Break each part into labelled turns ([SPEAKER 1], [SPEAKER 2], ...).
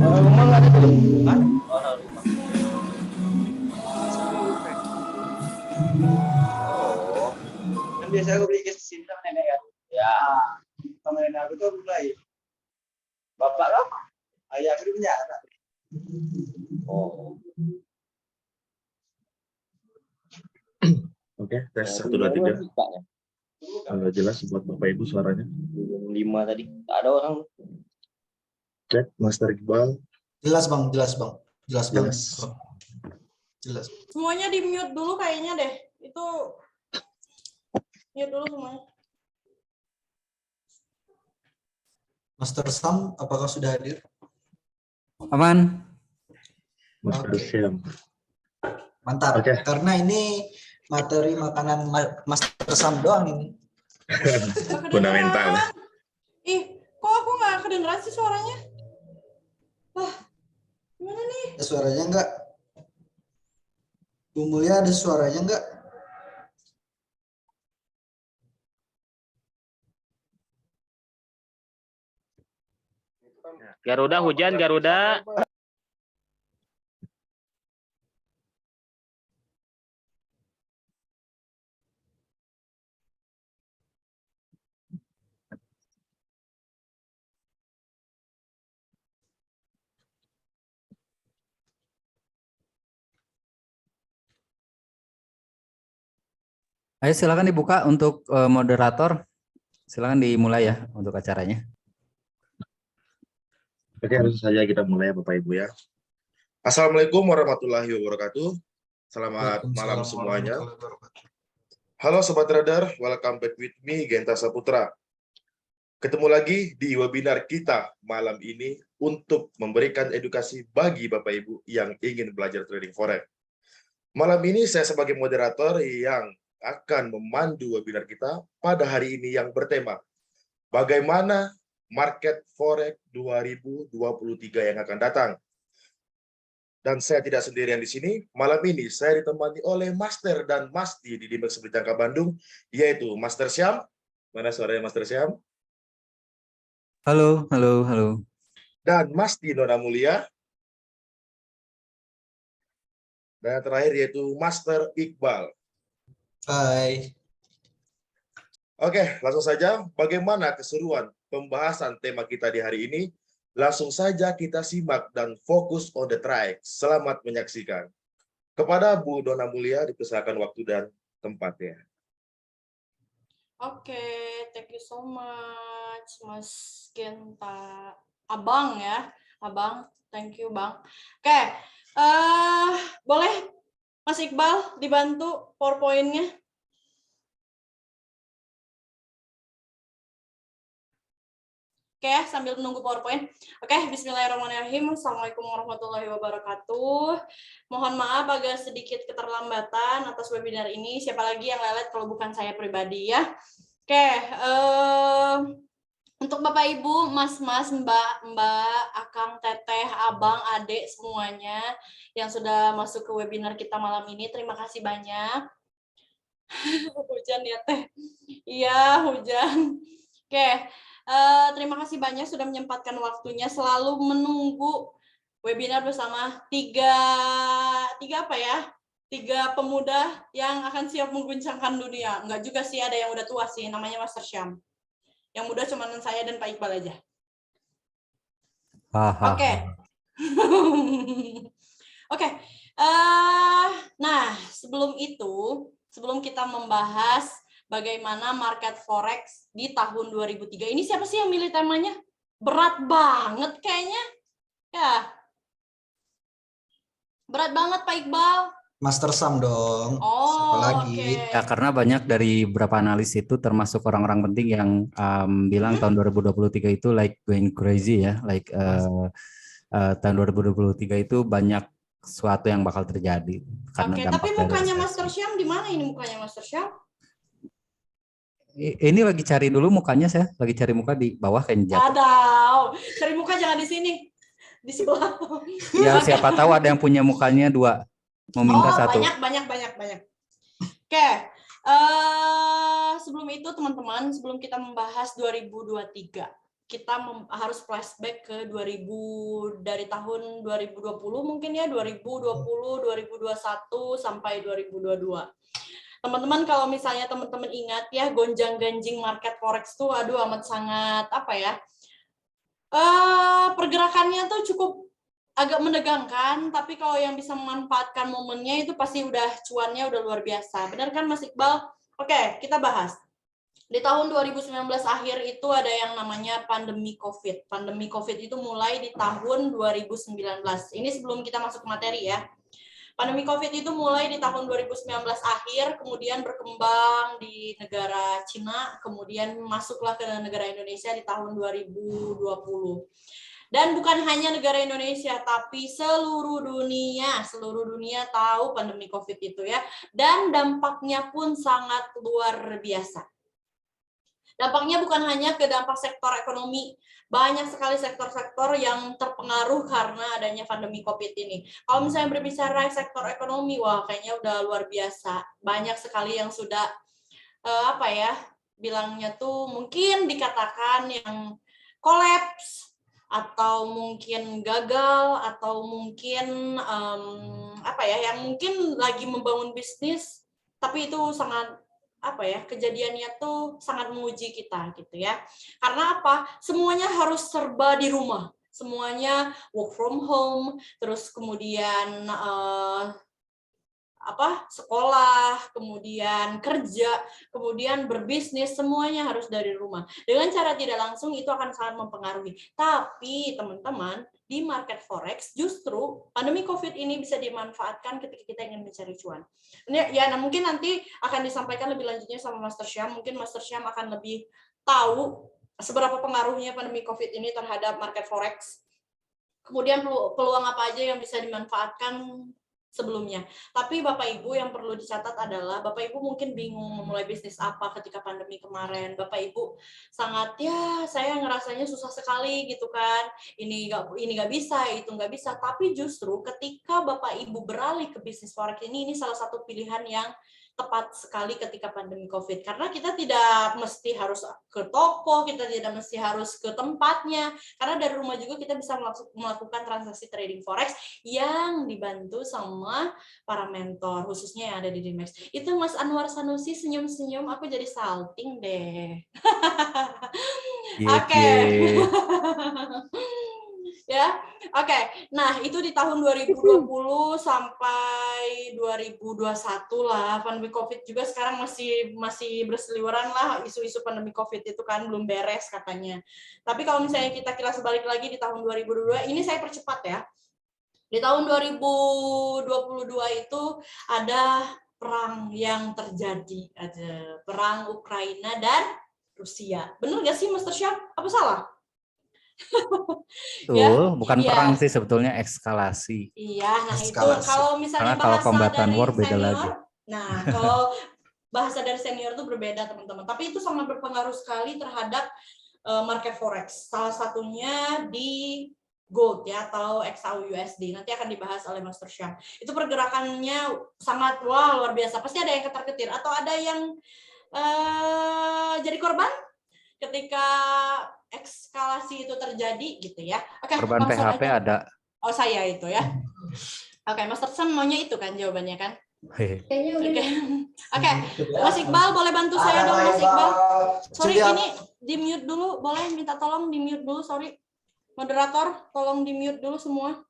[SPEAKER 1] Orang rumah nggak ada tuh? Hah? Orang rumah. Oh, kan biasa aku beli ke sini sama nenek kan. Ya, sama nenek aku tuh mulai. Bapak lo, ayah aku di penjara. Oh,
[SPEAKER 2] Oke, tes 1, 2, 3.
[SPEAKER 1] Pak,
[SPEAKER 2] Jelas buat Bapak Ibu suaranya.
[SPEAKER 1] 5 tadi. Tak ada orang.
[SPEAKER 2] Cek, Master Iqbal.
[SPEAKER 3] Jelas bang, jelas bang, jelas bang.
[SPEAKER 2] Jelas.
[SPEAKER 3] Jelas.
[SPEAKER 4] Semuanya di mute dulu kayaknya deh. Itu mute dulu semuanya.
[SPEAKER 3] Master Sam, apakah sudah hadir?
[SPEAKER 5] Aman.
[SPEAKER 2] Master
[SPEAKER 3] Oke.
[SPEAKER 2] Syam.
[SPEAKER 3] Mantap.
[SPEAKER 2] Oke.
[SPEAKER 3] Karena ini materi makanan Master Sam doang ini.
[SPEAKER 4] Nggak
[SPEAKER 2] Fundamental.
[SPEAKER 4] kedengeran. Ih, kok aku nggak kedengeran sih suaranya? Wah, gimana nih?
[SPEAKER 3] Ada suaranya enggak? Bu Mulia ada suaranya enggak?
[SPEAKER 1] Garuda hujan, Garuda.
[SPEAKER 5] Ayo silakan dibuka untuk moderator. Silakan dimulai ya untuk acaranya.
[SPEAKER 2] Oke, langsung saja kita mulai ya Bapak Ibu ya. Assalamualaikum warahmatullahi wabarakatuh. Selamat malam
[SPEAKER 3] Waalaikumsalam
[SPEAKER 2] semuanya.
[SPEAKER 3] warahmatullahi wabarakatuh.
[SPEAKER 2] Halo Sobat Radar, welcome back with me, Genta Saputra. Ketemu lagi di webinar kita malam ini untuk memberikan edukasi bagi Bapak Ibu yang ingin belajar trading forex. Malam ini saya sebagai moderator yang akan memandu webinar kita pada hari ini yang bertema bagaimana market forex 2023 yang akan datang. Dan saya tidak sendirian di sini. Malam ini saya ditemani oleh Master dan Masti di Dimex Berjangka Bandung, yaitu Master Syam. Mana suaranya Master Syam?
[SPEAKER 5] Halo, halo, halo.
[SPEAKER 2] Dan Masti Nona Mulia. Dan yang terakhir yaitu Master Iqbal.
[SPEAKER 3] Hai.
[SPEAKER 2] Oke, langsung saja. Bagaimana keseruan pembahasan tema kita di hari ini? Langsung saja kita simak dan fokus on the track. Selamat menyaksikan. Kepada Bu Dona Mulia dipersilakan waktu dan tempatnya.
[SPEAKER 4] Oke, thank you so much, Mas Genta. Abang ya, Abang. Thank you, Bang. Oke, boleh Mas Iqbal dibantu PowerPoint-nya? Oke, sambil menunggu PowerPoint. Oke, bismillahirrahmanirrahim. Assalamualaikum warahmatullahi wabarakatuh. Mohon maaf agak sedikit keterlambatan atas webinar ini. Siapa lagi yang lelet kalau bukan saya pribadi ya. Oke, untuk Bapak Ibu, Mas-mas, Mbak, Akang, Teteh, Abang, Adek semuanya yang sudah masuk ke webinar kita malam ini, terima kasih banyak. Hujan ya Teh. Iya, hujan. Oke. Terima kasih banyak sudah menyempatkan waktunya selalu menunggu webinar bersama tiga pemuda yang akan siap mengguncangkan dunia. Enggak juga sih, ada yang udah tua sih, namanya Master Syam. Yang muda cuma saya dan Pak Iqbal aja. Oke. Oke. Nah, sebelum kita membahas bagaimana market forex di tahun 2003. Ini siapa sih yang milih temanya? Berat banget kayaknya. Ya. Berat banget Pak Iqbal.
[SPEAKER 3] Master Sam dong.
[SPEAKER 4] Oh,
[SPEAKER 3] siapa lagi?
[SPEAKER 4] Okay.
[SPEAKER 5] Ya, karena banyak dari beberapa analis itu termasuk orang-orang penting yang bilang tahun 2023 itu like going crazy ya. Like tahun 2023 itu banyak sesuatu yang bakal terjadi.
[SPEAKER 4] Oke, tapi mukanya Master Syam di mana ini mukanya Master Syam?
[SPEAKER 5] Ini lagi cari dulu mukanya, saya lagi cari muka di bawah kayaknya jatuh.
[SPEAKER 4] Ada, cari muka jangan di sini, di sebelah.
[SPEAKER 5] Ya siapa tahu ada yang punya mukanya dua, mau minta satu.
[SPEAKER 4] Banyak. Oke, sebelum itu teman-teman, sebelum kita membahas 2023, kita harus flashback ke 2000, dari tahun 2020 mungkin ya, 2020, 2021 sampai 2022. Teman-teman kalau misalnya teman-teman ingat ya, gonjang-ganjing market forex tuh aduh amat sangat apa ya? Pergerakannya tuh cukup agak menegangkan, tapi kalau yang bisa memanfaatkan momennya itu pasti udah cuannya udah luar biasa. Benar kan Mas Iqbal? Oke, kita bahas. Di tahun 2019 akhir itu ada yang namanya pandemi COVID. Pandemi COVID itu mulai di tahun 2019. Ini sebelum kita masuk ke materi ya. Pandemi COVID itu mulai di tahun 2019 akhir, kemudian berkembang di negara Cina, kemudian masuklah ke negara Indonesia di tahun 2020. Dan bukan hanya negara Indonesia, tapi seluruh dunia tahu pandemi COVID itu ya. Dan dampaknya pun sangat luar biasa. Dampaknya bukan hanya ke dampak sektor ekonomi, banyak sekali sektor-sektor yang terpengaruh karena adanya pandemi COVID ini. Kalau misalnya berbicara sektor ekonomi, wah kayaknya udah luar biasa. Banyak sekali yang sudah bilangnya tuh mungkin dikatakan yang kolaps, atau mungkin gagal, atau mungkin yang mungkin lagi membangun bisnis, tapi itu sangat kejadiannya tuh sangat menguji kita gitu ya. Karena apa? Semuanya harus serba di rumah. Semuanya work from home, terus kemudian sekolah, kemudian kerja, kemudian berbisnis, semuanya harus dari rumah. Dengan cara tidak langsung itu akan sangat mempengaruhi. Tapi teman-teman, di market forex justru pandemi COVID ini bisa dimanfaatkan ketika kita ingin mencari cuan. Nah mungkin nanti akan disampaikan lebih lanjutnya sama Master Syam. Mungkin Master Syam akan lebih tahu seberapa pengaruhnya pandemi COVID ini terhadap market forex. Kemudian peluang apa aja yang bisa dimanfaatkan sebelumnya. Tapi Bapak Ibu yang perlu dicatat adalah Bapak Ibu mungkin bingung memulai bisnis apa ketika pandemi kemarin. Bapak Ibu sangat saya ngerasanya susah sekali gitu kan. Ini nggak bisa, itu nggak bisa. Tapi justru ketika Bapak Ibu beralih ke bisnis forex ini salah satu pilihan yang tepat sekali ketika pandemi COVID. Karena kita tidak mesti harus ke toko, kita tidak mesti harus ke tempatnya. Karena dari rumah juga kita bisa melakukan transaksi trading forex yang dibantu sama para mentor, khususnya yang ada di Dimex. Itu Mas Anwar Sanusi senyum-senyum, aku jadi salting deh. Oke. Ya, oke. Nah, itu di tahun 2020 sampai 2021 lah. Pandemi COVID juga sekarang masih berseliweran lah isu-isu pandemi COVID itu kan belum beres katanya. Tapi kalau misalnya kita kilas balik lagi di tahun 2022, ini saya percepat ya. Di tahun 2022 itu ada perang yang terjadi, ada perang Ukraina dan Rusia. Bener nggak sih, Master Syam? Apa salah?
[SPEAKER 5] Betul, bukan perang sih sebetulnya, eskalasi.
[SPEAKER 4] Iya, nah eskalasi. Itu kalau misalnya
[SPEAKER 5] kalau kombatan war beda
[SPEAKER 4] senior,
[SPEAKER 5] lagi.
[SPEAKER 4] Nah, kalau bahasa dari senior itu berbeda teman-teman. Tapi itu sangat berpengaruh sekali terhadap market forex. Salah satunya di gold ya atau XAUUSD. Nanti akan dibahas oleh Master Syam. Itu pergerakannya sangat luar biasa. Pasti ada yang ketar-ketir atau ada yang jadi korban ketika eskalasi itu terjadi gitu ya. Oke,
[SPEAKER 5] korban PHP aja. Ada.
[SPEAKER 4] Oh, saya itu ya. Oke, Master Sam maunya itu kan jawabannya kan? Oke. Mas Iqbal boleh bantu saya dong, Mas Iqbal? Sorry, ini di-mute dulu, boleh minta tolong di-mute dulu, sorry. Moderator, tolong di-mute dulu semua.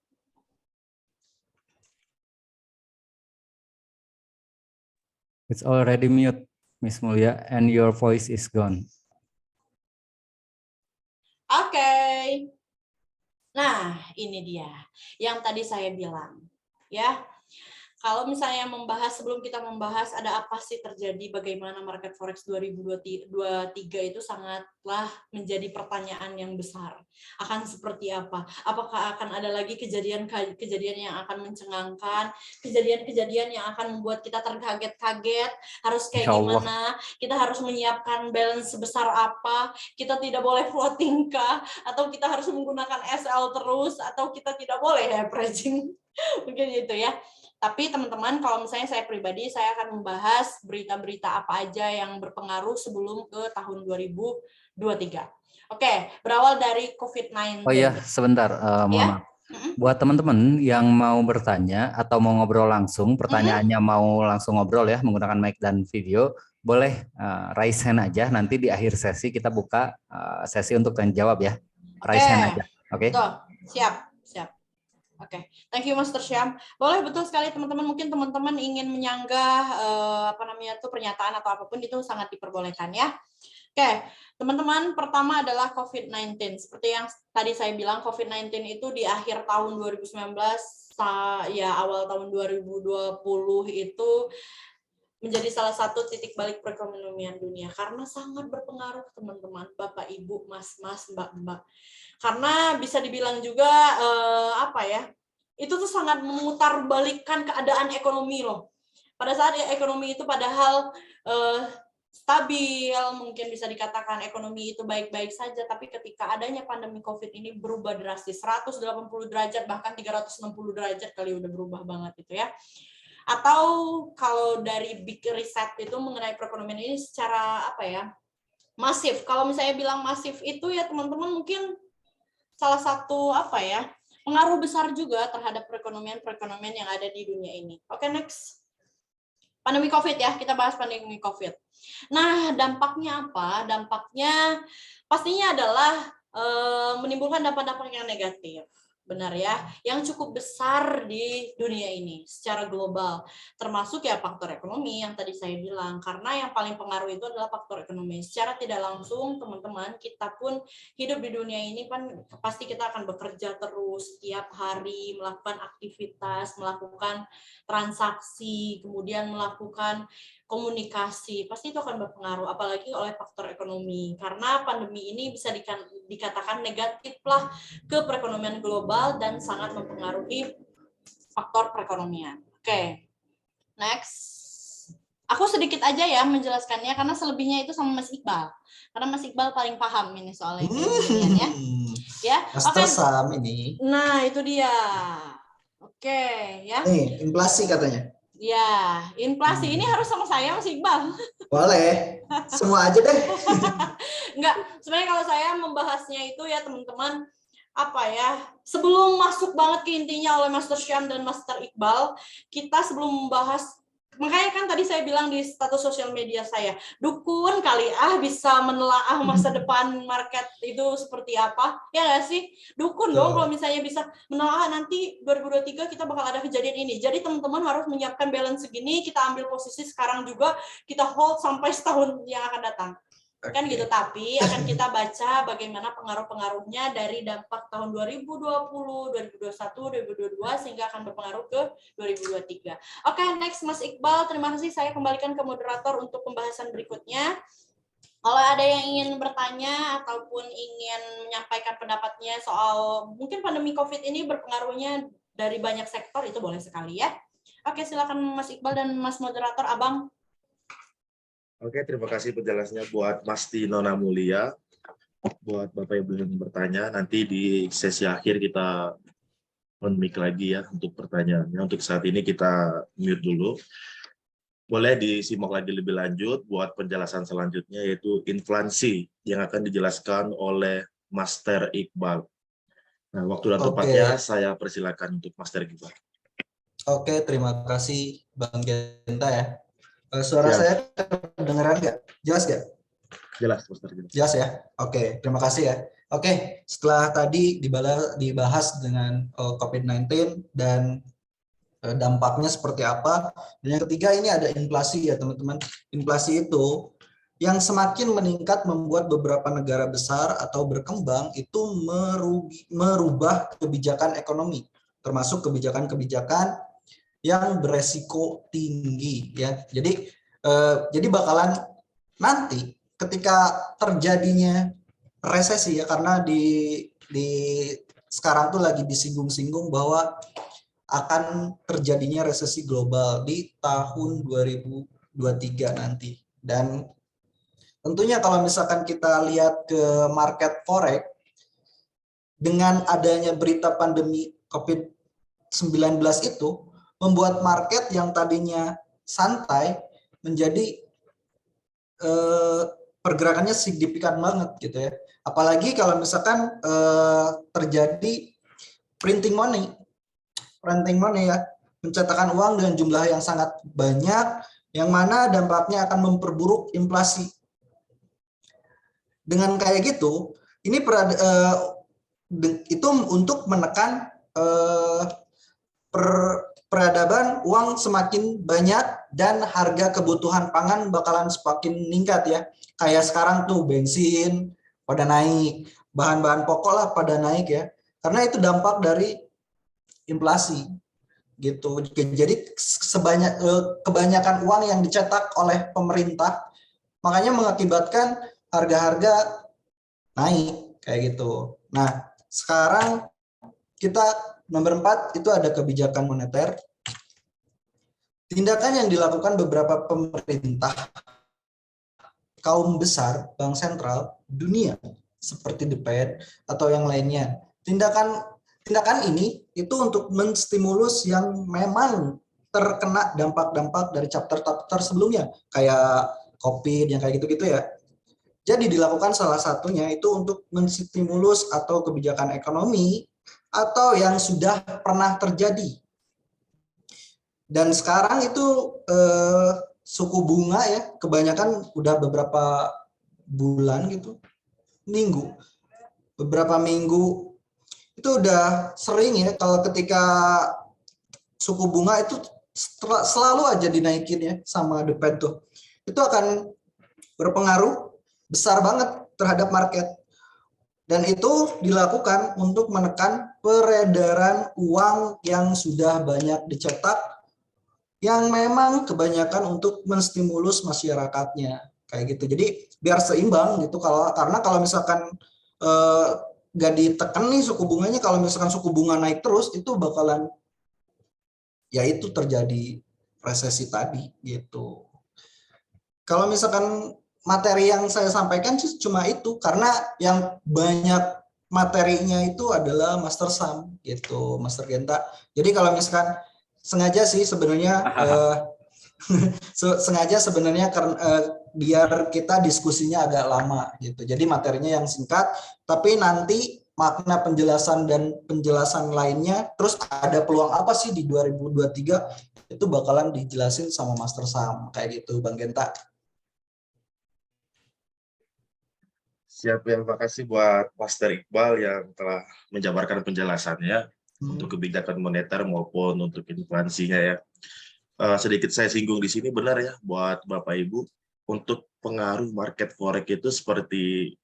[SPEAKER 5] It's already mute, Miss Mulia, and your voice is gone.
[SPEAKER 4] Oke. Nah, ini dia yang tadi saya bilang, ya. Kalau misalnya sebelum kita membahas ada apa sih terjadi, bagaimana market forex 2023 itu sangatlah menjadi pertanyaan yang besar. Akan seperti apa? Apakah akan ada lagi kejadian-kejadian yang akan mencengangkan, kejadian-kejadian yang akan membuat kita terkaget-kaget, harus kayak gimana, kita harus menyiapkan balance sebesar apa, kita tidak boleh floating kah, atau kita harus menggunakan SL terus, atau kita tidak boleh averaging, mungkin itu ya. Tapi teman-teman, kalau misalnya saya pribadi, saya akan membahas berita-berita apa aja yang berpengaruh sebelum ke tahun 2023. Oke, berawal dari COVID-19.
[SPEAKER 5] Oh iya, sebentar, mohon
[SPEAKER 4] Ya?
[SPEAKER 5] maaf. Buat teman-teman yang mau bertanya atau mau ngobrol langsung, pertanyaannya mau langsung ngobrol ya menggunakan mic dan video, boleh raise hand aja. Nanti di akhir sesi kita buka sesi untuk tanya jawab ya. Raise hand aja, oke?
[SPEAKER 4] Betul, siap. Oke, thank you Master Syam. Boleh, betul sekali teman-teman. Mungkin teman-teman ingin menyanggah pernyataan atau apapun itu sangat diperbolehkan ya. Oke, teman-teman, pertama adalah COVID-19. Seperti yang tadi saya bilang, COVID-19 itu di akhir tahun 2019, ya awal tahun 2020 itu menjadi salah satu titik balik perekonomian dunia. Karena sangat berpengaruh, teman-teman, Bapak, Ibu, Mas, Mbak. Karena bisa dibilang juga, itu tuh sangat memutarbalikkan keadaan ekonomi loh. Pada saat ekonomi itu padahal stabil, mungkin bisa dikatakan ekonomi itu baik-baik saja, tapi ketika adanya pandemi COVID ini berubah drastis, 180 derajat, bahkan 360 derajat kali udah berubah banget itu ya. Atau kalau dari big reset itu mengenai perekonomian ini secara masif. Kalau misalnya bilang masif itu ya teman-teman mungkin salah satu pengaruh besar juga terhadap perekonomian yang ada di dunia ini. Oke, next. Pandemi COVID ya, kita bahas pandemi COVID. Nah, dampaknya apa? Dampaknya pastinya adalah menimbulkan dampak-dampak yang negatif. Benar ya, yang cukup besar di dunia ini secara global, termasuk ya faktor ekonomi yang tadi saya bilang, karena yang paling pengaruh itu adalah faktor ekonomi. Secara tidak langsung teman-teman, kita pun hidup di dunia ini kan pasti kita akan bekerja terus setiap hari, melakukan aktivitas, melakukan transaksi, kemudian melakukan komunikasi, pasti itu akan berpengaruh, apalagi oleh faktor ekonomi, karena pandemi ini bisa dikatakan negatif lah ke perekonomian global dan sangat mempengaruhi faktor perekonomian. Oke, next. Aku sedikit aja ya menjelaskannya, karena selebihnya itu sama Mas Iqbal, karena Mas Iqbal paling paham ini soalnya ya. Ya,
[SPEAKER 3] Master Sam ini.
[SPEAKER 4] Nah, itu dia. Oke, ya.
[SPEAKER 3] Nih, inflasi katanya.
[SPEAKER 4] Ya, inflasi ini harus sama saya Mas Iqbal.
[SPEAKER 3] Boleh, semua aja deh.
[SPEAKER 4] Enggak, sebenarnya kalau saya membahasnya itu ya teman-teman, sebelum masuk banget ke intinya oleh Master Syam dan Master Iqbal, kita sebelum membahas, makanya kan tadi saya bilang di status sosial media saya, dukun kali bisa menelaah masa depan market itu seperti apa, ya nggak sih? Dukun dong kalau misalnya bisa menelaah nanti 2023 kita bakal ada kejadian ini. Jadi teman-teman harus menyiapkan balance segini, kita ambil posisi sekarang juga, kita hold sampai setahun yang akan datang. Kan gitu, tapi akan kita baca bagaimana pengaruh-pengaruhnya dari dampak tahun 2020, 2021, 2022 sehingga akan berpengaruh ke 2023. Oke, next Mas Iqbal, terima kasih, saya kembalikan ke moderator untuk pembahasan berikutnya. Kalau ada yang ingin bertanya ataupun ingin menyampaikan pendapatnya soal mungkin pandemi COVID ini berpengaruhnya dari banyak sektor, itu boleh sekali ya. Oke, silakan Mas Iqbal dan Mas moderator, Abang.
[SPEAKER 2] Oke, terima kasih penjelasannya buat Mas Tino Namulia. Buat Bapak Ibu yang bertanya, nanti di sesi akhir kita on-mic lagi ya untuk pertanyaannya. Untuk saat ini kita mute dulu. Boleh disimak lagi lebih lanjut buat penjelasan selanjutnya, yaitu inflasi yang akan dijelaskan oleh Master Iqbal. Nah, waktu dan tempatnya saya persilakan untuk Master Iqbal.
[SPEAKER 3] Oke, terima kasih Bang Genta ya. Suara saya kedengeran nggak? Jelas nggak?
[SPEAKER 2] Jelas, Master.
[SPEAKER 3] Jelas ya? Oke, terima kasih ya. Oke, setelah tadi dibahas dengan COVID-19 dan dampaknya seperti apa. Dan yang ketiga ini ada inflasi ya teman-teman. Inflasi itu yang semakin meningkat membuat beberapa negara besar atau berkembang itu merubah kebijakan ekonomi, termasuk kebijakan-kebijakan yang beresiko tinggi ya. Jadi bakalan nanti ketika terjadinya resesi ya, karena di sekarang tuh lagi disinggung-singgung bahwa akan terjadinya resesi global di tahun 2023 nanti. Dan tentunya kalau misalkan kita lihat ke market forex, dengan adanya berita pandemi COVID-19 itu membuat market yang tadinya santai menjadi pergerakannya signifikan banget gitu ya. Apalagi kalau misalkan terjadi printing money ya, pencetakan uang dengan jumlah yang sangat banyak, yang mana dampaknya akan memperburuk inflasi. Dengan kayak gitu, ini itu untuk menekan peradaban uang semakin banyak dan harga kebutuhan pangan bakalan semakin meningkat ya. Kayak sekarang tuh bensin pada naik, bahan-bahan pokok lah pada naik ya. Karena itu dampak dari inflasi gitu. Jadi kebanyakan uang yang dicetak oleh pemerintah makanya mengakibatkan harga-harga naik kayak gitu. Nah, sekarang kita nomor 4 itu ada kebijakan moneter. Tindakan yang dilakukan beberapa pemerintah kaum besar bank sentral dunia seperti The Fed atau yang lainnya. Tindakan ini itu untuk menstimulus yang memang terkena dampak-dampak dari chapter-chapter sebelumnya kayak COVID yang kayak gitu-gitu ya. Jadi dilakukan salah satunya itu untuk menstimulus atau kebijakan ekonomi atau yang sudah pernah terjadi. Dan sekarang itu suku bunga ya kebanyakan udah beberapa bulan gitu, beberapa minggu itu udah sering ya kalau ketika suku bunga itu selalu aja dinaikin ya sama The Fed tuh. Itu akan berpengaruh besar banget terhadap market. Dan itu dilakukan untuk menekan peredaran uang yang sudah banyak dicetak yang memang kebanyakan untuk menstimulus masyarakatnya kayak gitu. Jadi biar seimbang gitu karena kalau misalkan nggak ditekan nih suku bunganya, kalau misalkan suku bunga naik terus itu bakalan ya itu terjadi resesi tadi gitu. Kalau misalkan materi yang saya sampaikan sih cuma itu karena yang banyak materinya itu adalah master sum gitu, master genta. Jadi kalau misalkan sengaja sih sebenarnya biar kita diskusinya agak lama gitu. Jadi materinya yang singkat, tapi nanti makna penjelasan dan penjelasan lainnya, terus ada peluang apa sih di 2023 itu bakalan dijelasin sama Master Sam kayak gitu, Bang Genta.
[SPEAKER 2] Siap, yang makasih buat Master Iqbal yang telah menjabarkan penjelasannya untuk kebijakan moneter maupun untuk inflasinya ya. Sedikit saya singgung di sini benar ya buat Bapak Ibu untuk pengaruh market forex itu seperti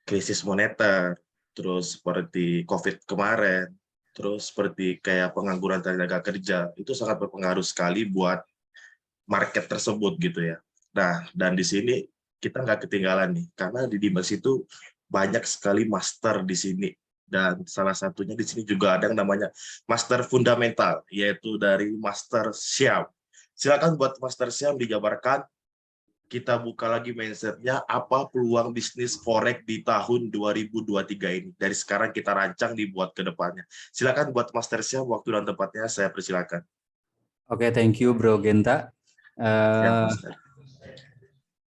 [SPEAKER 2] krisis moneter, terus seperti COVID kemarin, terus seperti kayak pengangguran tenaga kerja itu sangat berpengaruh sekali buat market tersebut gitu ya. Nah, dan di sini kita nggak ketinggalan nih karena di Dimas itu banyak sekali master di sini. Dan salah satunya di sini juga ada yang namanya Master Fundamental, yaitu dari Master Syam. Silakan buat Master Syam dijabarkan, kita buka lagi mindset-nya, apa peluang bisnis forex di tahun 2023 ini. Dari sekarang kita rancang dibuat ke depannya. Silakan buat Master Syam, waktu dan tempatnya saya persilakan.
[SPEAKER 5] Oke, thank you Bro Genta.
[SPEAKER 2] Ya, Master.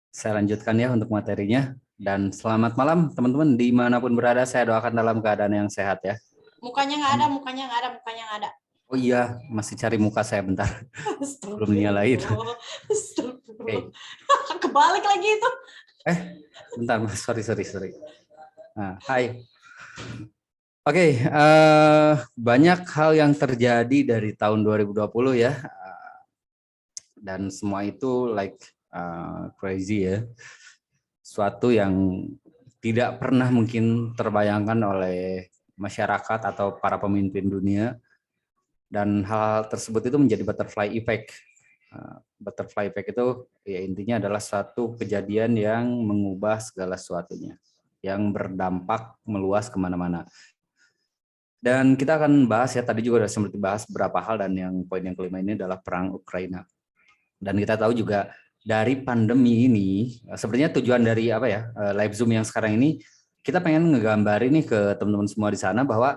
[SPEAKER 5] Saya lanjutkan ya untuk materinya. Dan selamat malam teman-teman dimanapun berada, saya doakan dalam keadaan yang sehat ya.
[SPEAKER 4] Mukanya nggak ada, mukanya nggak ada, mukanya nggak ada.
[SPEAKER 5] Oh iya, masih cari muka saya bentar. Belum nyalain.
[SPEAKER 4] Oke. Kebalik lagi itu.
[SPEAKER 5] Bentar Mas, sorry. Nah, hai. Oke, banyak hal yang terjadi dari tahun 2020 ya. Dan semua itu crazy ya. Suatu yang tidak pernah mungkin terbayangkan oleh masyarakat atau para pemimpin dunia, dan hal tersebut itu menjadi butterfly effect. Butterfly effect itu ya intinya adalah suatu kejadian yang mengubah segala sesuatunya, yang berdampak meluas kemana-mana. Dan kita akan bahas ya, tadi juga sudah sempat dibahas beberapa hal, dan yang poin yang kelima ini adalah perang Ukraina. Dan kita tahu juga dari pandemi ini, sebenarnya tujuan dari live Zoom yang sekarang ini, kita pengen ngegambarin nih ke teman-teman semua di sana bahwa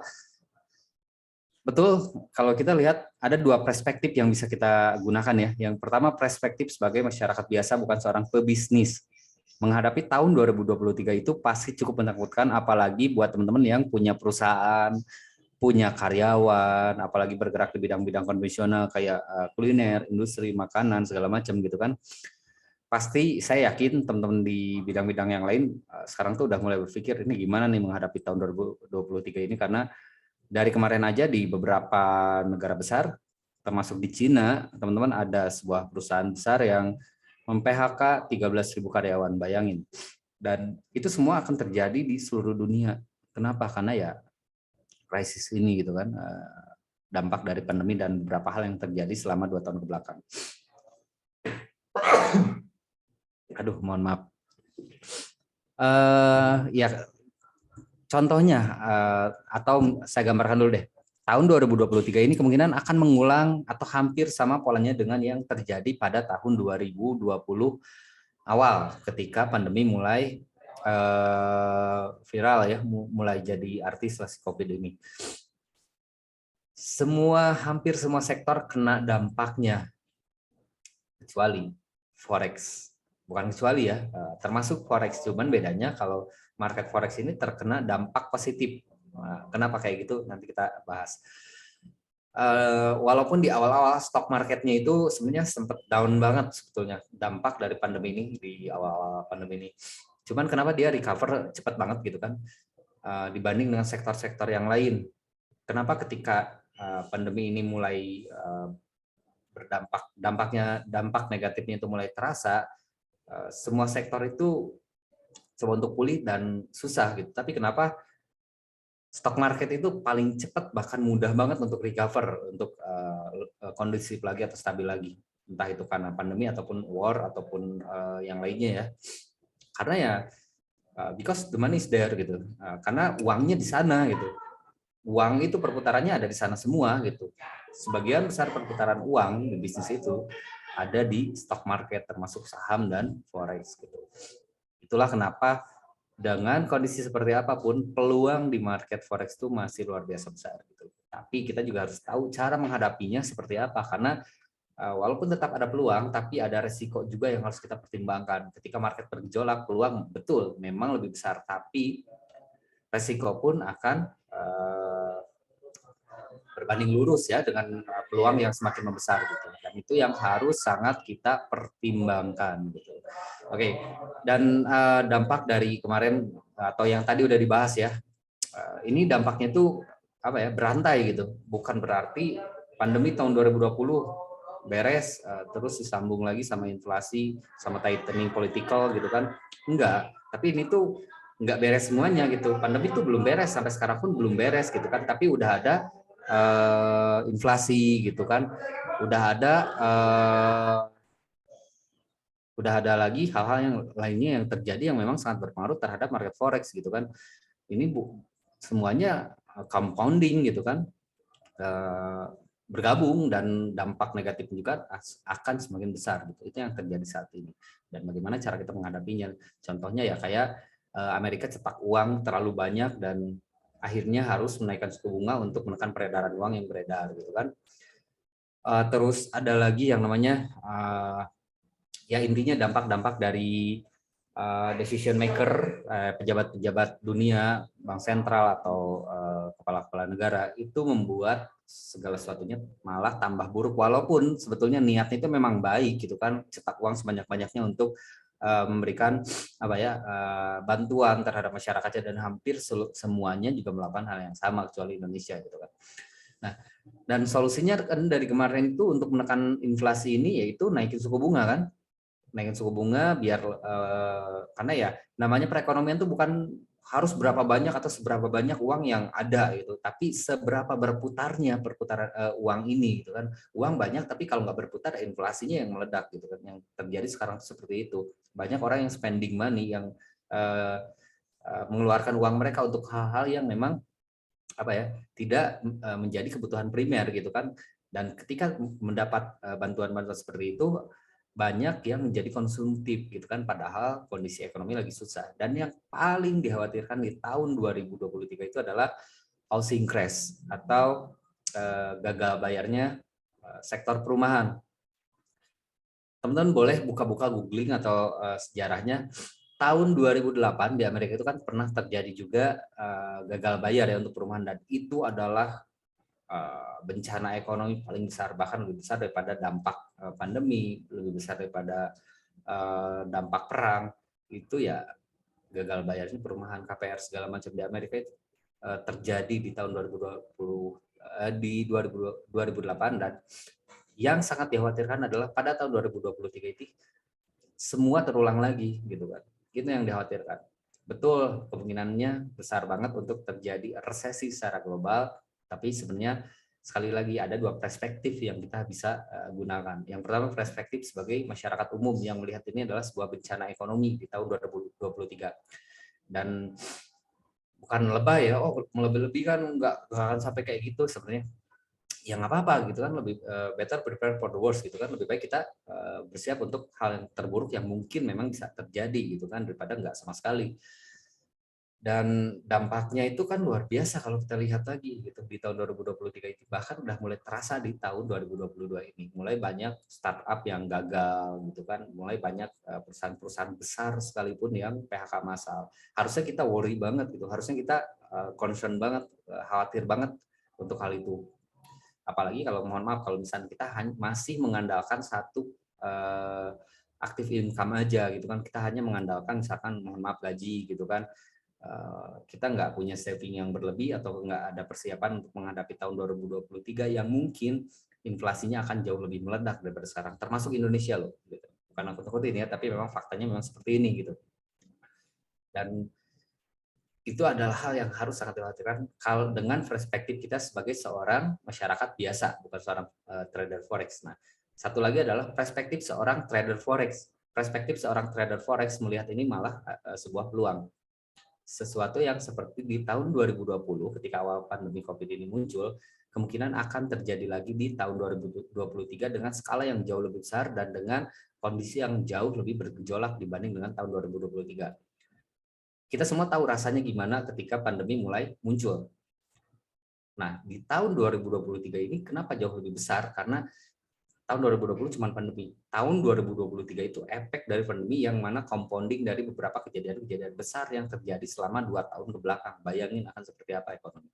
[SPEAKER 5] betul kalau kita lihat ada dua perspektif yang bisa kita gunakan ya. Yang pertama perspektif sebagai masyarakat biasa, bukan seorang pebisnis. menghadapi tahun 2023 itu pasti cukup menakutkan, apalagi buat teman-teman yang punya perusahaan, punya karyawan, apalagi bergerak di bidang-bidang konvensional kayak kuliner, industri, makanan, segala macam gitu kan. Pasti saya yakin teman-teman di bidang-bidang yang lain sekarang tuh udah mulai berpikir ini gimana nih menghadapi tahun 2023 ini, karena dari kemarin aja di beberapa negara besar, termasuk di Cina, teman-teman ada sebuah perusahaan besar yang mem-PHK 13.000 karyawan, bayangin. Dan itu semua akan terjadi di seluruh dunia. Kenapa? Karena ya krisis ini gitu kan, dampak dari pandemi dan beberapa hal yang terjadi selama 2 tahun ke belakang. Aduh, mohon maaf. Ya, contohnya, atau saya gambarkan dulu deh. Tahun 2023 ini kemungkinan akan mengulang atau hampir sama polanya dengan yang terjadi pada tahun 2020 awal ketika pandemi mulai viral ya, mulai jadi artis lah si COVID ini. Hampir semua sektor kena dampaknya, kecuali Forex. Bukan kecuali ya, termasuk Forex, cuman bedanya kalau market Forex ini terkena dampak positif. Kenapa kayak gitu? Nanti kita bahas. Walaupun di awal-awal stok marketnya itu sebenarnya sempat down banget sebetulnya, dampak dari pandemi ini di awal-awal pandemi ini. Cuman kenapa dia recover cepat banget gitu kan, dibanding dengan sektor-sektor yang lain. Kenapa ketika pandemi ini mulai dampak negatifnya itu mulai terasa, semua sektor itu coba untuk pulih dan susah gitu. Tapi kenapa stock market itu paling cepat, bahkan mudah banget untuk recover, untuk kondusif lagi atau stabil lagi, entah itu karena pandemi ataupun war ataupun yang lainnya ya. Karena ya because the money is there gitu, karena uangnya di sana gitu. Uang itu perputarannya ada di sana semua gitu. Sebagian besar perputaran uang di bisnis itu ada di stock market, termasuk saham dan forex gitu. Itulah kenapa dengan kondisi seperti apapun, peluang di market forex itu masih luar biasa besar gitu. Tapi kita juga harus tahu cara menghadapinya seperti apa, karena walaupun tetap ada peluang, tapi ada resiko juga yang harus kita pertimbangkan. Ketika market bergejolak, peluang betul memang lebih besar, tapi resiko pun akan berbanding lurus ya dengan peluang yang semakin membesar gitu. Dan itu yang harus sangat kita pertimbangkan gitu. Oke, dan dampak dari kemarin atau yang tadi udah dibahas ya, ini dampaknya tuh apa ya, berantai gitu. Bukan berarti pandemi tahun 2020 beres terus disambung lagi sama inflasi, sama tightening political gitu kan. Enggak, tapi ini tuh enggak beres semuanya gitu. Pandemi tuh belum beres, sampai sekarang pun belum beres gitu kan, tapi udah ada inflasi gitu kan, udah ada lagi hal-hal yang lainnya yang terjadi yang memang sangat berpengaruh terhadap market forex gitu kan. Ini semuanya compounding gitu kan, bergabung, dan dampak negatif juga akan semakin besar gitu. Itu yang terjadi saat ini, dan bagaimana cara kita menghadapinya. Contohnya ya kayak Amerika cetak uang terlalu banyak dan akhirnya harus menaikkan suku bunga untuk menekan peredaran uang yang beredar gitu kan. Terus ada lagi yang namanya ya intinya dampak-dampak dari decision maker, pejabat-pejabat dunia, bank sentral atau kepala-kepala negara itu membuat segala sesuatunya malah tambah buruk, walaupun sebetulnya niatnya itu memang baik gitu kan, cetak uang sebanyak-banyaknya untuk memberikan apa ya, bantuan terhadap masyarakatnya, dan hampir semuanya juga melakukan hal yang sama kecuali Indonesia gitu kan. Nah, dan solusinya kan dari kemarin itu untuk menekan inflasi ini yaitu naikin suku bunga kan, naikin suku bunga biar karena ya namanya perekonomian itu bukan harus berapa banyak atau seberapa banyak uang yang ada gitu, tapi seberapa berputarnya perputaran uang ini gitu kan. Uang banyak tapi kalau nggak berputar, inflasinya yang meledak gitu kan. Yang terjadi sekarang seperti itu. Banyak orang yang spending money, yang mengeluarkan uang mereka untuk hal-hal yang memang apa ya, tidak menjadi kebutuhan primer gitu kan. Dan ketika mendapat bantuan-bantuan seperti itu, banyak yang menjadi konsumtif gitu kan, padahal kondisi ekonomi lagi susah. Dan yang paling dikhawatirkan di tahun 2023 itu adalah housing crash atau gagal bayarnya sektor perumahan. Teman-teman boleh buka-buka googling atau sejarahnya.
[SPEAKER 6] tahun 2008 di Amerika itu kan pernah terjadi juga gagal bayar ya untuk perumahan, dan itu adalah bencana ekonomi paling besar, bahkan lebih besar daripada dampak pandemi, lebih besar daripada dampak perang. Itu ya gagal bayarnya perumahan, KPR segala macam di Amerika itu terjadi di tahun 2008, dan yang sangat dikhawatirkan adalah pada tahun 2023 itu semua terulang lagi gitu kan. Itu yang dikhawatirkan. Betul, kemungkinannya besar banget untuk terjadi resesi secara global, tapi sebenarnya sekali lagi ada dua perspektif yang kita bisa gunakan. Yang pertama, perspektif sebagai masyarakat umum yang melihat ini adalah sebuah bencana ekonomi di tahun 2023. Dan bukan lebay ya, oh melebih-lebih kan nggak akan sampai kayak gitu sebenarnya. Ya nggak apa-apa gitu kan, lebih better prepare for the worst gitu kan, lebih baik kita bersiap untuk hal yang terburuk yang mungkin memang bisa terjadi gitu kan, daripada nggak sama sekali. Dan dampaknya itu kan luar biasa kalau kita lihat lagi gitu di tahun 2023 itu, bahkan udah mulai terasa di tahun 2022 ini. Mulai banyak startup yang gagal gitu kan, mulai banyak perusahaan-perusahaan besar sekalipun yang PHK massal. Harusnya kita worry banget gitu, harusnya kita concern banget, khawatir banget untuk hal itu. Apalagi kalau mohon maaf kalau misalnya kita masih mengandalkan satu aktif income aja gitu kan, kita hanya mengandalkan misalkan mohon maaf gaji gitu kan, kita nggak punya saving yang berlebih atau nggak ada persiapan untuk menghadapi tahun 2023 yang mungkin inflasinya akan jauh lebih meledak daripada sekarang, termasuk Indonesia loh gitu. Bukan aku takutin ya, tapi memang faktanya memang seperti ini gitu. Dan itu adalah hal yang harus sangat dikhawatirkan kalau dengan perspektif kita sebagai seorang masyarakat biasa, bukan seorang trader forex. Nah, satu lagi adalah perspektif seorang trader forex. Perspektif seorang trader forex melihat ini malah sebuah peluang. Sesuatu yang seperti di tahun 2020 ketika awal pandemi COVID ini muncul, kemungkinan akan terjadi lagi di tahun 2023 dengan skala yang jauh lebih besar dan dengan kondisi yang jauh lebih bergejolak dibanding dengan tahun 2023. Kita semua tahu rasanya gimana ketika pandemi mulai muncul. Nah, di tahun 2023 ini kenapa jauh lebih besar? Karena tahun 2020 cuma pandemi. Tahun 2023 itu efek dari pandemi yang mana compounding dari beberapa kejadian-kejadian besar yang terjadi selama 2 tahun ke belakang. Bayangin akan seperti apa ekonomi.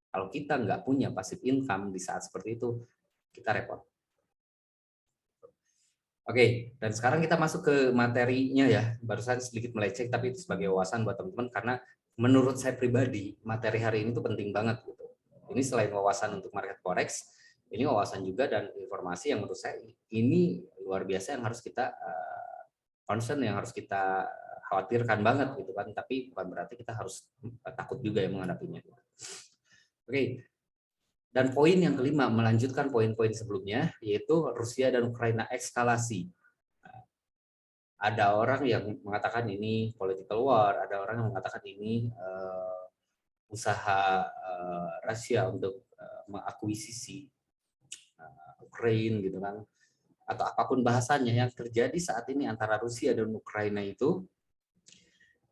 [SPEAKER 6] Kalau kita nggak punya passive income di saat seperti itu, kita repot. Oke, dan sekarang kita masuk ke materinya ya. Barusan sedikit meleceh, tapi itu sebagai wawasan buat teman-teman, karena menurut saya pribadi, materi hari ini tuh penting banget gitu. Ini selain wawasan untuk market forex, ini wawasan juga dan informasi yang menurut saya ini luar biasa yang harus kita concern, yang harus kita khawatirkan banget gitu kan, tapi bukan berarti kita harus takut juga ya menghadapinya. Oke. Dan poin yang kelima melanjutkan poin-poin sebelumnya, yaitu Rusia dan Ukraina eskalasi. Ada orang yang mengatakan ini political war, ada orang yang mengatakan ini usaha Rusia untuk mengakuisisi Ukraina gitu kan, atau apapun bahasanya. Yang terjadi saat ini antara Rusia dan Ukraina itu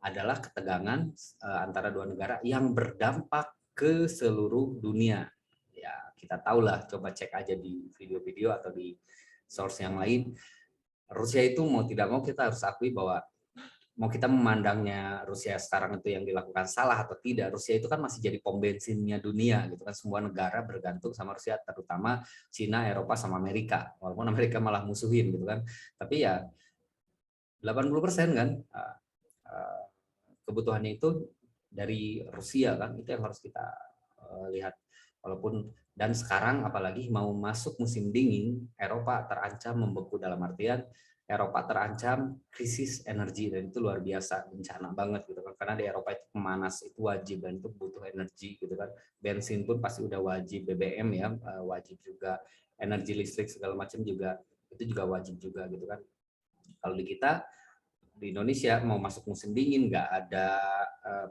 [SPEAKER 6] adalah ketegangan antara dua negara yang berdampak ke seluruh dunia. Ya, kita tahulah, coba cek aja di video-video atau di source yang lain. Rusia itu mau tidak mau kita harus akui bahwa mau kita memandangnya Rusia sekarang itu yang dilakukan salah atau tidak, Rusia itu kan masih jadi pom bensinnya dunia gitu kan. Semua negara bergantung sama Rusia, terutama Cina, Eropa sama Amerika. Walaupun Amerika malah musuhin gitu kan. Tapi ya 80% kan kebutuhannya itu dari Rusia kan. Itu yang harus kita lihat. Walaupun dan sekarang apalagi mau masuk musim dingin, Eropa terancam membeku, dalam artian Eropa terancam krisis energi, dan itu luar biasa, bencana banget gitu kan, karena di Eropa itu pemanas itu wajib dan itu butuh energi gitu kan. Bensin pun pasti udah wajib, BBM ya wajib juga, energi listrik segala macam juga itu juga wajib juga gitu kan. Kalau di kita di Indonesia mau masuk musim dingin nggak ada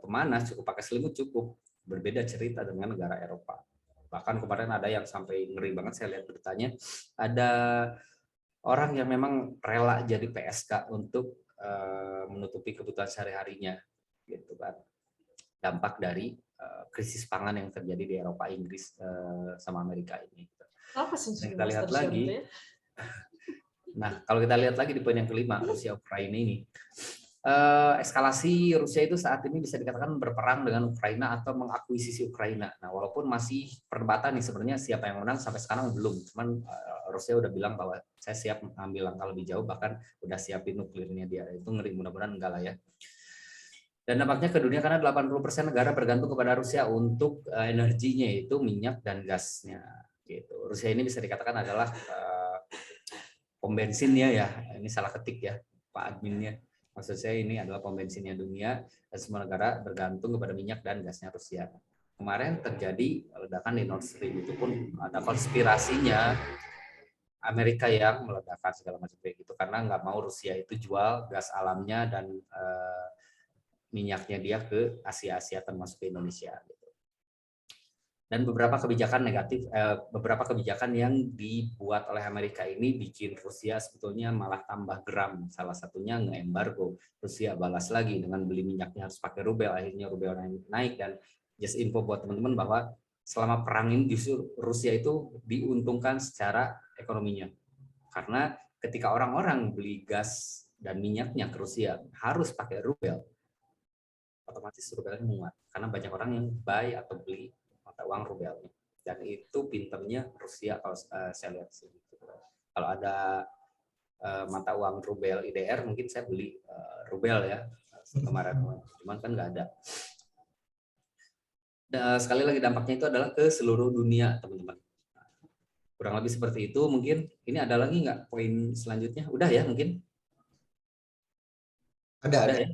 [SPEAKER 6] pemanas, cukup pakai selimut cukup. Berbeda cerita dengan negara Eropa. Bahkan kemarin ada yang sampai ngeri banget, saya lihat beritanya, ada orang yang memang rela jadi PSK untuk menutupi kebutuhan sehari-harinya gitu kan. Dampak dari krisis pangan yang terjadi di Eropa, Inggris sama Amerika ini.
[SPEAKER 4] Apa sih
[SPEAKER 6] kita lihat lagi. Nah, kalau kita lihat lagi di poin yang kelima, Rusia Ukraina ini, eskalasi Rusia itu saat ini bisa dikatakan berperang dengan Ukraina atau mengakuisisi Ukraina. Nah, walaupun masih perdebatan nih sebenarnya siapa yang menang sampai sekarang belum. Cuman Rusia udah bilang bahwa saya siap mengambil langkah lebih jauh, bahkan udah siapin nuklirnya dia. Itu ngeri, mudah-mudahan enggak lah ya. Dan dampaknya ke dunia karena 80% negara bergantung kepada Rusia untuk energinya, yaitu minyak dan gasnya. Gitu. Rusia ini bisa dikatakan adalah pom bensinnya ya. Ini salah ketik ya Pak adminnya. Maksud saya ini adalah pom bensinnya dunia dan semua negara bergantung kepada minyak dan gasnya Rusia. Kemarin terjadi ledakan di Nord Stream, itu pun ada konspirasinya Amerika yang meledakkan segala macam kayak gitu karena nggak mau Rusia itu jual gas alamnya dan minyaknya dia ke Asia termasuk ke Indonesia. Dan beberapa kebijakan negatif, beberapa kebijakan yang dibuat oleh Amerika ini bikin Rusia sebetulnya malah tambah geram. Salah satunya nge-embargo. Rusia balas lagi dengan beli minyaknya harus pakai rubel, akhirnya rubel naik. Dan just info buat teman-teman bahwa selama perang ini justru Rusia itu diuntungkan secara ekonominya. Karena ketika orang-orang beli gas dan minyaknya ke Rusia harus pakai rubel, otomatis rubelnya menguat. Karena banyak orang yang buy atau beli mata uang rubelnya, dan itu pinternya Rusia kalau saya lihat sih. Kalau ada mata uang rubel IDR mungkin saya beli rubel ya kemarin, cuman kan nggak ada. Sekali lagi dampaknya itu adalah ke seluruh dunia teman-teman. Kurang lebih seperti itu. Mungkin ini ada lagi nggak poin selanjutnya? Udah ya mungkin?
[SPEAKER 3] Ada.
[SPEAKER 6] Ya?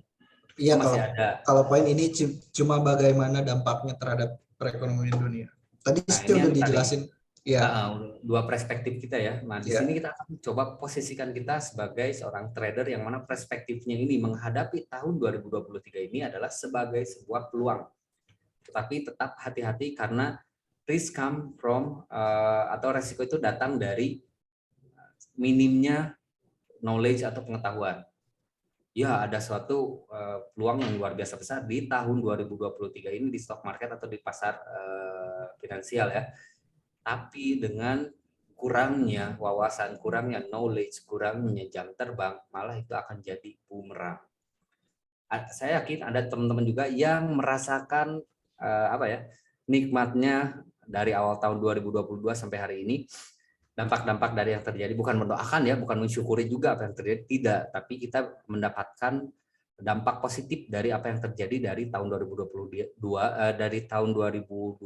[SPEAKER 3] Iya,
[SPEAKER 6] masih ada.
[SPEAKER 3] Kalau poin ini cuma bagaimana dampaknya terhadap perekonomian dunia. Tadi sih udah dijelasin.
[SPEAKER 6] Ya. Dua perspektif kita ya. Nah, di sini kita akan coba posisikan kita sebagai seorang trader yang mana perspektifnya ini menghadapi tahun 2023 ini adalah sebagai sebuah peluang. Tetapi tetap hati-hati karena risk come from atau resiko itu datang dari minimnya knowledge atau pengetahuan. Ya, ada suatu peluang yang luar biasa besar di tahun 2023 ini di stock market atau di pasar finansial ya. Tapi dengan kurangnya wawasan, kurangnya knowledge, kurangnya jam terbang, malah itu akan jadi bumerang. Saya yakin ada teman-teman juga yang merasakan nikmatnya dari awal tahun 2022 sampai hari ini. Dampak-dampak dari yang terjadi, bukan mendoakan ya, bukan mensyukuri juga apa yang terjadi, tidak, tapi kita mendapatkan dampak positif dari apa yang terjadi dari tahun 2022 dari tahun 2020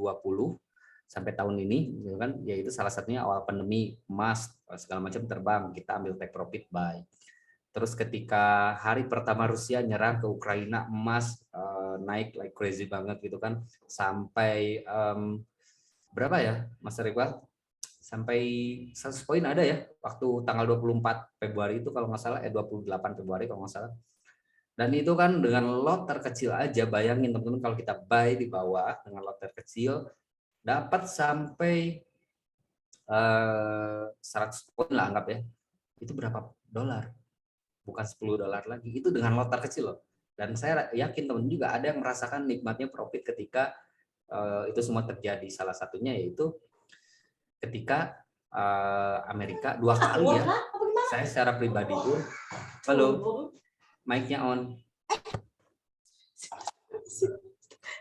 [SPEAKER 6] sampai tahun ini, gitu kan, yaitu salah satunya awal pandemi, emas segala macam terbang, kita ambil take profit buy. Terus ketika hari pertama Rusia nyerang ke Ukraina, emas naik like crazy banget gitu kan, sampai berapa ya Mas Rival? Sampai 100 poin ada ya waktu tanggal 24 Februari itu kalau nggak salah, 28 Februari kalau nggak salah. Dan itu kan dengan lot terkecil aja, bayangin teman-teman kalau kita buy di bawah dengan lot terkecil dapat sampai 100 poin lah anggap ya. Itu berapa dolar? Bukan 10 dolar lagi, itu dengan lot terkecil loh. Dan saya yakin teman-teman juga ada yang merasakan nikmatnya profit ketika itu semua terjadi. Salah satunya yaitu ketika Amerika 2 kali ya, saya secara pribadi pun, halo, mic-nya on,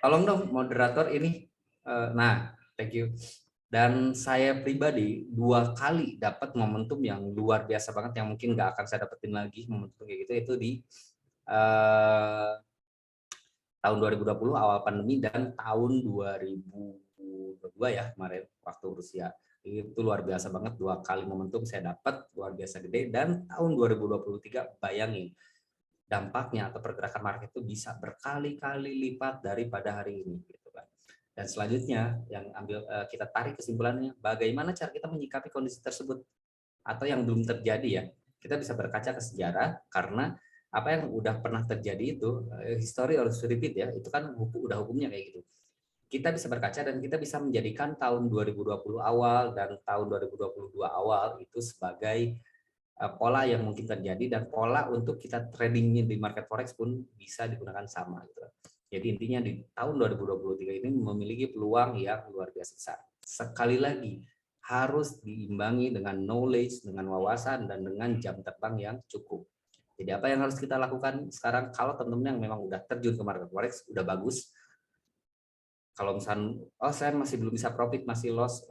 [SPEAKER 6] tolong dong moderator ini, nah, thank you. Dan saya pribadi 2 kali dapat momentum yang luar biasa banget, yang mungkin nggak akan saya dapetin lagi momentum kayak gitu, itu di tahun 2020 awal pandemi dan tahun 2022 ya kemarin waktu Rusia. Itu luar biasa banget, 2 kali momentum saya dapat luar biasa gede. Dan tahun 2023 bayangin dampaknya atau pergerakan market itu bisa berkali-kali lipat daripada hari ini gitu kan. Dan selanjutnya yang kita tarik kesimpulannya, bagaimana cara kita menyikapi kondisi tersebut atau yang belum terjadi ya. Kita bisa berkaca ke sejarah karena apa yang udah pernah terjadi itu history harus repeat ya, itu kan udah hukumnya kayak gitu. Kita bisa berkaca dan kita bisa menjadikan tahun 2020 awal dan tahun 2022 awal itu sebagai pola yang mungkin terjadi, dan pola untuk kita tradingnya di market forex pun bisa digunakan sama gitu. Jadi intinya di tahun 2023 ini memiliki peluang yang luar biasa besar. Sekali lagi harus diimbangi dengan knowledge, dengan wawasan, dan dengan jam terbang yang cukup. Jadi apa yang harus kita lakukan sekarang kalau teman-teman yang memang udah terjun ke market forex udah bagus. Kalau misalnya saya masih belum bisa profit, masih loss,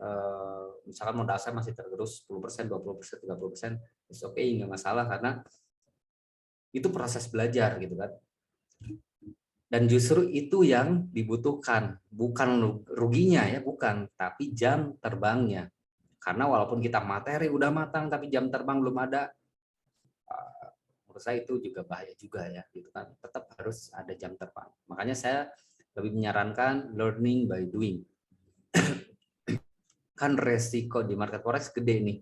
[SPEAKER 6] misalkan modal saya masih tergerus 10%, 20%, 30%, it's okay, nggak masalah karena itu proses belajar gitu kan. Dan justru itu yang dibutuhkan, bukan ruginya ya, bukan, tapi jam terbangnya. Karena walaupun kita materi udah matang tapi jam terbang belum ada, menurut saya itu juga bahaya juga ya, gitu kan. Tetap harus ada jam terbang. Makanya saya lebih menyarankan learning by doing. Kan resiko di market forex gede nih.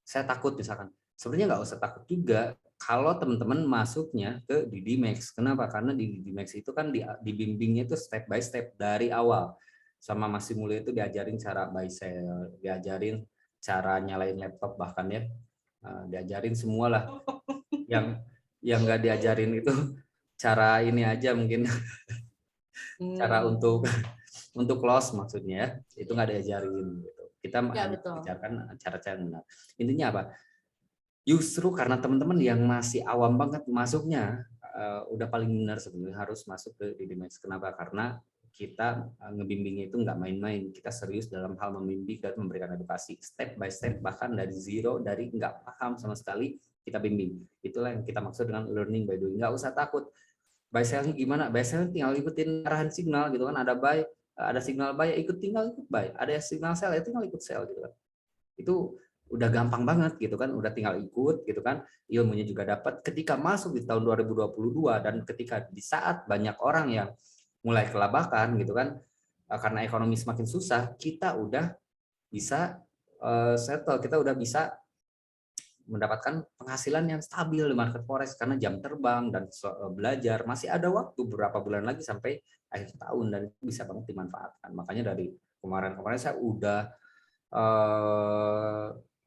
[SPEAKER 6] Saya takut misalkan. Sebenarnya nggak usah takut juga kalau teman-teman masuknya ke DDMax. Kenapa? Karena di DDMax itu kan dibimbingnya itu step by step dari awal. Sama Mas Simulya itu diajarin cara buy sell, diajarin cara nyalain laptop bahkan ya. Diajarin semua lah. Yang nggak diajarin itu cara ini aja mungkin cara untuk loss maksudnya ya. Itu nggak diajarin gitu. Kita
[SPEAKER 4] Ya,
[SPEAKER 6] hanya
[SPEAKER 4] betul.
[SPEAKER 6] bicarakan cara-cara yang benar. Intinya apa? Justru karena teman-teman yang masih awam banget masuknya, udah paling benar sebenarnya harus masuk ke DDMax. Kenapa? Karena kita ngebimbingnya itu nggak main-main. Kita serius dalam hal membimbing dan memberikan edukasi step by step, bahkan dari zero, dari nggak paham sama sekali kita bimbing. Itulah yang kita maksud dengan learning by doing. Nggak usah takut. Buy sell gimana? Buy sell tinggal ikutin arahan signal gitu kan. Ada buy, ada signal buy, tinggal ikut buy. Ada signal sell, ya tinggal ikut sell gitu kan. Itu udah gampang banget gitu kan, udah tinggal ikut gitu kan, ilmunya juga dapat. Ketika masuk di tahun 2022 dan ketika di saat banyak orang yang mulai kelabakan gitu kan, karena ekonomi semakin susah, kita udah bisa settle, kita udah bisa mendapatkan penghasilan yang stabil di market forex karena jam terbang dan belajar masih ada waktu beberapa bulan lagi sampai akhir tahun dan itu bisa banget dimanfaatkan. Makanya dari kemarin-kemarin saya udah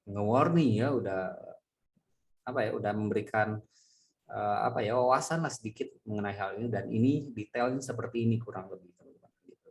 [SPEAKER 6] nge-warning ya, udah memberikan wawasan lah sedikit mengenai hal ini, dan ini detailnya seperti ini kurang lebih teman-teman gitu.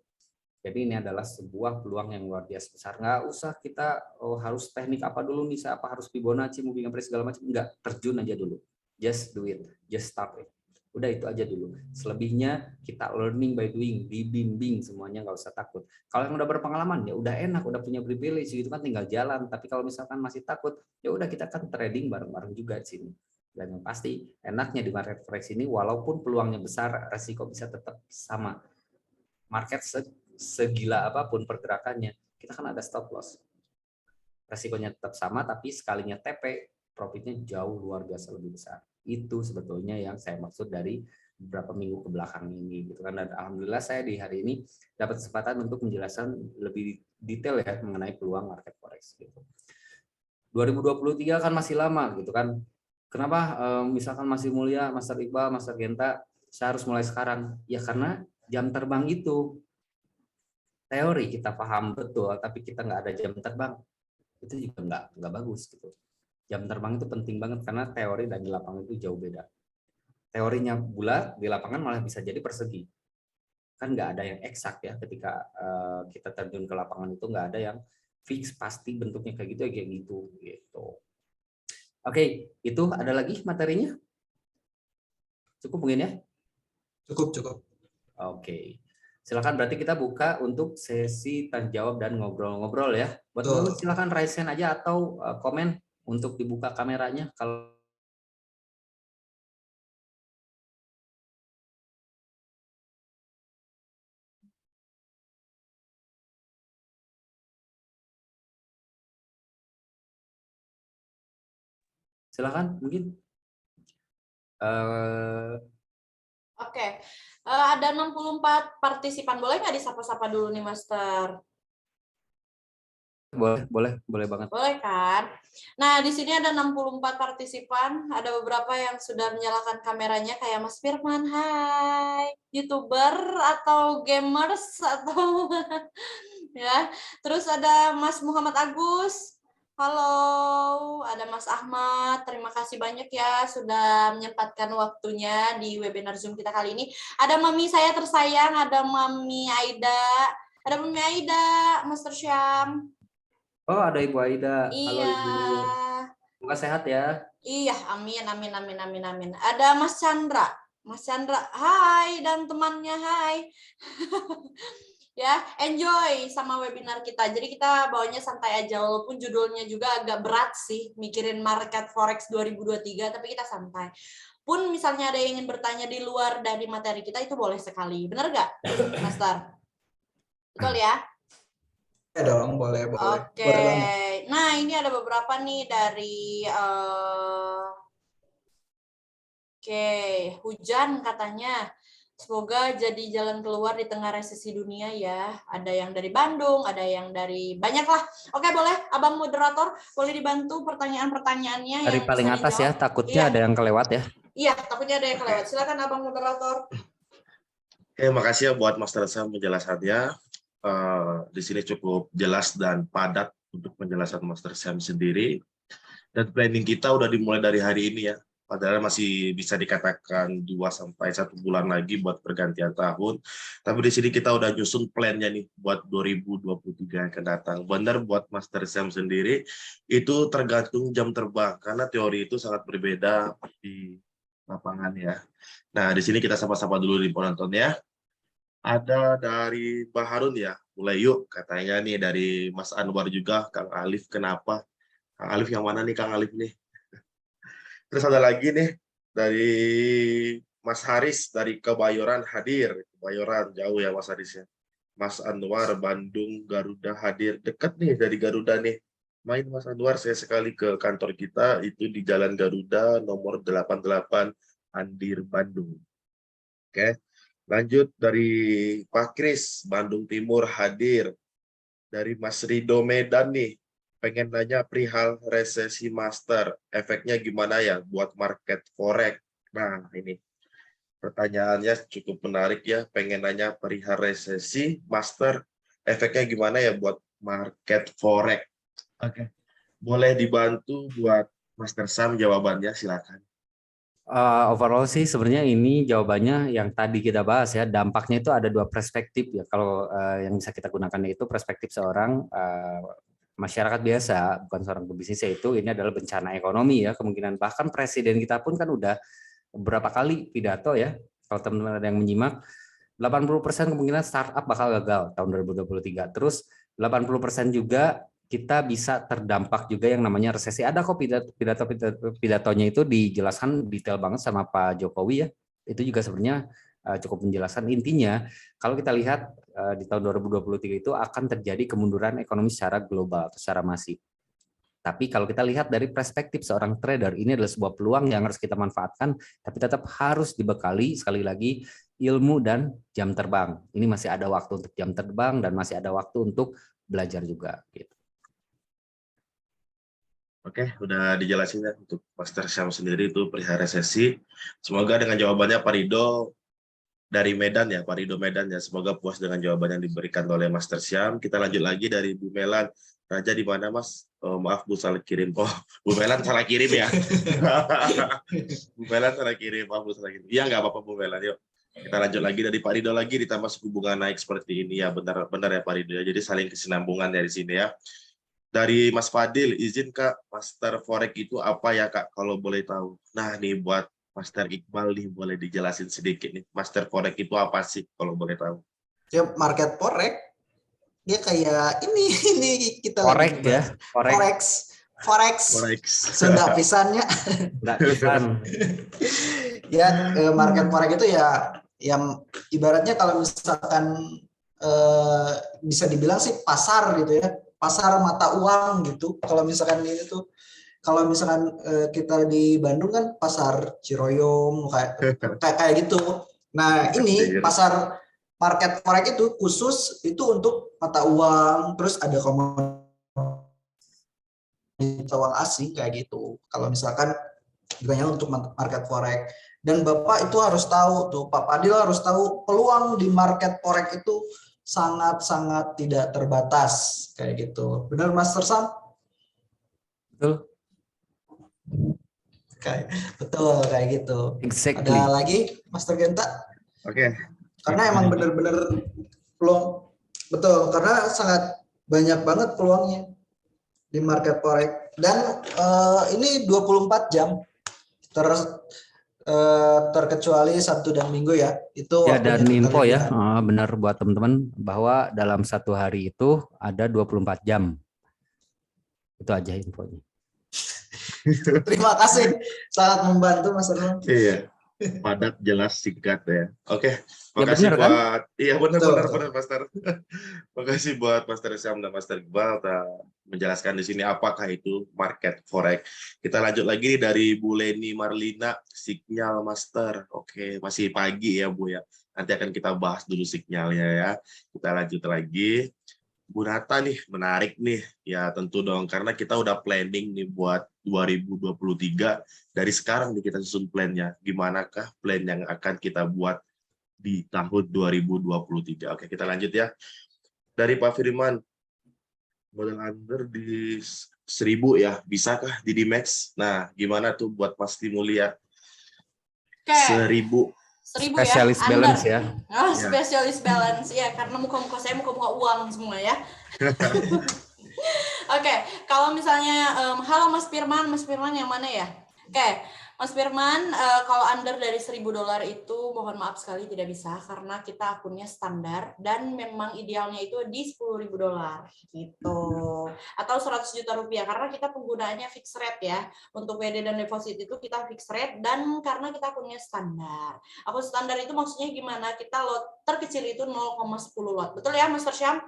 [SPEAKER 6] Jadi ini adalah sebuah peluang yang luar biasa besar. Nggak usah kita harus teknik apa dulu nih, apa harus Fibonacci, moving average segala macam, enggak, terjun aja dulu, just do it, just start it. Udah itu aja dulu. Selebihnya kita learning by doing, dibimbing semuanya, nggak usah takut. Kalau yang udah berpengalaman ya udah enak, udah punya privilege gitu kan, tinggal jalan. Tapi kalau misalkan masih takut, ya udah kita kan trading bareng-bareng juga di sini. Dan yang pasti enaknya di market forex ini walaupun peluangnya besar, resiko bisa tetap sama. Market segila apapun pergerakannya, kita kan ada stop loss. Resikonya tetap sama, tapi sekalinya TP, profitnya jauh luar biasa lebih besar. Itu sebetulnya yang saya maksud dari beberapa minggu ke belakang ini gitu kan. Dan alhamdulillah saya di hari ini dapat kesempatan untuk menjelaskan lebih detail ya mengenai peluang market forex gitu. 2023 kan masih lama gitu kan. Kenapa misalkan Mas Simulya, Master Iqbal, Master Genta saya harus mulai sekarang? Ya karena jam terbang itu teori kita paham betul, tapi kita nggak ada jam terbang, itu juga nggak bagus gitu. Jam terbang itu penting banget karena teori dan di lapangan itu jauh beda. Teorinya bulat, di lapangan malah bisa jadi persegi. Kan nggak ada yang eksak ya ketika kita terjun ke lapangan, itu nggak ada yang fix pasti bentuknya kayak gitu ya kayak gitu. Oke, itu ada lagi materinya? Cukup mungkin ya?
[SPEAKER 3] Cukup.
[SPEAKER 6] Oke. Silakan, berarti kita buka untuk sesi tanya jawab dan ngobrol-ngobrol ya. Buat teman-teman silakan raise hand aja atau komen untuk dibuka kameranya kalau silakan mungkin.
[SPEAKER 4] Oke. Ada 64 partisipan. Boleh nggak disapa-sapa dulu nih, Master?
[SPEAKER 6] Boleh banget.
[SPEAKER 4] Boleh kan? Nah, di sini ada 64 partisipan. Ada beberapa yang sudah menyalakan kameranya kayak Mas Firman, hai. YouTuber atau gamers atau ya. Terus ada Mas Muhammad Agus. Halo, ada Mas Ahmad. Terima kasih banyak ya sudah menyempatkan waktunya di webinar Zoom kita kali ini. Ada Mami saya tersayang, ada Mami Aida. Ada Mami Aida, Master Syam.
[SPEAKER 6] Oh, ada Ibu Aida. Halo
[SPEAKER 4] Iya.
[SPEAKER 6] Ibu. Semoga sehat ya.
[SPEAKER 4] Iya, amin, amin, amin, amin, amin. Ada Mas Chandra. Mas Chandra, hai, dan temannya, hai. Ya, enjoy sama webinar kita. Jadi kita bawanya santai aja, walaupun judulnya juga agak berat sih, mikirin market forex 2023, tapi kita santai. Pun misalnya ada yang ingin bertanya di luar dari materi kita, itu boleh sekali. Benar nggak, Master? Betul ya?
[SPEAKER 3] Ya dong, boleh, boleh.
[SPEAKER 4] Oke.
[SPEAKER 3] Boleh banget.
[SPEAKER 4] Nah, ini ada beberapa nih dari Oke, hujan katanya. Semoga jadi jalan keluar di tengah resesi dunia ya. Ada yang dari Bandung, ada yang dari banyak lah. Oke, boleh Abang moderator boleh dibantu pertanyaan-pertanyaannya
[SPEAKER 6] Dari
[SPEAKER 4] yang
[SPEAKER 6] paling
[SPEAKER 4] bisa
[SPEAKER 6] atas ya,
[SPEAKER 4] dijawab?
[SPEAKER 6] takutnya
[SPEAKER 4] Iya.
[SPEAKER 6] ada yang kelewat ya.
[SPEAKER 4] Iya, takutnya ada yang kelewat. Silakan Abang moderator.
[SPEAKER 2] Oke, makasih ya buat Master Sam penjelasannya. Di sini cukup jelas dan padat untuk penjelasan Master Sam sendiri. Dan planning kita udah dimulai dari hari ini ya. Padahal masih bisa dikatakan 2-1 bulan lagi buat pergantian tahun. Tapi di sini kita udah nyusun plannya nih buat 2023 yang akan datang. Benar buat Master Sam sendiri, itu tergantung jam terbang. Karena teori itu sangat berbeda di lapangan ya. Nah, di sini kita sapa-sapa dulu di penonton ya. Ada dari Mbak Harun ya, mulai yuk katanya nih dari Mas Anwar juga, Kang Alif kenapa? Kang Alif yang mana nih Kang Alif nih? Terus ada lagi nih dari Mas Haris dari Kebayoran hadir. Kebayoran jauh ya Mas Haris ya. Mas Anwar Bandung Garuda hadir. Dekat nih dari Garuda nih. Main Mas Anwar saya sekali ke kantor kita itu di Jalan Garuda nomor 88 Andir Bandung. Oke. Lanjut dari Pak Kris Bandung Timur hadir. Dari Mas Rido Medan nih. Pengen nanya perihal resesi master, efeknya gimana ya buat market forex? Nah, ini pertanyaannya cukup menarik ya. Pengen nanya perihal resesi master, efeknya gimana ya buat market forex? Oke, boleh dibantu buat Master Sam jawabannya, silakan.
[SPEAKER 6] Overall sih sebenarnya ini jawabannya yang tadi kita bahas ya, dampaknya itu ada dua perspektif ya. Kalau yang bisa kita gunakan itu perspektif seorang masyarakat biasa, bukan seorang pebisnis, yaitu ini adalah bencana ekonomi ya, kemungkinan bahkan presiden kita pun kan udah beberapa kali pidato ya, kalau teman-teman ada yang menyimak, 80% kemungkinan startup bakal gagal tahun 2023. Terus 80% juga kita bisa terdampak juga yang namanya resesi. Ada kok pidatonya itu dijelaskan detail banget sama Pak Jokowi ya. Itu juga sebenarnya cukup menjelaskan. Intinya kalau kita lihat di tahun 2023 itu akan terjadi kemunduran ekonomi secara global atau secara masif. Tapi kalau kita lihat dari perspektif seorang trader, ini adalah sebuah peluang yang harus kita manfaatkan, tapi tetap harus dibekali sekali lagi ilmu dan jam terbang. Ini masih ada waktu untuk jam terbang dan masih ada waktu untuk belajar juga. Gitu.
[SPEAKER 2] Oke, udah dijelasin ya untuk Master Syam sendiri itu perihal resesi. Semoga dengan jawabannya Pak Rido dari Medan ya, Pak Rido Medan ya. Semoga puas dengan jawaban yang diberikan oleh Master Syam. Kita lanjut lagi dari Bu Melan. Raja di mana Mas? Oh, maaf Bu salah kirim. Oh, Bu Melan salah kirim ya. Bu Melan salah kirim, maaf Bu salah kirim. Iya nggak apa-apa Bu Melan, yuk. Kita lanjut lagi dari Pak Rido lagi, ditambah suku bunga naik seperti ini ya, benar ya Pak Rido ya. Jadi saling kesinambungan dari sini ya. Dari Mas Fadil, izin Kak, Master Forex itu apa ya Kak, kalau boleh tahu? Nah nih buat Master Iqbal nih, boleh dijelasin sedikit nih, Master Forex itu apa sih, kalau boleh tahu?
[SPEAKER 3] Ya, market forex dia kayak ini kita
[SPEAKER 6] Forex ya,
[SPEAKER 3] forex Sunda pisannya.
[SPEAKER 6] Nggak pisan.
[SPEAKER 3] Ya, market forex itu ya yang ibaratnya kalau misalkan bisa dibilang sih pasar gitu ya, pasar mata uang gitu. Kalau misalkan ini tuh, kalau misalkan kita di Bandung kan pasar Ciroyom kayak gitu. Nah ini pasar market forex itu khusus itu untuk mata uang, terus ada komoditas uang asing kayak gitu. Kalau misalkan ditanya untuk market forex, dan Bapak itu harus tahu tuh, Pak Padil harus tahu peluang di market forex itu sangat-sangat tidak terbatas kayak gitu. Benar Master Sam?
[SPEAKER 6] Betul.
[SPEAKER 3] Betul kayak gitu.
[SPEAKER 6] Exactly.
[SPEAKER 3] Ada lagi Master Genta?
[SPEAKER 2] Oke.
[SPEAKER 3] Karena emang benar-benar peluang, betul, karena sangat banyak banget peluangnya di market forex. Dan ini 24 jam terkecuali Sabtu dan Minggu ya. Itu
[SPEAKER 5] Ya,
[SPEAKER 3] waktunya
[SPEAKER 5] dan
[SPEAKER 3] untuk
[SPEAKER 5] info
[SPEAKER 3] kalian
[SPEAKER 5] ya,
[SPEAKER 3] lihat.
[SPEAKER 5] benar buat teman-teman bahwa dalam satu hari itu ada 24 jam. Itu aja infonya.
[SPEAKER 3] Terima kasih, sangat membantu Mas Arman.
[SPEAKER 2] Iya. Padat, jelas, singkat ya. Oke,
[SPEAKER 5] Ya
[SPEAKER 2] makasih
[SPEAKER 5] benar kan?
[SPEAKER 2] buat iya
[SPEAKER 3] Betul,
[SPEAKER 2] benar
[SPEAKER 3] betul.
[SPEAKER 2] Master. Makasih buat Master Syam dan Master Iqbal menjelaskan di sini apakah itu market forex. Kita lanjut lagi nih dari Bu Leni Marlina, sinyal Master. Oke, masih pagi ya Bu ya. Nanti akan kita bahas dulu sinyalnya ya. Kita lanjut lagi. Bu Nata nih, menarik nih. Ya tentu dong, karena kita udah planning nih buat 2023. Dari sekarang nih kita susun plan-nya. Gimanakah plan yang akan kita buat di tahun 2023. Oke, kita lanjut ya. Dari Pak Firman, modal under di 1000 ya, bisakah di D-Max? Nah, gimana tuh buat Mas Timulia?
[SPEAKER 4] Oke.
[SPEAKER 2] 1000.
[SPEAKER 4] 1000 ya,
[SPEAKER 5] Spesialis
[SPEAKER 4] under.
[SPEAKER 5] balance ya.
[SPEAKER 4] Oh,
[SPEAKER 2] Ya.
[SPEAKER 4] spesialis balance ya, karena muka-muka saya muka-muka uang semua ya. Oke, kalau misalnya halo Mas Firman yang mana ya? Oke, Mas Firman, kalau under dari $1000 itu mohon maaf sekali tidak bisa karena kita akunnya standar dan memang idealnya itu di $10.000 gitu. Atau 100 juta rupiah karena kita penggunaannya fixed rate ya. Untuk WD dan deposit itu kita fixed rate dan karena kita akunnya standar. Akun standar itu maksudnya gimana? Kita lot terkecil itu 0,10 lot. Betul ya Mas Syam?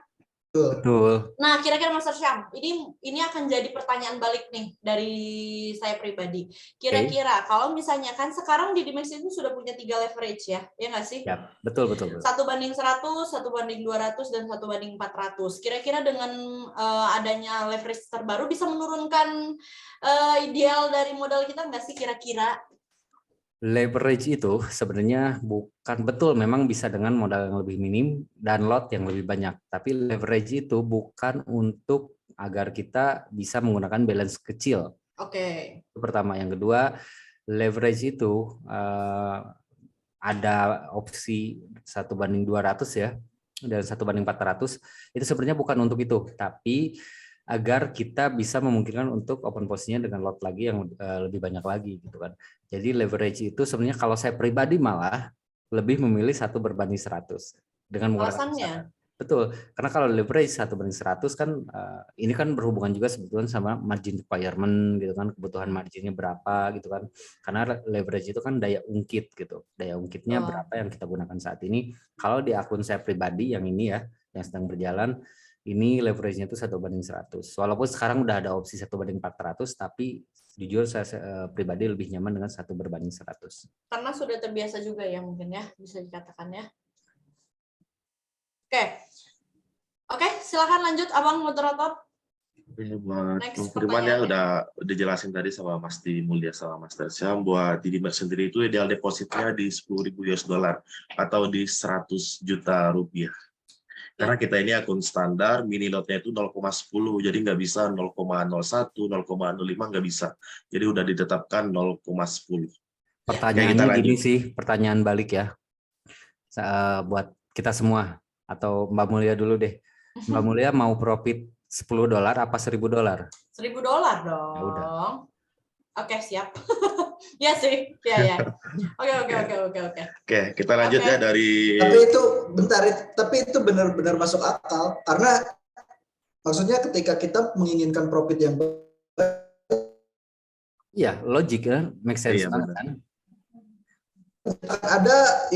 [SPEAKER 5] Betul.
[SPEAKER 4] Nah, kira-kira Mas Syam, ini akan jadi pertanyaan balik nih dari saya pribadi. Kira-kira kalau misalnya kan sekarang di D-Max itu sudah punya 3 leverage ya nggak sih?
[SPEAKER 5] Ya, betul.
[SPEAKER 4] 1:100, 1:200, dan 1:400. Kira-kira dengan adanya leverage terbaru bisa menurunkan ideal dari modal kita nggak sih kira-kira?
[SPEAKER 5] Leverage itu sebenarnya bukan betul, memang bisa dengan modal yang lebih minim dan lot yang lebih banyak. Tapi leverage itu bukan untuk agar kita bisa menggunakan balance kecil.
[SPEAKER 4] Oke.
[SPEAKER 5] Itu pertama. Yang kedua, leverage itu ada opsi 1:200 ya, dan 1:400. Itu sebenarnya bukan untuk itu, tapi agar kita bisa memungkinkan untuk open posisinya dengan lot lagi yang lebih banyak lagi gitu kan. Jadi leverage itu sebenarnya kalau saya pribadi malah lebih memilih 1:100 dengan menggunakan
[SPEAKER 4] Alasannya?
[SPEAKER 5] misalkan. Betul, karena kalau leverage 1:100 kan ini kan berhubungan juga sebetulnya sama margin requirement gitu kan, kebutuhan marginnya berapa gitu kan. Karena leverage itu kan daya ungkit gitu. Daya ungkitnya berapa yang kita gunakan saat ini. Kalau di akun saya pribadi yang ini ya, yang sedang berjalan, ini leverage-nya itu 1:100. Walaupun sekarang udah ada opsi 1:400, tapi jujur saya pribadi lebih nyaman dengan 1:100.
[SPEAKER 4] Karena sudah terbiasa juga ya mungkin ya, bisa dikatakan ya. Oke, silakan lanjut Abang moderator.
[SPEAKER 2] Buat
[SPEAKER 4] Next
[SPEAKER 2] Firman ya
[SPEAKER 4] pertanyaannya.
[SPEAKER 2] udah dijelasin tadi sama Mas Timulia sama Master Syam buat di D-Max sendiri itu ideal depositnya di $10.000 atau di 100 juta rupiah. Karena kita ini akun standar, mini lotnya itu 0,10, jadi nggak bisa 0,01, 0,05 nggak bisa. Jadi udah ditetapkan 0,10.
[SPEAKER 5] Pertanyaannya gini sih, pertanyaan balik ya, buat kita semua, atau Mbak Mulia dulu deh. Mbak Mulia mau profit $10 apa $1.000?
[SPEAKER 4] $1.000 dong.
[SPEAKER 5] Ya udah.
[SPEAKER 4] Oke, siap. Ya sih, ya. Oke.
[SPEAKER 2] Oke, kita lanjut ya dari.
[SPEAKER 3] Tapi itu benar-benar masuk akal karena maksudnya ketika kita menginginkan profit yang
[SPEAKER 5] iya, logik kan, make sense banget kan.
[SPEAKER 3] Ada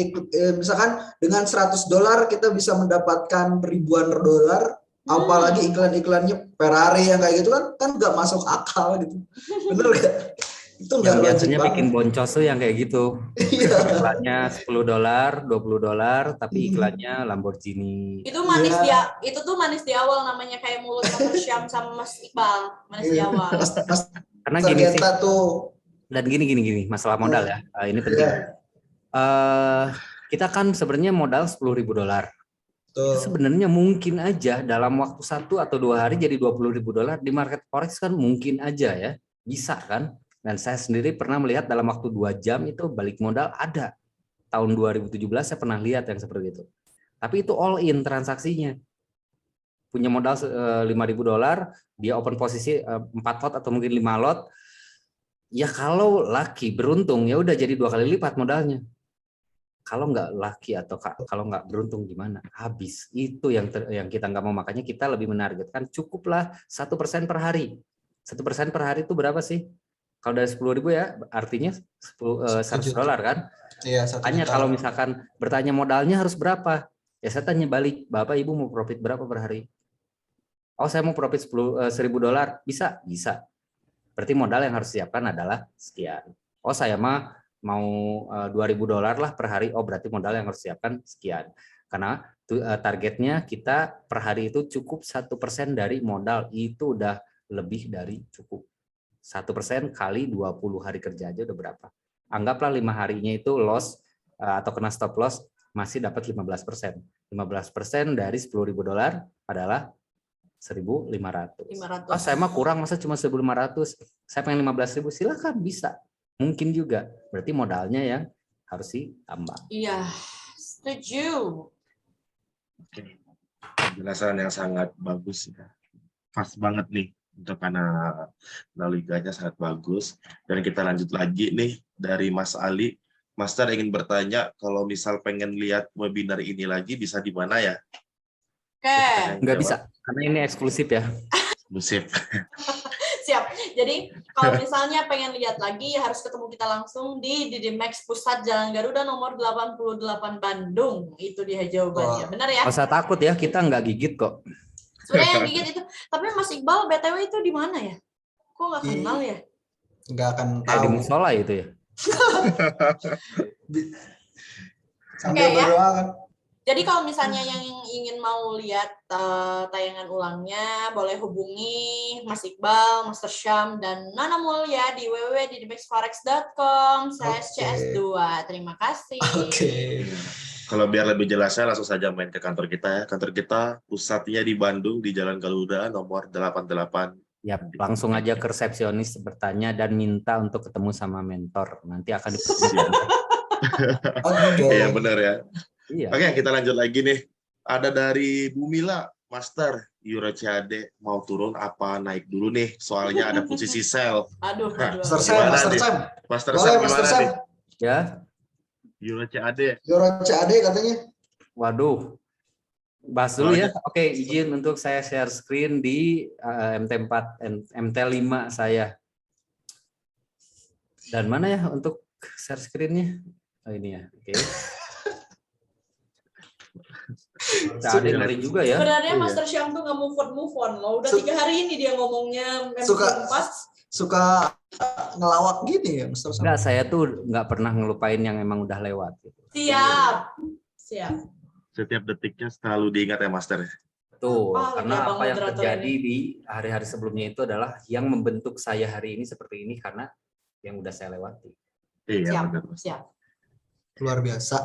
[SPEAKER 3] misalkan dengan $100 kita bisa mendapatkan ribuan dolar, apalagi iklan-iklannya Ferrari yang kayak gitu kan nggak masuk akal gitu. Bener gak? Itu nggak logik
[SPEAKER 5] biasanya
[SPEAKER 3] banget.
[SPEAKER 5] bikin boncos tuh yang kayak gitu. Iklannya $10, $20, tapi iklannya Lamborghini.
[SPEAKER 4] Itu manis itu tuh manis di awal, namanya kayak mulut Mas Syam sama Mas Iqbal, manis di awal.
[SPEAKER 5] Karena gini sih.
[SPEAKER 3] Tuh.
[SPEAKER 5] Dan gini masalah modal ya. Ini penting. Kita kan sebenarnya modal $10.000. Itu sebenarnya mungkin aja dalam waktu 1 atau 2 hari jadi $20.000 di market forex kan, mungkin aja ya, bisa kan. Dan saya sendiri pernah melihat dalam waktu 2 jam itu balik modal ada. Tahun 2017 saya pernah lihat yang seperti itu. Tapi itu all in transaksinya.
[SPEAKER 6] punya modal $5.000, dia open posisi 4 lot atau mungkin 5 lot. Ya kalau lucky beruntung ya udah jadi 2 kali lipat modalnya. Kalau nggak lucky atau kalau nggak beruntung gimana? Habis. Itu yang kita nggak mau, makanya kita lebih menargetkan cukuplah 1% per hari. 1% per hari itu berapa sih? Kalau dari 10.000 ya artinya $100 kan?
[SPEAKER 3] Iya, 1
[SPEAKER 6] Hanya
[SPEAKER 3] juta.
[SPEAKER 6] kalau misalkan bertanya modalnya harus berapa? Ya saya tanya balik, Bapak Ibu mau profit berapa per hari? Oh saya mau profit $1.000, bisa. Berarti modal yang harus siapkan adalah sekian. Oh saya mah mau $2.000 lah per hari. Oh berarti modal yang harus siapkan sekian. Karena targetnya kita per hari itu cukup 1% dari modal, itu udah lebih dari cukup. 1% kali 20 hari kerja aja udah berapa? Anggaplah 5 harinya itu loss atau kena stop loss, masih dapat 15%. 15% dari $10.000 adalah 1.500. Oh, saya mah kurang, masa cuma 1.500. Saya pengen 15.000, silakan bisa. Mungkin juga. Berarti modalnya yang harus ditambah.
[SPEAKER 4] Iya, setuju.
[SPEAKER 2] Penjelasan yang sangat bagus ya. Pas banget nih untuk analoganya sangat bagus. Dan kita lanjut lagi nih dari Mas Ali. Master ingin bertanya, kalau misal pengen lihat webinar ini lagi bisa di mana ya?
[SPEAKER 4] Oke,
[SPEAKER 6] Nggak bisa, karena ini eksklusif ya.
[SPEAKER 2] Eksklusif.
[SPEAKER 4] siap. Jadi kalau misalnya pengen lihat lagi harus ketemu kita langsung di Didimax Pusat Jalan Garuda nomor 88 Bandung. Itu dia jawabannya. Benar ya?
[SPEAKER 6] Nggak usah takut ya, kita nggak gigit kok.
[SPEAKER 4] Sebenarnya yang gigit itu. Tapi Mas Iqbal BTW itu di mana ya? Kok nggak kenal ya?
[SPEAKER 3] Nggak akan
[SPEAKER 6] Kayak
[SPEAKER 3] tahu.
[SPEAKER 6] di musola itu ya.
[SPEAKER 3] Sambil
[SPEAKER 4] Oke, ya.
[SPEAKER 3] berdoa kan.
[SPEAKER 4] Jadi kalau misalnya yang ingin mau lihat tayangan ulangnya, boleh hubungi Mas Iqbal, Master Syam, dan Nana Mulya di www.didimexforex.com/cs2. Terima kasih.
[SPEAKER 3] Oke.
[SPEAKER 2] Kalau biar lebih jelasnya langsung saja main ke kantor kita ya. Kantor kita pusatnya di Bandung di Jalan Garuda nomor 88.
[SPEAKER 6] Ya, langsung aja ke resepsionis bertanya dan minta untuk ketemu sama mentor. Nanti akan dipertemukan.
[SPEAKER 3] Oke.
[SPEAKER 2] Iya benar ya.
[SPEAKER 6] Iya.
[SPEAKER 2] Oke, kita lanjut lagi nih. Ada dari Bu Mila, Master, Euro CAD mau turun apa naik dulu nih? Soalnya ada posisi sell.
[SPEAKER 4] Aduh.
[SPEAKER 3] Master Sam,
[SPEAKER 2] Gimana
[SPEAKER 3] Master
[SPEAKER 2] nih?
[SPEAKER 3] Sam.
[SPEAKER 2] Master
[SPEAKER 3] Boleh,
[SPEAKER 2] Sam
[SPEAKER 3] Master
[SPEAKER 2] gimana
[SPEAKER 3] Sam.
[SPEAKER 2] nih?
[SPEAKER 6] Ya.
[SPEAKER 2] Euro CAD.
[SPEAKER 3] Euro CAD katanya.
[SPEAKER 6] Waduh. Bahas dulu ya. Oke, izin untuk saya share screen di MT4, MT5 saya. Dan mana ya untuk share screen-nya? Oh ini ya. Oke. CAD ngeri juga ya.
[SPEAKER 4] Sebenarnya Master Syam tuh nggak move on loh. Udah 3 hari ini dia ngomongnya
[SPEAKER 3] suka ngelawak gini ya, Master Sam.
[SPEAKER 6] Enggak, saya tuh nggak pernah ngelupain yang emang udah lewat.
[SPEAKER 4] Siap.
[SPEAKER 2] Setiap detiknya selalu diingat ya, Master.
[SPEAKER 6] Tuh, karena
[SPEAKER 4] Abang
[SPEAKER 6] apa yang
[SPEAKER 4] moderator
[SPEAKER 6] terjadi
[SPEAKER 4] ini.
[SPEAKER 6] di hari-hari sebelumnya itu adalah yang membentuk saya hari ini seperti ini karena yang udah saya lewati.
[SPEAKER 2] Iya, benar.
[SPEAKER 4] Siap.
[SPEAKER 3] Luar biasa.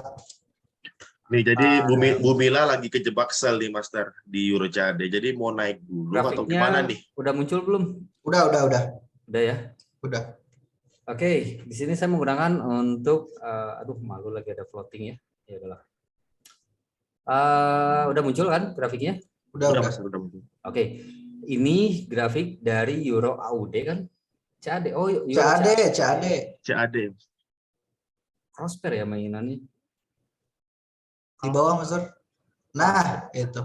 [SPEAKER 2] Nih, jadi Bu Mila lagi kejebak sell nih, Master, di Euro CAD. Jadi mau naik dulu atau
[SPEAKER 6] Grafiknya
[SPEAKER 2] gimana nih?
[SPEAKER 6] udah muncul belum?
[SPEAKER 3] Udah.
[SPEAKER 6] Udah ya?
[SPEAKER 3] Udah.
[SPEAKER 6] Oke, di sini saya menggunakan untuk aduh malu lagi ada floating ya. Ya udahlah. Udah muncul kan grafiknya?
[SPEAKER 3] Udah.
[SPEAKER 2] Master, udah muncul.
[SPEAKER 6] Oke. Ini grafik dari Euro AUD kan? CAD. Oh, Euro
[SPEAKER 3] CAD.
[SPEAKER 6] Prosper ya mainannya.
[SPEAKER 3] Di bawah, Master. Nah, itu.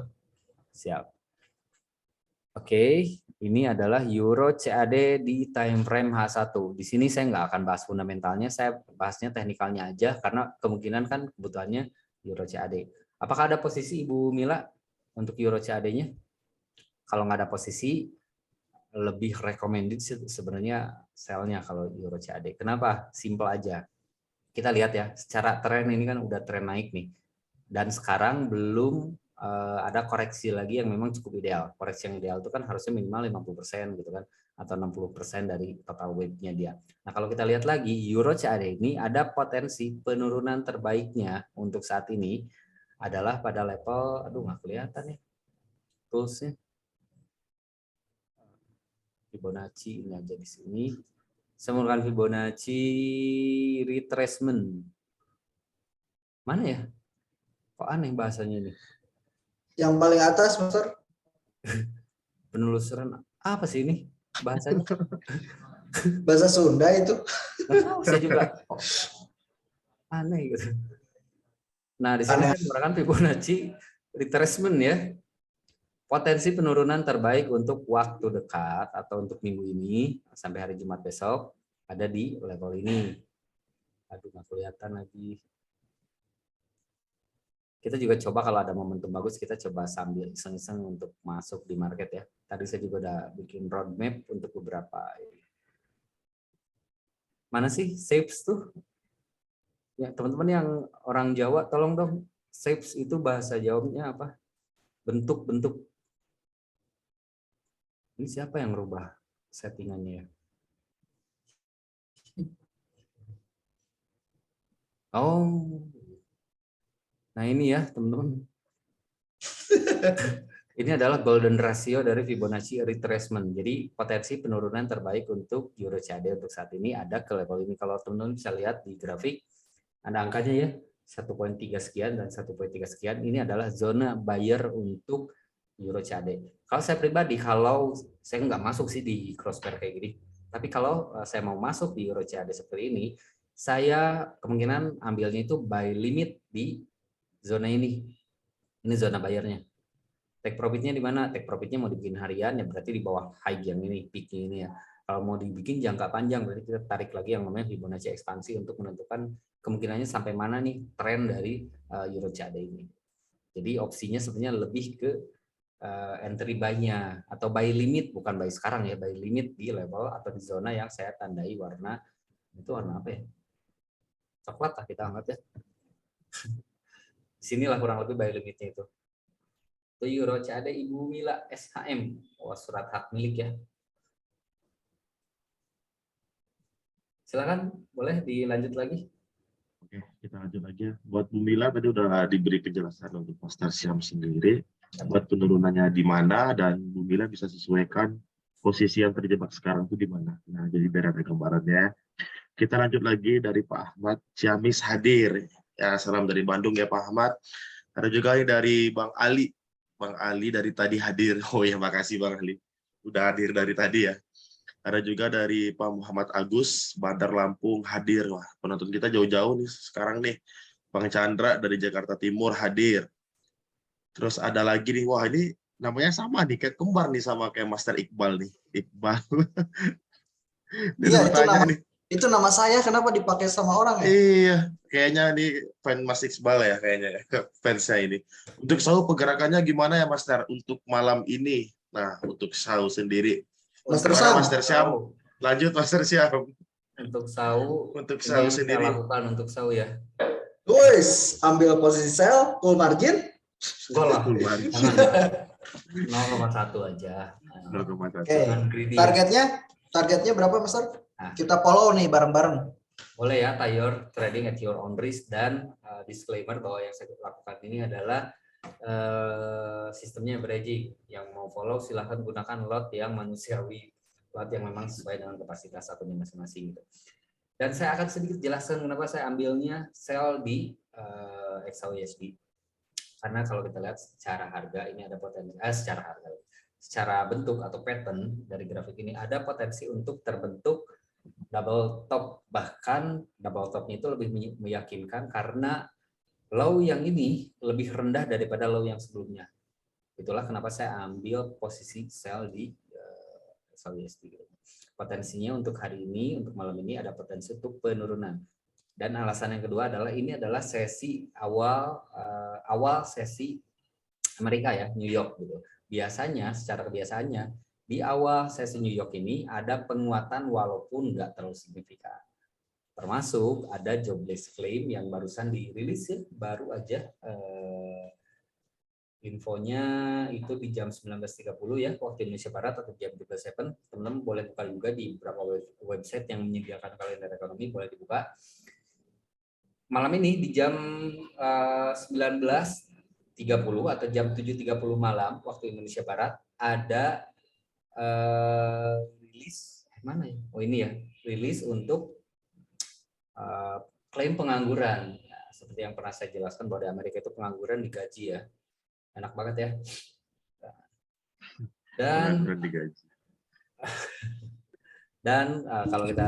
[SPEAKER 6] Siap. Oke, ini adalah Euro CAD di time frame H1. Di sini saya nggak akan bahas fundamentalnya, saya bahasnya teknikalnya aja karena kemungkinan kan kebutuhannya Euro CAD. Apakah ada posisi Ibu Mila untuk Euro CAD-nya? Kalau nggak ada posisi, lebih recommended sebenarnya sell-nya kalau Euro CAD. Kenapa? Simple aja. Kita lihat ya, secara tren ini kan udah tren naik nih. Dan sekarang belum ada koreksi lagi yang memang cukup ideal. Koreksi yang ideal itu kan harusnya minimal 50% gitu kan, atau 60% dari total weight-nya dia. Nah kalau kita lihat lagi Euro CAD ini ada potensi penurunan terbaiknya untuk saat ini adalah pada level, aduh nggak kelihatan ya toolsnya. Fibonacci ini aja di sini. Saya menggunakan Fibonacci retracement. Mana ya? Kok aneh bahasanya nih?
[SPEAKER 3] Yang paling atas, Master.
[SPEAKER 6] Penelusuran apa sih ini bahasanya?
[SPEAKER 3] Bahasa Sunda itu.
[SPEAKER 6] Nggak tahu saya juga. Oh, aneh gitu. Nah, di sini
[SPEAKER 3] Aneh.
[SPEAKER 6] saya menggunakan Fibonacci retracement ya. Potensi penurunan terbaik untuk waktu dekat atau untuk minggu ini sampai hari Jumat besok ada di level ini. Aduh, nggak kelihatan lagi. Kita juga coba kalau ada momentum bagus, kita coba sambil iseng-iseng untuk masuk di market ya. Tadi saya juga udah bikin roadmap untuk beberapa. Mana sih shapes tuh? Ya, teman-teman yang orang Jawa, tolong dong, shapes itu bahasa Jawanya apa? Bentuk-bentuk. Ini siapa yang merubah settingannya ya? Oh, nah ini ya teman-teman. Ini adalah golden ratio dari Fibonacci retracement. Jadi potensi penurunan terbaik untuk Euro CAD untuk saat ini ada ke level ini. Kalau teman-teman bisa lihat di grafik, ada angkanya ya, 1,3 sekian dan 1,3 sekian. Ini adalah zona buyer untuk Euro CAD. Kalau saya pribadi, kalau saya nggak masuk sih di crosspair kayak gini, tapi kalau saya mau masuk di Euro CAD seperti ini, saya kemungkinan ambilnya itu buy limit di zona ini. Ini zona bayarnya. Take profitnya di mana? Take profitnya mau dibikin harian ya berarti di bawah high yang ini, peak ini ya. Kalau mau dibikin jangka panjang berarti kita tarik lagi yang namanya Fibonacci ekspansi untuk menentukan kemungkinannya sampai mana nih tren dari Euro CAD ini. Jadi opsinya sebenarnya lebih ke entry buy-nya atau buy limit, bukan buy sekarang ya, buy limit di level atau di zona yang saya tandai warna, itu warna apa ya? Coklat lah kita anggap ya. Sinilah kurang lebih buy limitnya itu. Itu Euro CAD Ibu Mila SHM, surat hak milik ya. Silakan, boleh dilanjut lagi.
[SPEAKER 2] Oke, kita lanjut lagi ya. Buat Bu Mila tadi udah diberi penjelasan untuk Master Syam sendiri. Buat penurunannya di mana dan Bu Mila bisa sesuaikan posisi yang terjebak sekarang itu di mana. Nah, jadi biar ada gambarannya. Kita lanjut lagi dari Pak Ahmad Ciamis hadir. Ya, salam dari Bandung ya Pak Ahmad. Ada juga ini dari Bang Ali. Bang Ali dari tadi hadir. Oh ya, makasih Bang Ali. Udah hadir dari tadi ya. Ada juga dari Pak Muhammad Agus, Bandar Lampung hadir. Wah, penonton kita jauh-jauh nih sekarang nih. Bang Chandra dari Jakarta Timur hadir. Terus ada lagi nih, wah ini namanya sama nih, kayak kembar nih sama kayak Master Iqbal nih. Iqbal. Dia
[SPEAKER 3] Iya,
[SPEAKER 2] bertanya nih.
[SPEAKER 3] itu nama saya kenapa dipakai sama orang ya?
[SPEAKER 2] Iya, kayaknya nih fan Mas Iqbal ya kayaknya fansnya ini. Untuk Sau pergerakannya gimana ya Master untuk malam ini? Nah, untuk Sau sendiri.
[SPEAKER 3] Master
[SPEAKER 2] Gimana
[SPEAKER 3] Sam.
[SPEAKER 2] Master Syam? Lanjut Master Syam.
[SPEAKER 6] Untuk Sau,
[SPEAKER 2] Untuk
[SPEAKER 6] ini
[SPEAKER 2] Sau
[SPEAKER 6] yang saya
[SPEAKER 2] sendiri.
[SPEAKER 6] lakukan untuk Sau ya.
[SPEAKER 3] Guys, ambil posisi sell, full margin.
[SPEAKER 6] Enggak lah, jangan 0,1 aja.
[SPEAKER 2] 0,1.
[SPEAKER 3] Oke.
[SPEAKER 6] Jangan greedy.
[SPEAKER 3] Targetnya berapa, Master?
[SPEAKER 6] Nah.
[SPEAKER 3] Kita follow nih bareng-bareng.
[SPEAKER 6] Boleh ya, Tayor trading at your own risk, dan disclaimer bahwa yang saya lakukan ini adalah sistemnya averaging. Yang mau follow silahkan gunakan lot yang manusiawi, lot yang memang sesuai dengan kapasitas akunnya masing-masing gitu. Dan saya akan sedikit jelaskan kenapa saya ambilnya sell di XAUSD. Karena kalau kita lihat secara harga ini ada potensi, secara bentuk atau pattern dari grafik ini ada potensi untuk terbentuk double top, bahkan double topnya itu lebih meyakinkan karena low yang ini lebih rendah daripada low yang sebelumnya. Itulah kenapa saya ambil posisi sell di XAUSD. Potensinya untuk hari ini, untuk malam ini ada potensi untuk penurunan. Dan alasan yang kedua adalah ini adalah sesi awal sesi Amerika ya, New York gitu. Biasanya secara kebiasaannya di awal sesi New York ini ada penguatan walaupun nggak terlalu signifikan. Termasuk ada jobless claim yang barusan dirilis ya, baru aja infonya itu di jam 19.30 ya waktu Indonesia Barat atau jam 12.7. Teman-teman boleh buka juga di beberapa website yang menyediakan kalender ekonomi, boleh dibuka. Malam ini di jam 19.30 atau jam 7.30 malam waktu Indonesia Barat ada rilis mana ya? Oh ini ya, rilis untuk klaim pengangguran. Ya, seperti yang pernah saya jelaskan bahwa di Amerika itu pengangguran digaji ya. Enak banget ya. Dan
[SPEAKER 2] Pengangguran digaji.
[SPEAKER 6] Kalau kita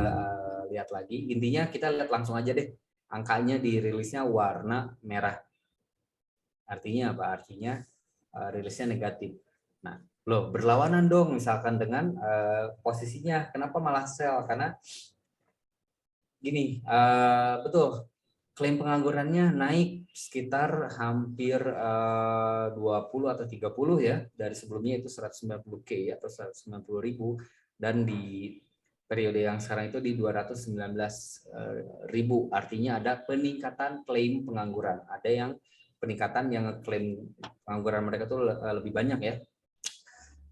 [SPEAKER 6] lihat lagi, intinya kita lihat langsung aja deh, angkanya dirilisnya warna merah. Artinya apa? Artinya rilisnya negatif. Nah, loh berlawanan dong misalkan dengan posisinya. Kenapa malah sell? Karena gini, betul, klaim penganggurannya naik sekitar hampir 20 atau 30 ya, dari sebelumnya itu 190K atau 190.000, dan di periode yang sekarang itu di 219.000. Artinya ada peningkatan klaim pengangguran. Ada yang peningkatan yang klaim pengangguran mereka tuh lebih banyak ya.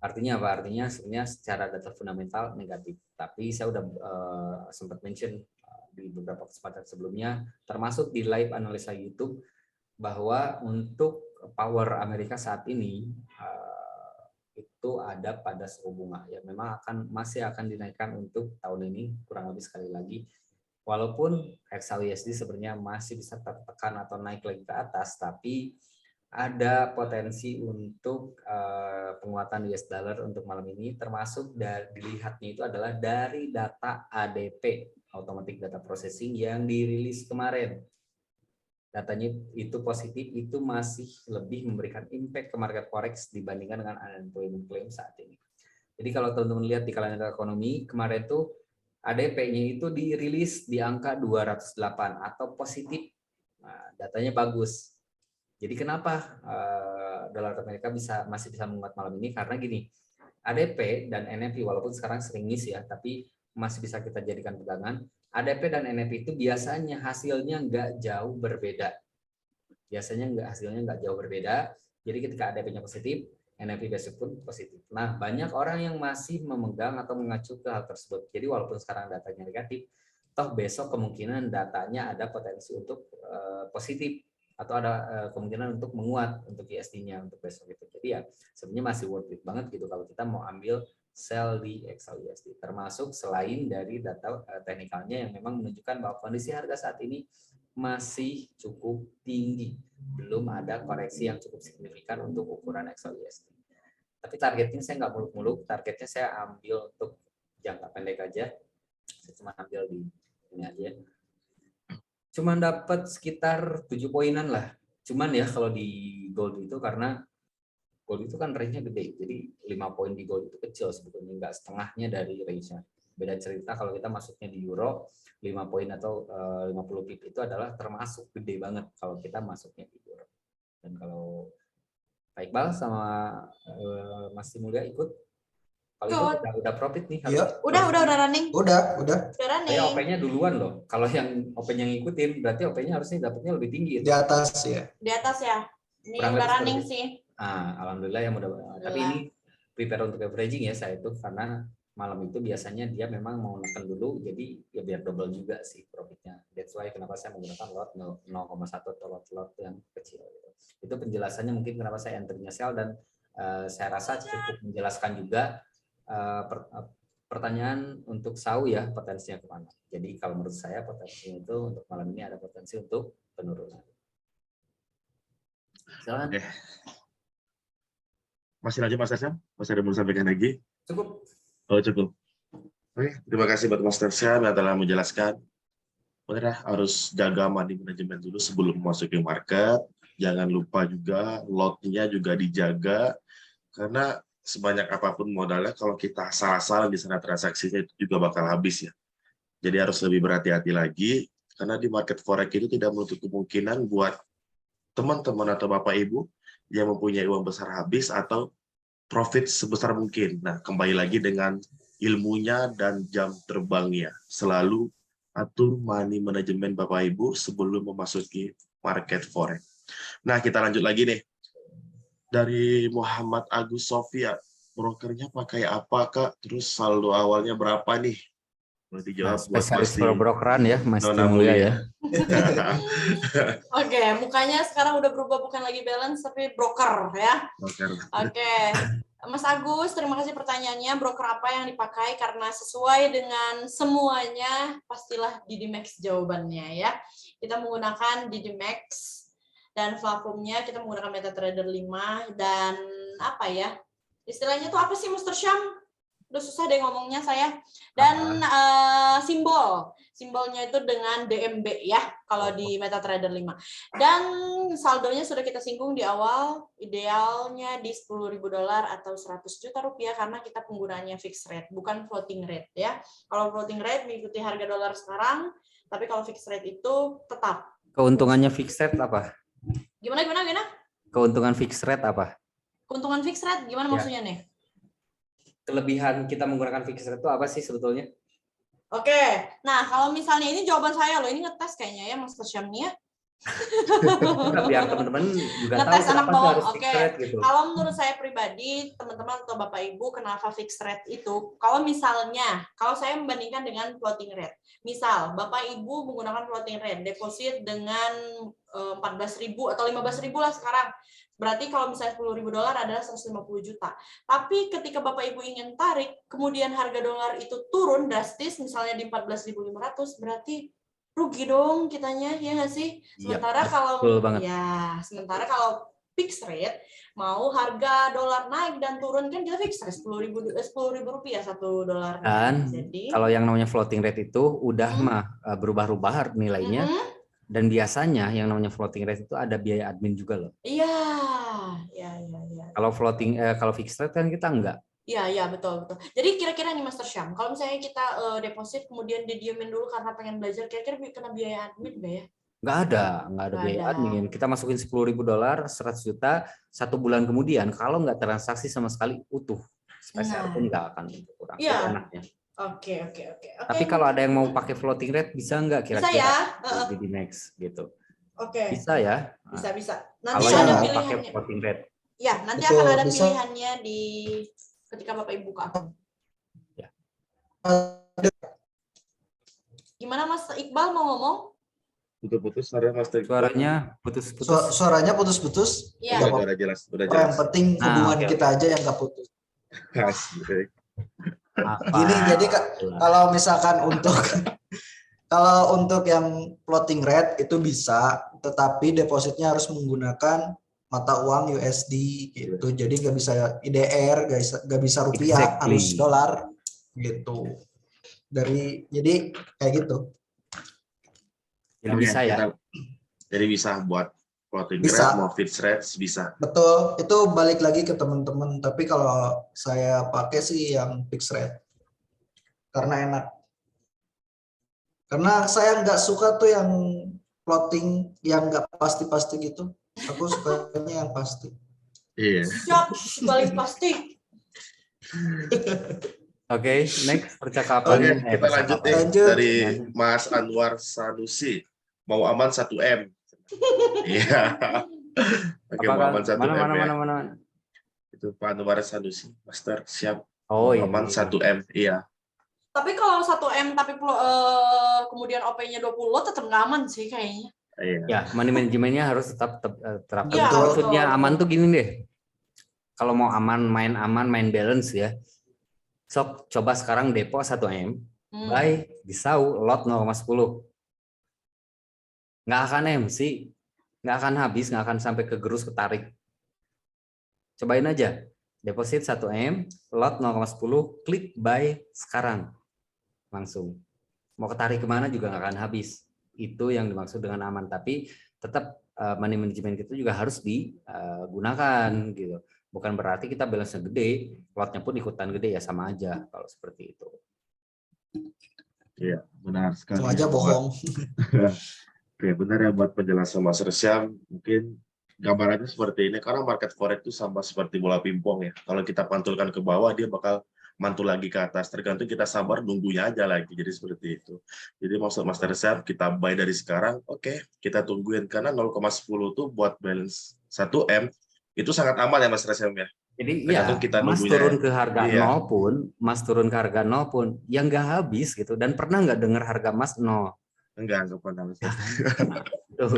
[SPEAKER 6] Artinya apa? Artinya sebenarnya secara data fundamental negatif. Tapi saya udah sempat mention di beberapa kesempatan sebelumnya, termasuk di live analisa YouTube, bahwa untuk power Amerika saat ini itu ada pada suku bunga ya, memang masih akan dinaikkan untuk tahun ini kurang lebih sekali lagi. Walaupun XAUSD sebenarnya masih bisa tertekan atau naik lagi ke atas, tapi ada potensi untuk penguatan US dollar untuk malam ini, termasuk dilihatnya itu adalah dari data ADP, Automatic Data Processing, yang dirilis kemarin. Datanya itu positif, itu masih lebih memberikan impact ke market forex dibandingkan dengan unemployment claim saat ini. Jadi kalau teman-teman lihat di kalender ekonomi, kemarin tuh ADP-nya itu dirilis di angka 208 atau positif. Nah, datanya bagus. Jadi kenapa dolar Amerika masih bisa menguat malam ini? Karena gini, ADP dan NFP walaupun sekarang sering miss ya, tapi masih bisa kita jadikan pegangan. ADP dan NFP itu biasanya hasilnya nggak jauh berbeda. Hasilnya nggak jauh berbeda. Jadi ketika ADP-nya positif, NFP besok pun positif. Nah, banyak orang yang masih memegang atau mengacu ke hal tersebut. Jadi walaupun sekarang datanya negatif, toh besok kemungkinan datanya ada potensi untuk positif, atau ada kemungkinan untuk menguat untuk USD-nya untuk besok itu. Jadi ya sebenarnya masih worth it banget gitu kalau kita mau ambil sell di XAUSD, termasuk selain dari data teknikalnya yang memang menunjukkan bahwa kondisi harga saat ini masih cukup tinggi, belum ada koreksi yang cukup signifikan untuk ukuran XAUSD. Tapi targetnya saya nggak muluk-muluk, targetnya saya ambil untuk jangka pendek aja, saya cuma ambil di ini aja. Cuman dapat sekitar 7 poinan lah. Cuman ya kalau di gold itu, karena gold itu kan range-nya gede, jadi 5 poin di gold itu kecil sebetulnya, nggak setengahnya dari range-nya. Beda cerita kalau kita masuknya di euro, 5 poin atau 50 pip itu adalah termasuk gede banget kalau kita masuknya di euro. Dan kalau Pak Iqbal sama Mas Timulya ikut, kalau itu udah profit nih.
[SPEAKER 3] Iya.
[SPEAKER 4] Udah running.
[SPEAKER 3] Udah.
[SPEAKER 4] Running.
[SPEAKER 6] Saya OP-nya duluan loh. Kalau yang OP-nya ngikutin, berarti OP-nya harusnya dapatnya lebih tinggi.
[SPEAKER 3] Di atas ya.
[SPEAKER 4] Di atas ya. Ini
[SPEAKER 6] Kurang
[SPEAKER 4] udah
[SPEAKER 6] lebih
[SPEAKER 4] running
[SPEAKER 6] seperti
[SPEAKER 4] sih.
[SPEAKER 6] Alhamdulillah ya, mudah-mudahan. Tapi ini prepare untuk averaging ya saya itu, karena malam itu biasanya dia memang mau neken dulu, jadi ya biar double juga sih profitnya. That's why kenapa saya menggunakan lot 0,1 atau lot yang kecil. Itu penjelasannya mungkin kenapa saya enternya sell, dan saya rasa cukup menjelaskan juga. Pertanyaan untuk Sau ya, potensinya kemana. Jadi kalau menurut saya potensinya itu untuk malam ini ada potensi untuk penurunan. Silakan.
[SPEAKER 2] Masih lanjut Mas Tersyam? Masih ada mau sampaikan lagi?
[SPEAKER 6] Cukup.
[SPEAKER 2] Oh cukup. Oke, terima kasih buat Mas Tersyam yang telah menjelaskan. Benar, harus jaga money management dulu sebelum memasuki market. Jangan lupa juga lotnya juga dijaga, karena sebanyak apapun modalnya, kalau kita salah-salah di sana transaksinya itu juga bakal habis ya. Jadi harus lebih berhati-hati lagi, karena di market forex itu tidak menutup kemungkinan buat teman-teman atau Bapak Ibu yang mempunyai uang besar habis atau profit sebesar mungkin. Nah, kembali lagi dengan ilmunya dan jam terbangnya. Selalu atur money management Bapak Ibu sebelum memasuki market forex. Nah, kita lanjut lagi nih. Dari Muhammad Agus Sofia, brokernya pakai apa Kak? Terus saldo awalnya berapa nih? Boleh dijawab buat
[SPEAKER 5] spesialis brokeran ya, Mas Timulya ya.
[SPEAKER 4] Oke, mukanya sekarang udah berubah, bukan lagi balance tapi broker ya. Oke. Mas Agus, terima kasih pertanyaannya. Broker apa yang dipakai? Karena sesuai dengan semuanya, pastilah DDMax jawabannya ya. Kita menggunakan DDMax, dan platformnya kita menggunakan MetaTrader 5, dan apa ya? Istilahnya tuh apa sih, Mr. Syam? Udah susah deh ngomongnya saya. Dan simbolnya itu dengan DMB ya, kalau di MetaTrader 5. Dan saldonya sudah kita singgung di awal, idealnya di $10.000 atau 100 juta rupiah karena kita penggunaannya fixed rate, bukan floating rate ya. Kalau floating rate mengikuti harga dolar sekarang, tapi kalau fixed rate itu tetap.
[SPEAKER 6] Keuntungannya fixed rate apa?
[SPEAKER 4] Gimana?
[SPEAKER 6] Keuntungan fixed rate apa?
[SPEAKER 4] Keuntungan fixed rate gimana
[SPEAKER 6] Ya.
[SPEAKER 4] maksudnya nih?
[SPEAKER 6] Kelebihan kita menggunakan fixed rate itu apa sih sebetulnya?
[SPEAKER 4] Oke, nah kalau misalnya ini jawaban saya loh, ini ngetes kayaknya ya Mas Syam nih ya.
[SPEAKER 6] Nah, biar teman-teman juga tahu
[SPEAKER 4] Ngetes anak
[SPEAKER 6] kenapa
[SPEAKER 4] bawang.
[SPEAKER 6] harus
[SPEAKER 4] Oke.
[SPEAKER 6] fixed rate gitu.
[SPEAKER 4] Kalau menurut saya pribadi, teman-teman atau Bapak Ibu, kenapa fixed rate itu? Kalau misalnya, kalau saya membandingkan dengan floating rate. Misal, Bapak Ibu menggunakan floating rate, deposit dengan 14.000 atau 15.000 lah sekarang. Berarti kalau misalnya $10.000 adalah 150 juta. Tapi ketika Bapak Ibu ingin tarik, kemudian harga dolar itu turun drastis, misalnya di 14.500, berarti rugi dong kitanya, ya nggak sih? Sementara
[SPEAKER 6] betul banget.
[SPEAKER 4] Sementara kalau fixed rate, mau harga dolar naik dan turun kan kita fixed rate $10.000 rupiah $1.
[SPEAKER 6] Dan
[SPEAKER 4] Jadi
[SPEAKER 6] kalau yang namanya floating rate itu udah berubah-ubah nilainya. Dan biasanya yang namanya floating rate itu ada biaya admin juga loh.
[SPEAKER 4] Iya.
[SPEAKER 6] Kalau kalau fixed rate kan kita enggak.
[SPEAKER 4] Iya, betul. Jadi kira-kira nih Master Syam, kalau misalnya kita deposit kemudian didiemin dulu karena pengen belajar, kira-kira kena biaya admin nggak ya?
[SPEAKER 6] Nggak ada biaya admin. Kita masukin $10.000, 100 juta, 1 bulan kemudian kalau nggak transaksi sama sekali utuh, sepeser pun nggak akan kurang.
[SPEAKER 4] Iya.
[SPEAKER 6] Itu enaknya.
[SPEAKER 4] Oke.
[SPEAKER 6] Tapi kalau ada yang mau pakai floating rate bisa nggak kira-kira?
[SPEAKER 4] Bisa ya.
[SPEAKER 6] Di next gitu.
[SPEAKER 4] Oke.
[SPEAKER 6] Bisa ya.
[SPEAKER 4] Bisa. Nanti
[SPEAKER 6] Kalau
[SPEAKER 4] ada
[SPEAKER 6] yang mau pakai
[SPEAKER 4] pilihannya.
[SPEAKER 6] floating rate.
[SPEAKER 4] Ya, nanti
[SPEAKER 3] Betul,
[SPEAKER 4] akan ada
[SPEAKER 3] bisa.
[SPEAKER 4] pilihannya di ketika Bapak Ibu buka akun.
[SPEAKER 6] Ya.
[SPEAKER 4] Gimana Mas Iqbal mau ngomong?
[SPEAKER 2] Putus-putus
[SPEAKER 6] Suaranya putus-putus.
[SPEAKER 3] Suaranya putus-putus.
[SPEAKER 4] Iya.
[SPEAKER 2] Udah jelas.
[SPEAKER 3] Yang penting hubungan
[SPEAKER 6] oke.
[SPEAKER 3] kita aja yang nggak putus.
[SPEAKER 2] Asik.
[SPEAKER 3] Gini, jadi kalau misalkan kalau untuk yang floating rate itu bisa, tetapi depositnya harus menggunakan mata uang USD gitu. Jadi nggak bisa IDR, nggak bisa rupiah,
[SPEAKER 6] Exactly.
[SPEAKER 3] harus dolar gitu. Jadi kayak gitu.
[SPEAKER 6] Jadi bisa ya.
[SPEAKER 2] Jadi bisa buat floating
[SPEAKER 3] Bisa.
[SPEAKER 2] rate, mau fixed rate bisa.
[SPEAKER 3] Betul, itu balik lagi ke teman-teman. Tapi kalau saya pakai sih yang fixed rate karena enak. Karena saya nggak suka tuh yang floating yang nggak pasti-pasti gitu. Aku sukanya yang pasti.
[SPEAKER 2] Iya.
[SPEAKER 4] Siap, balik pasti.
[SPEAKER 6] Oke, next percakapan.
[SPEAKER 2] Oke, kita lanjut nih
[SPEAKER 3] Lanjut.
[SPEAKER 2] dari Mas Anwar Sanusi. Mau aman 1M. Iya. Oke, mau aman 1M ya.
[SPEAKER 6] Mana.
[SPEAKER 2] Itu Pak Anwar Sanusi, Master siap.
[SPEAKER 6] Oh iya.
[SPEAKER 2] Aman 1M, iya.
[SPEAKER 4] Tapi kalau 1M tapi kemudian OP-nya 20 tetap nggak aman sih kayaknya.
[SPEAKER 2] Iya.
[SPEAKER 6] Ya, money manajemennya harus tetap terapkan.
[SPEAKER 4] Iya,
[SPEAKER 6] Maksudnya
[SPEAKER 4] betul.
[SPEAKER 6] aman tuh gini deh. Kalau mau aman, main balance ya. Sok coba sekarang depo 1M, buy di SAU lot 0,10. Nggak akan MC, nggak akan habis, nggak akan sampai ke gerus ketarik. Cobain aja. Deposit 1M, lot 0,10, klik buy sekarang. Langsung. Mau ketarik kemana juga nggak akan habis. Itu yang dimaksud dengan aman. Tapi tetap money management itu juga harus digunakan gitu. Bukan berarti kita balance-nya gede, lotnya pun ikutan gede ya sama aja kalau seperti itu.
[SPEAKER 2] Iya, benar sekali.
[SPEAKER 3] Sama aja bohong.
[SPEAKER 2] Oke, benar ya buat penjelasan Mas Resyam. Mungkin gambarannya seperti ini, karena market forex itu sama seperti bola pingpong ya. Kalau kita pantulkan ke bawah, dia bakal mantul lagi ke atas. Tergantung kita sabar, nunggunya aja lagi. Jadi seperti itu. Jadi maksud Mas Resyam, kita buy dari sekarang, oke, kita tungguin. Karena 0,10 tuh buat balance 1M, itu sangat aman ya Mas Resyam ya.
[SPEAKER 6] Jadi
[SPEAKER 2] Tergantung
[SPEAKER 6] ya,
[SPEAKER 2] kita
[SPEAKER 6] Mas
[SPEAKER 2] nunggunya.
[SPEAKER 6] turun ke harga
[SPEAKER 2] Iya.
[SPEAKER 6] 0 pun, Mas turun ke harga 0 pun, yang nggak habis gitu. Dan pernah nggak dengar harga Mas 0?
[SPEAKER 2] Enggak pernah. Mas.
[SPEAKER 6] Tuh.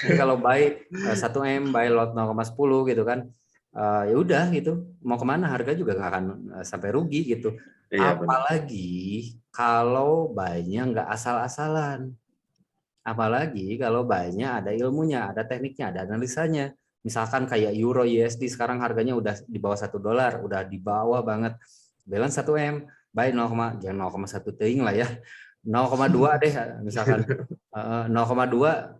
[SPEAKER 6] Jadi kalau buy 1M, buy lot 0,10 gitu kan, ya udah gitu. Mau kemana harga juga nggak akan sampai rugi gitu.
[SPEAKER 2] Iya, benar.
[SPEAKER 6] Apalagi kalau buy-nya nggak asal-asalan. Apalagi kalau buy-nya ada ilmunya, ada tekniknya, ada analisanya. Misalkan kayak euro USD sekarang harganya udah di bawah $1, udah di bawah banget. Balance 1M, buy 0, jangan 0,1 teuing lah ya. 0,2 deh misalkan 0,2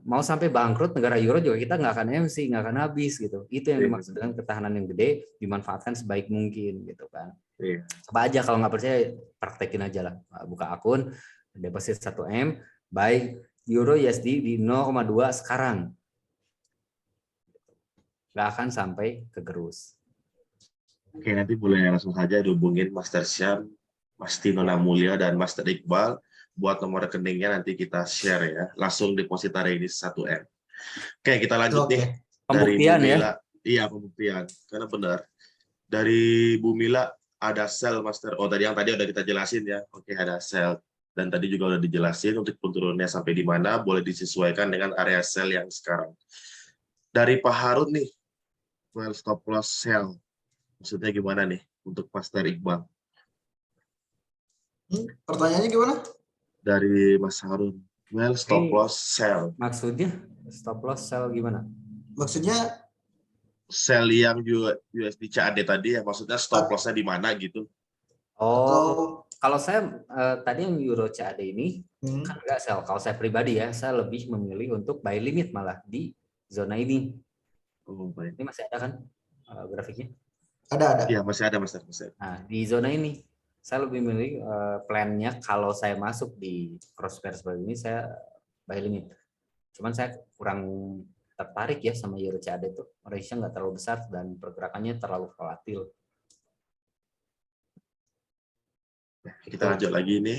[SPEAKER 6] mau sampai bangkrut negara euro juga kita nggak akan MC, nggak akan habis gitu. Itu yang dimaksud dengan ketahanan yang gede, dimanfaatkan sebaik mungkin gitu kan. Coba aja kalau nggak percaya praktekin aja lah, buka akun deposit 1M, buy euro USD di 0,2 sekarang. Nggak akan sampai kegerus.
[SPEAKER 2] Oke, nanti boleh langsung saja dihubungin Master Syam, Mas Tino Namulya, dan Master Iqbal. Buat nomor rekeningnya nanti kita share ya. Langsung deposit hari ini 1M. Oke, kita lanjut nih.
[SPEAKER 6] Pembuktian
[SPEAKER 2] dari Bu Mila,
[SPEAKER 6] ya?
[SPEAKER 2] Iya, pembuktian. Karena benar. Dari Bu Mila ada sel Master. Oh, tadi udah kita jelasin ya. Oke, ada sel. Dan tadi juga udah dijelasin untuk penurunannya sampai di mana, boleh disesuaikan dengan area sel yang sekarang. Dari Pak Harun nih, well stop loss sell. Maksudnya gimana nih untuk Master Iqbal?
[SPEAKER 3] Pertanyaannya gimana?
[SPEAKER 2] Dari Mas Harun, well stop loss sell.
[SPEAKER 6] Maksudnya stop loss sell gimana?
[SPEAKER 3] Maksudnya
[SPEAKER 2] Sell yang USD CAD tadi ya, maksudnya stop loss-nya di mana gitu.
[SPEAKER 6] Oh, kalau saya tadi yang euro CAD ini kan enggak sell. Kalau saya pribadi ya, saya lebih memilih untuk buy limit malah di zona ini.
[SPEAKER 2] Oh, baik.
[SPEAKER 6] Ini masih ada kan grafiknya?
[SPEAKER 3] Ada.
[SPEAKER 2] Iya, masih ada Mas.
[SPEAKER 6] Nah, di zona ini saya lebih memilih plan-nya kalau saya masuk di crosshair seperti ini saya buy limit. Cuman saya kurang tertarik ya sama euro CAD itu, range-nya nggak terlalu besar dan pergerakannya terlalu volatil.
[SPEAKER 2] Kita lanjut lagi nih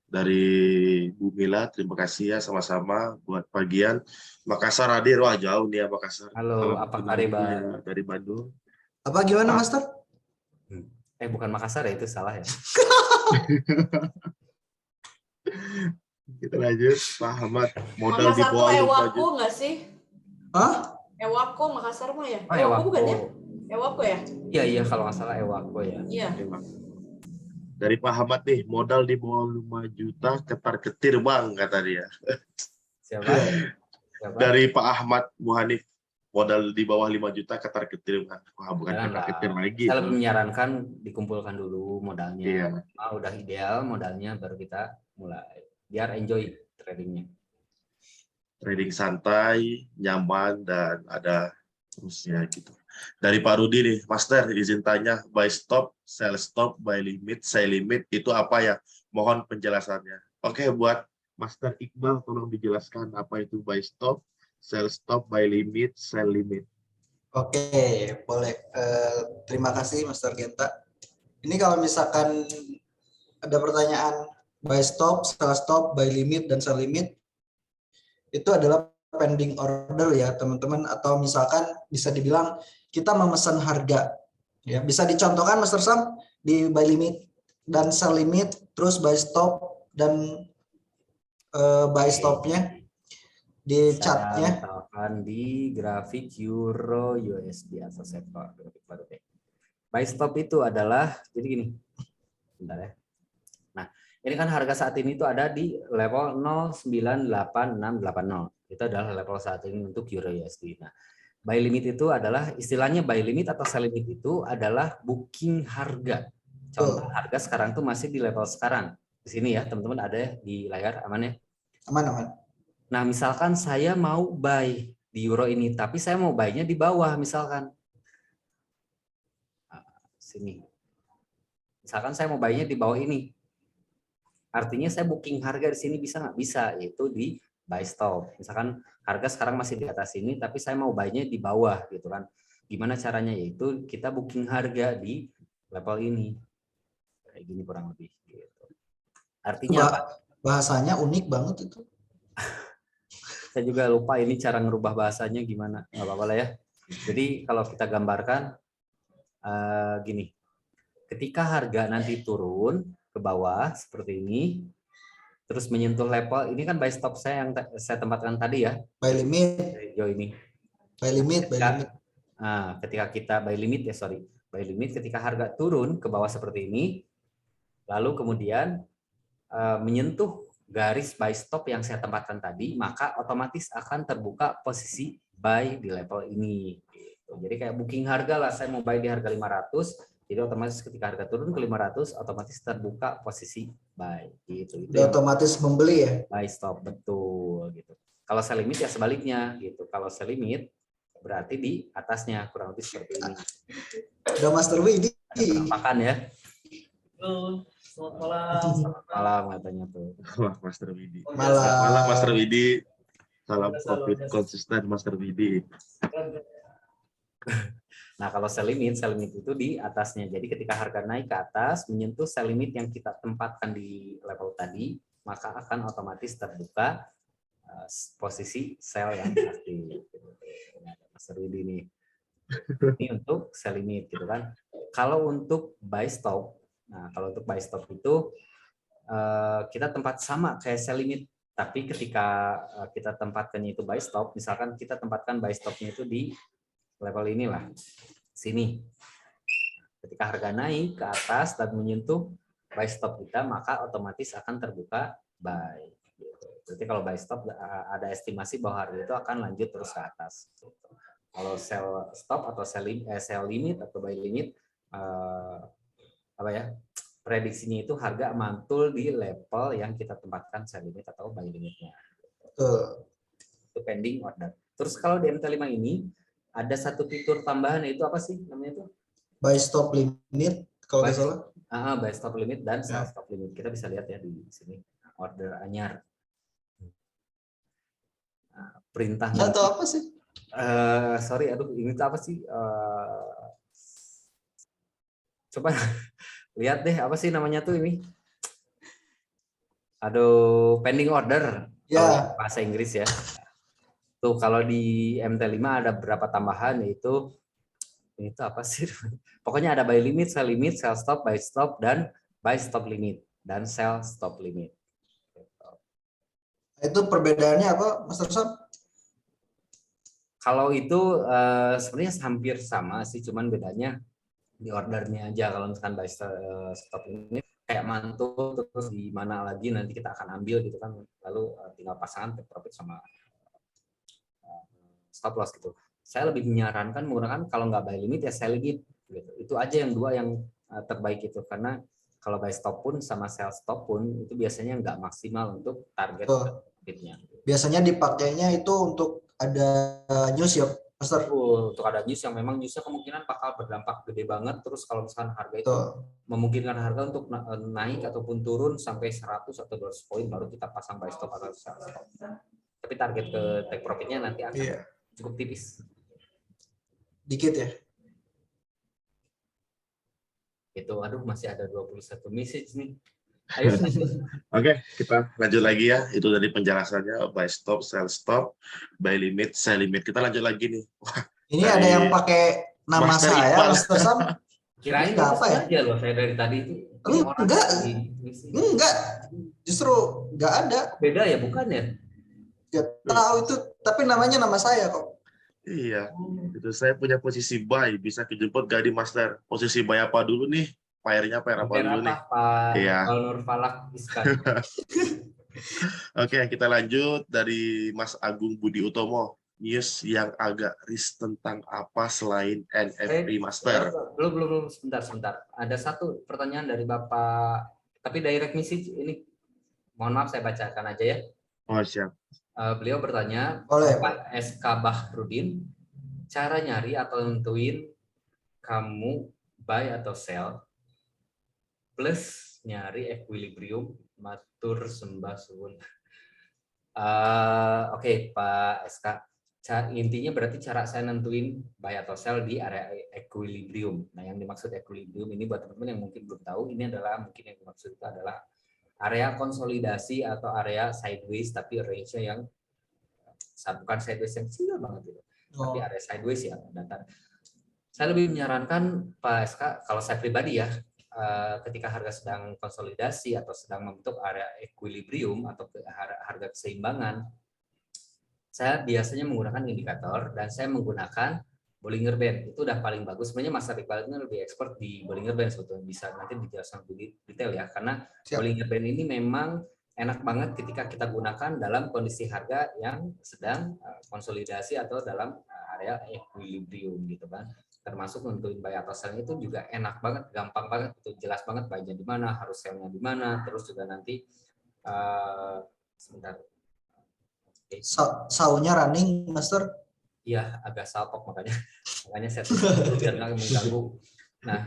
[SPEAKER 2] dari Bu Mila, terima kasih ya sama-sama buat bagian Makassar hadir. Wah, jauh nih ya Makassar.
[SPEAKER 6] Halo, apa kabar?
[SPEAKER 2] Dari Bandung.
[SPEAKER 3] Apa gimana, Master?
[SPEAKER 6] Bukan Makassar ya, itu salah ya.
[SPEAKER 2] Kita lanjut, Pak Ahmad. Modal di
[SPEAKER 4] Makassar tuh
[SPEAKER 2] bawah 5
[SPEAKER 4] Ewako
[SPEAKER 2] juta.
[SPEAKER 4] nggak sih?
[SPEAKER 3] Hah?
[SPEAKER 4] Ewako Makassar mah ya?
[SPEAKER 6] Oh,
[SPEAKER 4] Ewako bukan ya? Ewako ya?
[SPEAKER 6] Iya, kalau nggak salah Ewako ya.
[SPEAKER 4] Iya.
[SPEAKER 2] Dari Pak Ahmad nih, modal di bawah 5 juta ketar-ketir Bang, kata dia.
[SPEAKER 6] Siapa?
[SPEAKER 2] Dari Pak Ahmad Muhanif, modal di bawah 5 juta ketar-ketir Bang. Wah, bukan ketar-ketir lagi.
[SPEAKER 6] Saya lebih menyarankan dikumpulkan dulu modalnya.
[SPEAKER 2] Iya.
[SPEAKER 6] Udah ideal modalnya baru kita mulai. Biar enjoy tradingnya.
[SPEAKER 2] Trading santai, nyaman, dan ada terusnya gitu. Dari Pak Rudi nih, Master, izin tanya, buy stop, sell stop, buy limit, sell limit, itu apa ya? Mohon penjelasannya. Oke, buat Master Iqbal, tolong dijelaskan apa itu buy stop, sell stop, buy limit, sell limit.
[SPEAKER 3] Oke, boleh. Terima kasih, Master Genta. Ini kalau misalkan ada pertanyaan buy stop, sell stop, buy limit, dan sell limit, itu adalah pending order ya, teman-teman. Atau misalkan bisa dibilang kita memesan harga. Ya, bisa dicontohkan, Master Sam, di buy limit dan sell limit, terus buy stop dan buy stopnya di chartnya.
[SPEAKER 6] Di grafik euro USD atau sektor grafik baru deh. Buy stop itu adalah jadi gini. Bentar ya. Nah, ini kan harga saat ini itu ada di level 098680. Itu adalah level saat ini untuk euro USD. Nah, buy limit itu adalah istilahnya buy limit atau sell limit itu adalah booking harga. Contoh harga sekarang tuh masih di level sekarang. Di sini ya, teman-teman ada di layar aman ya?
[SPEAKER 3] Aman.
[SPEAKER 6] Nah, misalkan saya mau buy di euro ini, tapi saya mau buy-nya di bawah misalkan. Nah, sini. Misalkan saya mau buy-nya di bawah ini. Artinya saya booking harga di sini bisa nggak? Bisa, yaitu di buy stop. Misalkan harga sekarang masih di atas ini, tapi saya mau buy-nya di bawah gitu kan. Gimana caranya? Yaitu kita booking harga di level ini. Kayak gini kurang lebih gitu. Artinya
[SPEAKER 3] bahasanya unik banget itu.
[SPEAKER 6] Saya juga lupa ini cara ngerubah bahasanya gimana. Nggak apa-apa lah ya. Jadi kalau kita gambarkan gini. Ketika harga nanti turun ke bawah seperti ini, terus menyentuh level, ini kan buy stop saya yang saya tempatkan tadi ya.
[SPEAKER 3] Buy limit.
[SPEAKER 6] Hijau ini.
[SPEAKER 3] Buy limit.
[SPEAKER 6] Nah, ketika kita buy limit ketika harga turun ke bawah seperti ini, lalu kemudian menyentuh garis buy stop yang saya tempatkan tadi, maka otomatis akan terbuka posisi buy di level ini. Jadi kayak booking harga lah, saya mau buy di harga 500, jadi otomatis ketika harga turun ke 500 otomatis terbuka posisi buy gitu. Itu
[SPEAKER 3] Udah
[SPEAKER 6] yang
[SPEAKER 3] otomatis membeli ya.
[SPEAKER 6] buy stop, betul gitu. Kalau sell limit ya sebaliknya gitu. Kalau sell limit berarti di atasnya kurang lebih seperti ini.
[SPEAKER 3] Udah Master Widi.
[SPEAKER 6] Ada penampakan ya.
[SPEAKER 7] Selamat malam.
[SPEAKER 6] Malam katanya tuh.
[SPEAKER 2] Wah, Master Widi.
[SPEAKER 3] Malam.
[SPEAKER 2] Malam Master Widi. Salam profit konsisten Master Widi.
[SPEAKER 6] Nah, kalau sell limit itu di atasnya. Jadi ketika harga naik ke atas menyentuh sell limit yang kita tempatkan di level tadi, maka akan otomatis terbuka posisi sell yang aktif. Master Widi nih. Ini untuk sell limit gitu kan. Kalau untuk buy stop, nah kalau untuk buy stop itu kita tempat sama kayak sell limit, tapi ketika kita tempatkannya itu buy stop, misalkan kita tempatkan buy stopnya itu di level inilah, sini. Ketika harga naik ke atas dan menyentuh buy stop kita, maka otomatis akan terbuka buy. Berarti kalau buy stop ada estimasi bahwa harga itu akan lanjut terus ke atas. Kalau sell stop atau sell limit atau buy limit, apa ya? Prediksinya itu harga mantul di level yang kita tempatkan sell limit atau buy limitnya. Itu pending order. Terus kalau di MT5 ini ada satu fitur tambahan, yaitu apa sih namanya itu?
[SPEAKER 3] Buy stop limit kalau nggak salah.
[SPEAKER 6] Buy stop limit dan sell stop limit. Kita bisa lihat ya di sini order anyar. Nah, perintahnya
[SPEAKER 3] Atau apa sih?
[SPEAKER 6] sorry, aduh ini tuh apa sih? Coba lihat deh apa sih namanya tuh ini? Aduh, pending order.
[SPEAKER 3] Ya.
[SPEAKER 6] Bahasa Inggris ya. Tuh kalau di MT5 ada beberapa tambahan, yaitu ini tuh apa sih? Pokoknya ada buy limit, sell stop, buy stop, dan buy stop limit dan sell stop limit.
[SPEAKER 3] Itu perbedaannya apa, Master Sam?
[SPEAKER 6] Kalau itu sebenarnya hampir sama sih, cuman bedanya di ordernya aja. Kalau misalkan buy stop limit kayak mantul terus di mana lagi nanti kita akan ambil gitu kan, lalu tinggal pasangan take profit sama stop loss gitu. Saya lebih menyarankan menggunakan kalau nggak buy limit ya sell limit gitu. Itu aja yang dua yang terbaik itu, karena kalau buy stop pun sama sell stop pun itu biasanya nggak maksimal untuk target profitnya.
[SPEAKER 3] Biasanya dipakainya itu untuk ada news ya, Master.
[SPEAKER 6] Untuk ada news yang memang newsnya kemungkinan bakal berdampak gede banget. Terus kalau misalkan harga itu memungkinkan harga untuk naik ataupun turun sampai 100 atau 200 poin, baru kita pasang buy stop atau sell stop. Tapi target ke take profitnya nanti akan cukup tipis.
[SPEAKER 3] Dikit ya.
[SPEAKER 6] Itu aduh masih ada 21 message nih. Ayo.
[SPEAKER 2] Oke, kita lanjut lagi ya. Itu dari penjelasannya buy stop, sell stop, buy limit, sell limit. Kita lanjut lagi nih. Wah,
[SPEAKER 3] ini ada yang pakai nama
[SPEAKER 2] Master
[SPEAKER 3] saya,
[SPEAKER 2] Iqbal.
[SPEAKER 3] Master Sam.
[SPEAKER 6] Kirain
[SPEAKER 3] apa ya?
[SPEAKER 6] aja loh saya dari tadi itu.
[SPEAKER 3] Enggak. Justru enggak ada.
[SPEAKER 6] Beda ya, bukan ya?
[SPEAKER 3] Enggak tahu itu, tapi namanya nama saya kok.
[SPEAKER 2] Iya, itu saya punya posisi buy, bisa kejemput gak di Master? Posisi buy apa dulu nih? Pairnya pair apa dulu nih?
[SPEAKER 6] Pak
[SPEAKER 2] Iya.
[SPEAKER 6] Nur Falak Iskan.
[SPEAKER 2] Oke, kita lanjut dari Mas Agung Budi Utomo. News yang agak risk tentang apa selain NFP Master?
[SPEAKER 6] Belum, sebentar. Ada satu pertanyaan dari Bapak, tapi direct message ini. Mohon maaf saya bacakan aja ya.
[SPEAKER 2] Oh, siap.
[SPEAKER 6] Beliau bertanya, Pak SK Bahrudin, cara nyari atau nentuin kamu buy atau sell plus nyari equilibrium matur sembah suwun. Oke, Pak SK. Intinya berarti cara saya nentuin buy atau sell di area equilibrium. Nah, yang dimaksud equilibrium ini buat teman-teman yang mungkin belum tahu, ini adalah mungkin yang dimaksud itu adalah area konsolidasi atau area sideways, tapi range-nya yang bukan sideways yang kecil banget gitu. Tapi area sideways ya, datar. Saya lebih menyarankan Pak SK, kalau saya pribadi ya, ketika harga sedang konsolidasi atau sedang membentuk area equilibrium atau harga keseimbangan, saya biasanya menggunakan indikator dan saya menggunakan Bollinger Band. Itu udah paling bagus. Sebenarnya Mas Iqbal ini lebih expert di Bollinger Band sebetulnya, bisa nanti dijelaskan lebih detail ya, karena Bollinger Band ini memang enak banget ketika kita gunakan dalam kondisi harga yang sedang konsolidasi atau dalam area equilibrium gitu kan. Termasuk nentuin buy atau sell itu juga enak banget, gampang banget, itu jelas banget buy-nya di mana, harus sell-nya di mana, terus juga nanti sebentar.
[SPEAKER 3] Saunya running, Master.
[SPEAKER 6] Iya, agak salpok makanya saya tutup dulu biar nggak mengganggu. Nah,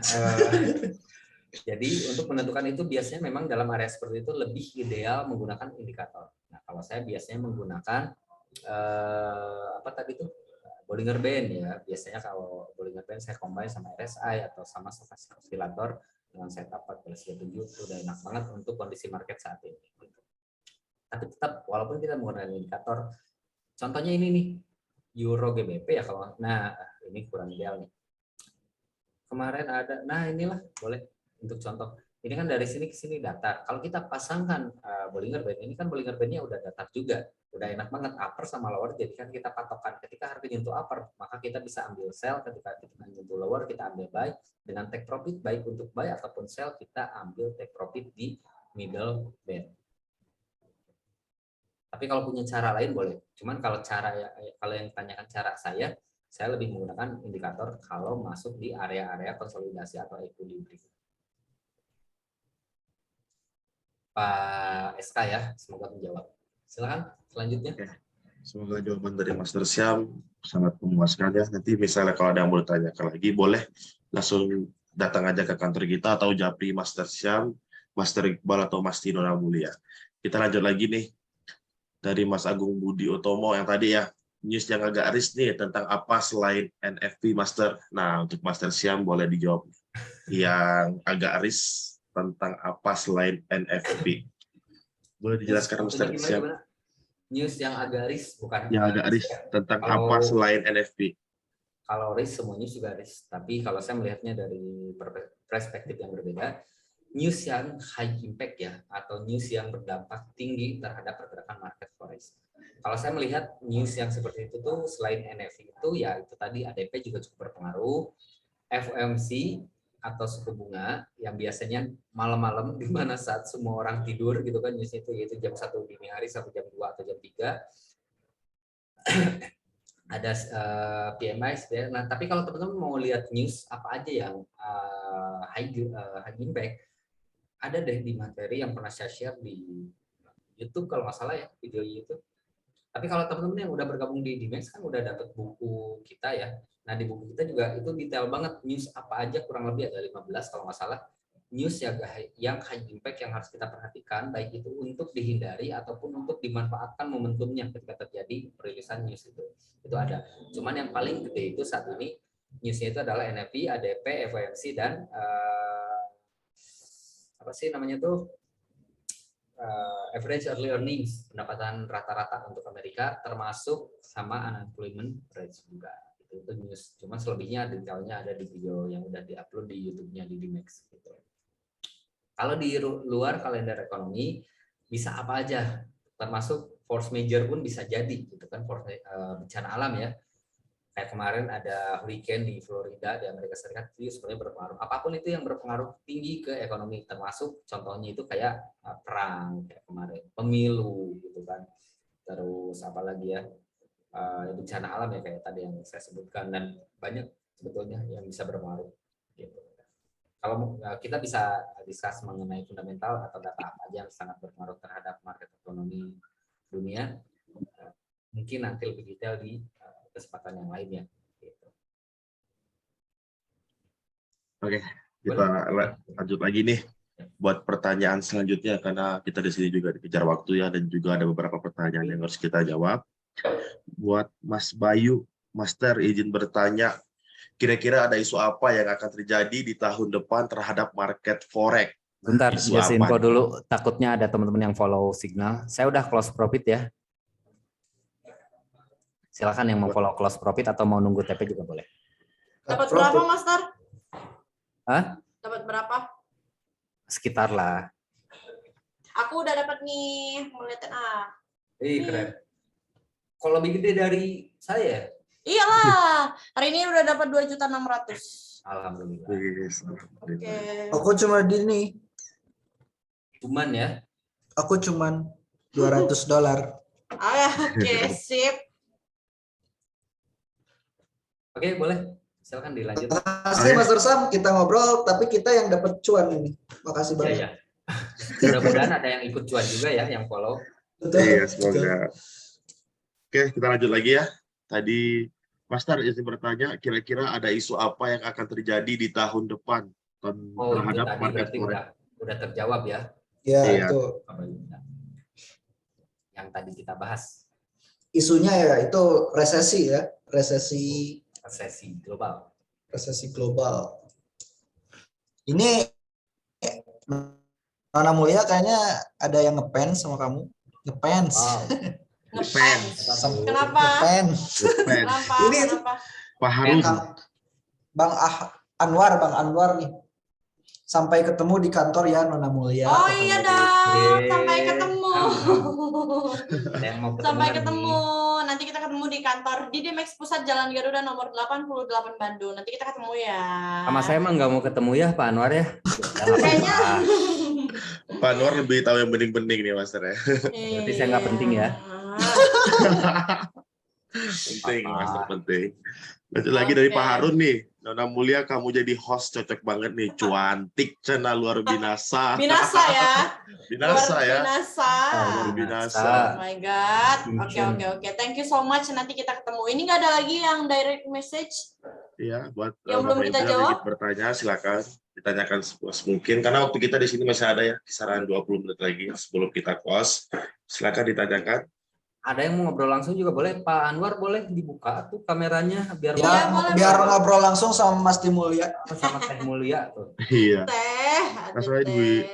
[SPEAKER 6] jadi untuk menentukan itu biasanya memang dalam area seperti itu lebih ideal menggunakan indikator. Nah, kalau saya biasanya menggunakan apa tadi itu Bollinger Band ya. Biasanya kalau Bollinger Band saya combine sama RSI atau sama stokastik oscillator dengan setup 1437 itu udah enak banget untuk kondisi market saat ini. Tapi tetap walaupun kita menggunakan indikator, contohnya ini nih Euro GBP ya kalau. Nah, ini kurang ideal nih. Kemarin ada, nah inilah boleh untuk contoh. Ini kan dari sini ke sini datar. Kalau kita pasangkan Bollinger Band, ini kan Bollinger Band-nya udah datar juga. Udah enak banget upper sama lower, jadi kan kita patokan. Ketika harga nyentuh upper, maka kita bisa ambil sell. Ketika kita nyentuh lower, kita ambil buy. Dengan take profit, baik untuk buy ataupun sell, kita ambil take profit di middle band. Tapi kalau punya cara lain boleh. Cuman kalau kalau yang tanyakan cara saya lebih menggunakan indikator kalau masuk di area-area konsolidasi atau equilibrium. Pak SK ya, semoga menjawab. Silakan selanjutnya.
[SPEAKER 2] Semoga jawaban dari Master Syam sangat memuaskan ya. Nanti misalnya kalau ada yang mau ditanyakan lagi, boleh langsung datang aja ke kantor kita atau japri Master Syam, Master Iqbal atau Mas Tino Mulia. Kita lanjut lagi nih dari Mas Agung Budi Utomo yang tadi ya, news yang agak risk nih tentang apa selain NFP Master. Nah, untuk Master Syam boleh dijawab. Yang agak risk tentang apa selain NFP. Boleh dijelaskan Master Syam?
[SPEAKER 6] News yang agak risk bukan
[SPEAKER 2] yang agak risk tentang apa selain NFP.
[SPEAKER 6] Kalau risk semuanya juga risk, tapi kalau saya melihatnya dari perspektif yang berbeda, news yang high impact ya, atau news yang berdampak tinggi terhadap pergerakan market forex. Kalau saya melihat news yang seperti itu tuh selain NFP itu ya itu tadi ADP juga cukup berpengaruh, FOMC atau suku bunga yang biasanya malam-malam di mana saat semua orang tidur gitu kan newsnya itu yaitu jam 1 dini hari sampai jam 2 atau jam 3 ada PMI. Nah, tapi kalau teman-teman mau lihat news apa aja yang high impact, ada deh di materi yang pernah saya share di YouTube kalau nggak salah ya, video YouTube. Tapi kalau teman-teman yang udah bergabung di Dimex kan udah dapat buku kita ya. Nah, di buku kita juga itu detail banget news apa aja, kurang lebih ada 15 kalau nggak salah news yang high impact yang harus kita perhatikan, baik itu untuk dihindari ataupun untuk dimanfaatkan momentumnya ketika terjadi perilisan news itu ada. Cuman yang paling gede itu saat ini newsnya itu adalah NFP, ADP, FOMC dan apa sih namanya tuh average early earnings, pendapatan rata-rata untuk Amerika, termasuk sama unemployment rate juga. Itu news. Cuma selebihnya detailnya ada di video yang udah diupload di YouTube-nya di Dimex. Gitu. Kalau di luar kalender ekonomi bisa apa aja, termasuk force major pun bisa jadi, gitu kan, bencana alam ya. Kayak kemarin ada hurricane di Florida di Amerika Serikat itu sebenarnya berpengaruh. Apapun itu yang berpengaruh tinggi ke ekonomi, termasuk contohnya itu kayak perang kayak kemarin, pemilu gitu kan. Terus apalagi ya bencana alam ya kayak tadi yang saya sebutkan, dan banyak sebetulnya yang bisa berpengaruh gitu. Kalau kita bisa discuss mengenai fundamental atau data apa aja yang sangat berpengaruh terhadap market ekonomi dunia, mungkin nanti lebih detail di kesempatan yang lainnya. Gitu.
[SPEAKER 2] Oke, kita lanjut lagi nih buat pertanyaan selanjutnya karena kita di sini juga dikejar waktu ya, dan juga ada beberapa pertanyaan yang harus kita jawab. Buat Mas Bayu, Master izin bertanya, kira-kira ada isu apa yang akan terjadi di tahun depan terhadap market forex?
[SPEAKER 5] Bentar, just info dulu. Takutnya ada teman-teman yang follow signal. Saya udah close profit ya. Silakan yang mau follow close profit atau mau nunggu TP juga boleh.
[SPEAKER 4] Dapat berapa, Master?
[SPEAKER 5] Hah?
[SPEAKER 4] Dapat berapa?
[SPEAKER 5] Sekitar lah.
[SPEAKER 4] Aku udah dapat nih, mau liatin
[SPEAKER 6] Keren. Kalau lebih gede dari saya?
[SPEAKER 4] Iyalah, hari ini udah dapat 2.600.000.
[SPEAKER 6] Alhamdulillah.
[SPEAKER 4] Oke.
[SPEAKER 3] Aku cuma di ini.
[SPEAKER 6] Cuman ya.
[SPEAKER 3] Aku cuman $200.
[SPEAKER 4] Oke, sip.
[SPEAKER 6] Oke, boleh. Silakan dilanjut.
[SPEAKER 3] Makasih Master Sam, kita ngobrol tapi kita yang dapat cuan ini. Makasih
[SPEAKER 6] Iya,
[SPEAKER 3] banyak.
[SPEAKER 6] ya. Mudah-mudahan ada yang ikut cuan juga ya, yang follow.
[SPEAKER 3] Betul.
[SPEAKER 2] Iya,
[SPEAKER 3] betul.
[SPEAKER 2] semoga. Oke, kita lanjut lagi ya. Tadi Master izin bertanya, kira-kira ada isu apa yang akan terjadi di tahun depan
[SPEAKER 6] Oh, itu
[SPEAKER 2] terhadap
[SPEAKER 6] tadi
[SPEAKER 2] market
[SPEAKER 6] berarti
[SPEAKER 2] forex?
[SPEAKER 6] udah terjawab ya,
[SPEAKER 3] Ya,
[SPEAKER 2] Iya.
[SPEAKER 3] itu
[SPEAKER 6] yang tadi kita bahas,
[SPEAKER 3] isunya ya itu resesi ya, resesi
[SPEAKER 6] resesi global.
[SPEAKER 3] global. Ini Nona Mulia kayaknya ada yang ngefans sama kamu. Ngefans.
[SPEAKER 6] Wow.
[SPEAKER 4] Ngefans.
[SPEAKER 3] Sam-
[SPEAKER 4] Kenapa?
[SPEAKER 3] Ngefans.
[SPEAKER 4] Kenapa?
[SPEAKER 3] Ini-
[SPEAKER 4] Kenapa?
[SPEAKER 2] Pak Harun.
[SPEAKER 3] Bang Anwar nih. Sampai ketemu di kantor ya Nona Mulia.
[SPEAKER 4] Oh
[SPEAKER 3] katanya.
[SPEAKER 4] iya dong,
[SPEAKER 6] Yeay.
[SPEAKER 4] sampai ketemu.
[SPEAKER 6] Ada yang mau
[SPEAKER 4] Sampai
[SPEAKER 6] ketemuan
[SPEAKER 4] ketemu.
[SPEAKER 6] nih.
[SPEAKER 4] Nanti kita ketemu di kantor di Dimex Pusat Jalan Garuda nomor 88 Bandung. Nanti kita ketemu ya.
[SPEAKER 6] Sama saya mah nggak mau ketemu ya Pak Anwar ya.
[SPEAKER 4] Kayaknya.
[SPEAKER 2] Pak Anwar lebih tahu yang bening-bening nih, Master ya.
[SPEAKER 6] Berarti saya nggak penting ya.
[SPEAKER 2] Penting,
[SPEAKER 6] Apa?
[SPEAKER 2] Master, penting. Lanjut lagi dari
[SPEAKER 4] Oke.
[SPEAKER 2] Pak Harun nih. Nona Mulia, kamu jadi host cocok banget nih. Cuantik, cena luar binasa.
[SPEAKER 4] Binasa ya.
[SPEAKER 2] Binasa
[SPEAKER 4] Luar
[SPEAKER 2] ya.
[SPEAKER 4] binasa.
[SPEAKER 2] Luar binasa.
[SPEAKER 4] Oh my god. Oke
[SPEAKER 6] Fusion.
[SPEAKER 4] oke. Thank you so much. Nanti kita ketemu. Ini nggak ada lagi yang direct message.
[SPEAKER 2] Iya, buat
[SPEAKER 4] Yang belum
[SPEAKER 2] Bapak
[SPEAKER 4] kita
[SPEAKER 2] Ibu yang
[SPEAKER 4] jawab?
[SPEAKER 2] ingin bertanya, silakan ditanyakan sepuas mungkin. Karena waktu kita di sini masih ada ya, kisaran 20 menit lagi sebelum kita close. Silakan ditanyakan.
[SPEAKER 6] Ada yang mau ngobrol langsung juga boleh. Pak Anwar boleh dibuka tuh kameranya biar
[SPEAKER 3] Ya,
[SPEAKER 4] Iya, boleh,
[SPEAKER 3] biar
[SPEAKER 4] boleh.
[SPEAKER 3] ngobrol langsung sama Mas Timulia.
[SPEAKER 6] sama Teh Mulia tuh.
[SPEAKER 2] Iya.
[SPEAKER 4] Teh.
[SPEAKER 2] Mas
[SPEAKER 4] Aduh
[SPEAKER 2] Rai,
[SPEAKER 4] teh.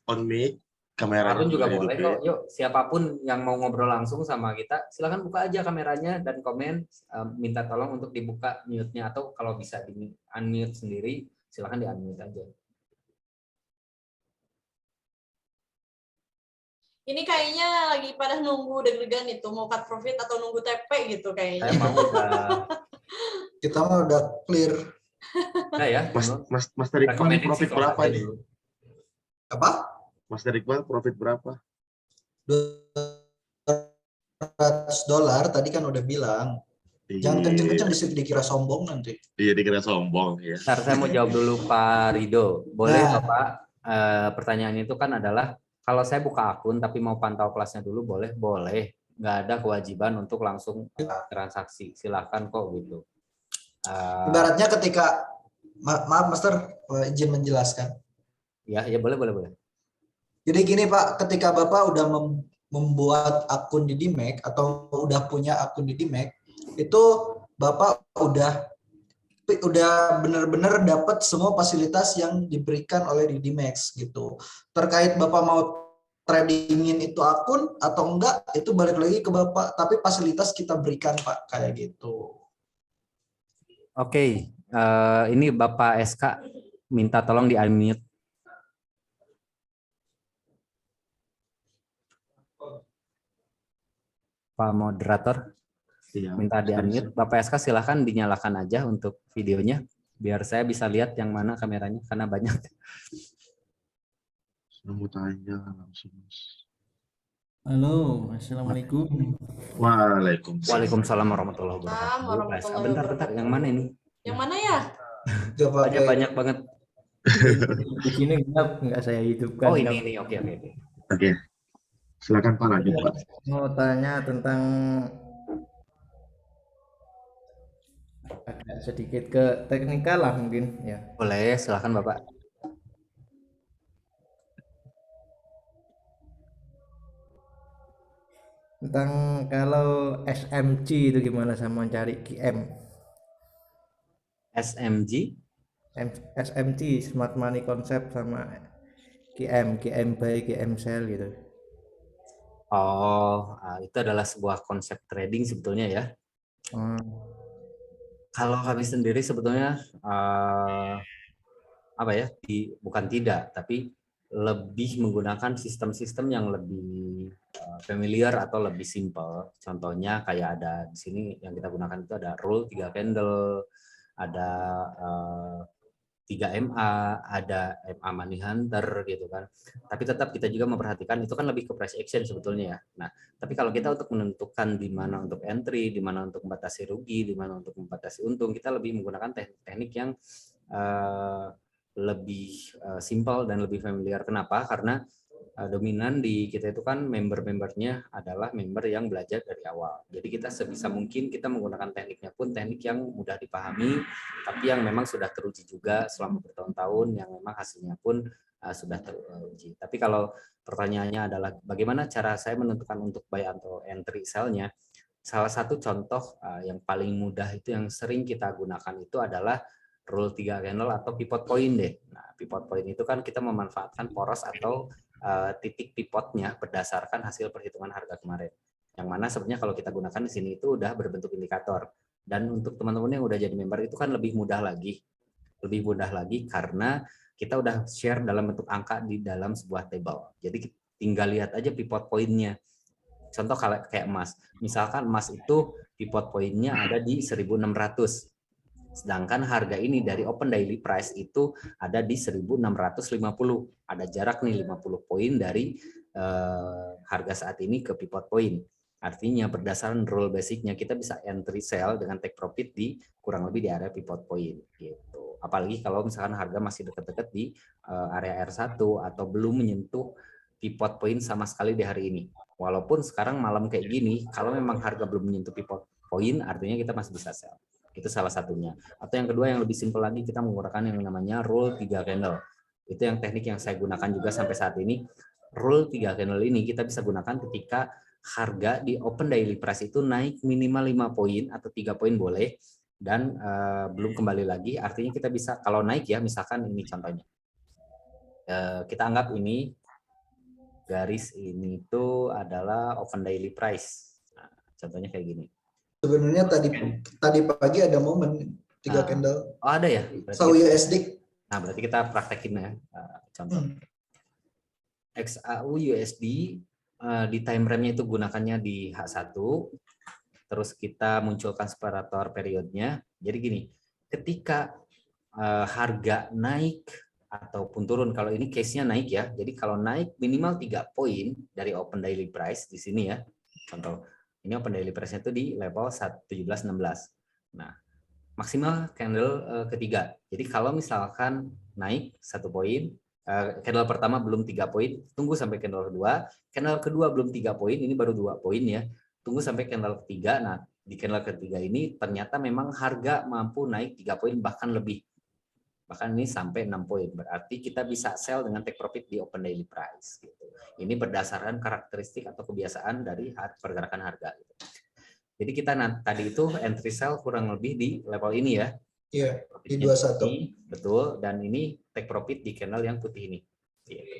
[SPEAKER 2] On mic, kameranya
[SPEAKER 6] Harun juga
[SPEAKER 2] juga
[SPEAKER 6] boleh
[SPEAKER 2] hidupin.
[SPEAKER 6] kok. Yuk, siapapun yang mau ngobrol langsung sama kita, silakan buka aja kameranya dan komen. Minta tolong untuk dibuka mute-nya atau kalau bisa di unmute sendiri, silakan di unmute aja.
[SPEAKER 4] Ini kayaknya lagi pada nunggu deg-degan itu mau cut profit atau nunggu TP gitu
[SPEAKER 6] Saya
[SPEAKER 4] kayaknya.
[SPEAKER 6] mau udah,
[SPEAKER 3] Kita mah udah clear.
[SPEAKER 6] udah ya.
[SPEAKER 2] Mas Iqbal
[SPEAKER 6] Recommended
[SPEAKER 2] profit
[SPEAKER 6] sih kalau
[SPEAKER 2] berapa
[SPEAKER 6] saya
[SPEAKER 2] nih?
[SPEAKER 6] dulu.
[SPEAKER 3] Apa?
[SPEAKER 2] Mas Iqbal profit berapa?
[SPEAKER 3] $200 tadi kan udah bilang. Jangan kenceng-kenceng dikira sombong nanti.
[SPEAKER 2] Iya, dikira sombong ya.
[SPEAKER 6] Bentar, saya mau jawab dulu Pak Rido. Boleh
[SPEAKER 3] Nah.
[SPEAKER 6] Bapak? Pertanyaannya itu kan adalah, kalau saya buka akun tapi mau pantau kelasnya dulu, boleh? Boleh. Nggak ada kewajiban untuk langsung transaksi. Silakan kok gitu.
[SPEAKER 3] Ibaratnya ketika maaf Master, izin menjelaskan.
[SPEAKER 6] Ya boleh.
[SPEAKER 3] Jadi gini Pak, ketika Bapak udah membuat akun di Dimex atau udah punya akun di Dimex, itu Bapak udah benar-benar dapat semua fasilitas yang diberikan oleh di Dimex gitu. Terkait Bapak mau tradingin itu akun atau enggak, itu balik lagi ke Bapak, tapi fasilitas kita berikan Pak, kayak gitu.
[SPEAKER 5] Oke, ini Bapak SK minta tolong di unmute. Pak moderator
[SPEAKER 2] Iya.
[SPEAKER 5] minta di unmute. Bapak SK silahkan dinyalakan aja untuk videonya biar saya bisa lihat yang mana kameranya karena banyak.
[SPEAKER 2] Saya mau tanya langsung.
[SPEAKER 7] Halo, assalamualaikum.
[SPEAKER 2] Waalaikumsalam.
[SPEAKER 5] Waalaikumsalam warahmatullahi wabarakatuh.
[SPEAKER 4] Warahmatullahi
[SPEAKER 5] Pak SK, bentar, yang mana ini?
[SPEAKER 4] Yang mana ya?
[SPEAKER 3] Coba
[SPEAKER 5] Banyak banget.
[SPEAKER 7] Di sini nggak saya hidupkan.
[SPEAKER 5] Oh ini, oke.
[SPEAKER 2] Oke. Silakan Pak, lanjut Pak.
[SPEAKER 7] Mau tanya tentang agak sedikit ke teknikal lah mungkin ya.
[SPEAKER 5] Boleh, silakan Bapak.
[SPEAKER 7] Tentang kalau SMG itu gimana sama mencari QM.
[SPEAKER 5] SMG?
[SPEAKER 7] SMT Smart Money Concept sama QM buy, QM sell gitu.
[SPEAKER 5] Oh, itu adalah sebuah konsep trading sebetulnya ya. Kalau kami sendiri sebetulnya bukan tidak, tapi lebih menggunakan sistem-sistem yang lebih familiar atau lebih simple. Contohnya kayak ada di sini yang kita gunakan itu ada rule 3 candle, ada
[SPEAKER 6] 3 MA, ada MA Money Hunter gitu kan. Tapi tetap kita juga memperhatikan itu kan lebih ke price action sebetulnya ya. Nah, tapi kalau kita untuk menentukan di mana untuk entry, di mana untuk membatasi rugi, di mana untuk membatasi untung, kita lebih menggunakan teknik yang lebih simpel dan lebih familiar. Kenapa? Karena dominan di kita itu kan member-membernya adalah member yang belajar dari awal. Jadi kita sebisa mungkin kita menggunakan tekniknya pun teknik yang mudah dipahami, tapi yang memang sudah teruji juga selama bertahun-tahun, yang memang hasilnya pun sudah teruji. Tapi kalau pertanyaannya adalah bagaimana cara saya menentukan untuk buy atau entry sell-nya, salah satu contoh yang paling mudah itu yang sering kita gunakan itu adalah rule 3 candle atau pivot point deh. Nah, pivot point itu kan kita memanfaatkan poros atau titik pivotnya berdasarkan hasil perhitungan harga kemarin. Yang mana sebenarnya kalau kita gunakan di sini itu udah berbentuk indikator. Dan untuk teman-teman yang udah jadi member itu kan lebih mudah lagi. Lebih mudah lagi karena kita udah share dalam bentuk angka di dalam sebuah table. Jadi tinggal lihat aja pivot point-nya. Contoh kayak emas. Misalkan emas itu pivot point-nya ada di 1.600. Sedangkan harga ini dari open daily price itu ada di 1.650. Ada jarak nih 50 poin dari harga saat ini ke pivot point. Artinya berdasarkan rule basicnya kita bisa entry sell dengan take profit di kurang lebih di area pivot point gitu. Apalagi kalau misalkan harga masih dekat-dekat di area R1 atau belum menyentuh pivot point sama sekali di hari ini. Walaupun sekarang malam kayak gini, kalau memang harga belum menyentuh pivot point artinya kita masih bisa sell. Itu salah satunya. Atau yang kedua yang lebih simpel lagi, kita menggunakan yang namanya rule 3 candle. Itu yang teknik yang saya gunakan juga sampai saat ini. Rule 3 candle ini kita bisa gunakan ketika harga di open daily price itu naik minimal 5 poin atau 3 poin boleh, dan belum kembali lagi. Artinya kita bisa, kalau naik ya, misalkan ini contohnya. Kita anggap ini, garis ini itu adalah open daily price. Nah, contohnya kayak gini.
[SPEAKER 3] Sebenarnya tadi pagi ada momen 3 candle.
[SPEAKER 6] Oh ada ya?
[SPEAKER 3] So USD.
[SPEAKER 6] Nah berarti kita praktekin ya. Contoh. XAU USD di time frame-nya itu gunakannya di H1. Terus kita munculkan separator periodnya. Jadi gini, ketika harga naik ataupun turun, kalau ini case-nya naik ya. Jadi kalau naik minimal 3 poin dari open daily price di sini ya. Contoh. Ini open daily price-nya itu di level 1716. Nah, maksimal candle ketiga. Jadi kalau misalkan naik 1 poin, candle pertama belum 3 poin, tunggu sampai candle kedua belum 3 poin, ini baru 2 poin ya. Tunggu sampai candle ketiga. Nah, di candle ketiga ini ternyata memang harga mampu naik 3 poin bahkan lebih. Bahkan ini sampai 6 poin. Berarti kita bisa sell dengan take profit di open daily price gitu. Ini berdasarkan karakteristik atau kebiasaan dari pergerakan harga gitu. Jadi kita tadi itu entry sell kurang lebih di level ini ya.
[SPEAKER 3] Iya, di 21.
[SPEAKER 6] Betul, dan ini take profit di candle yang putih ini.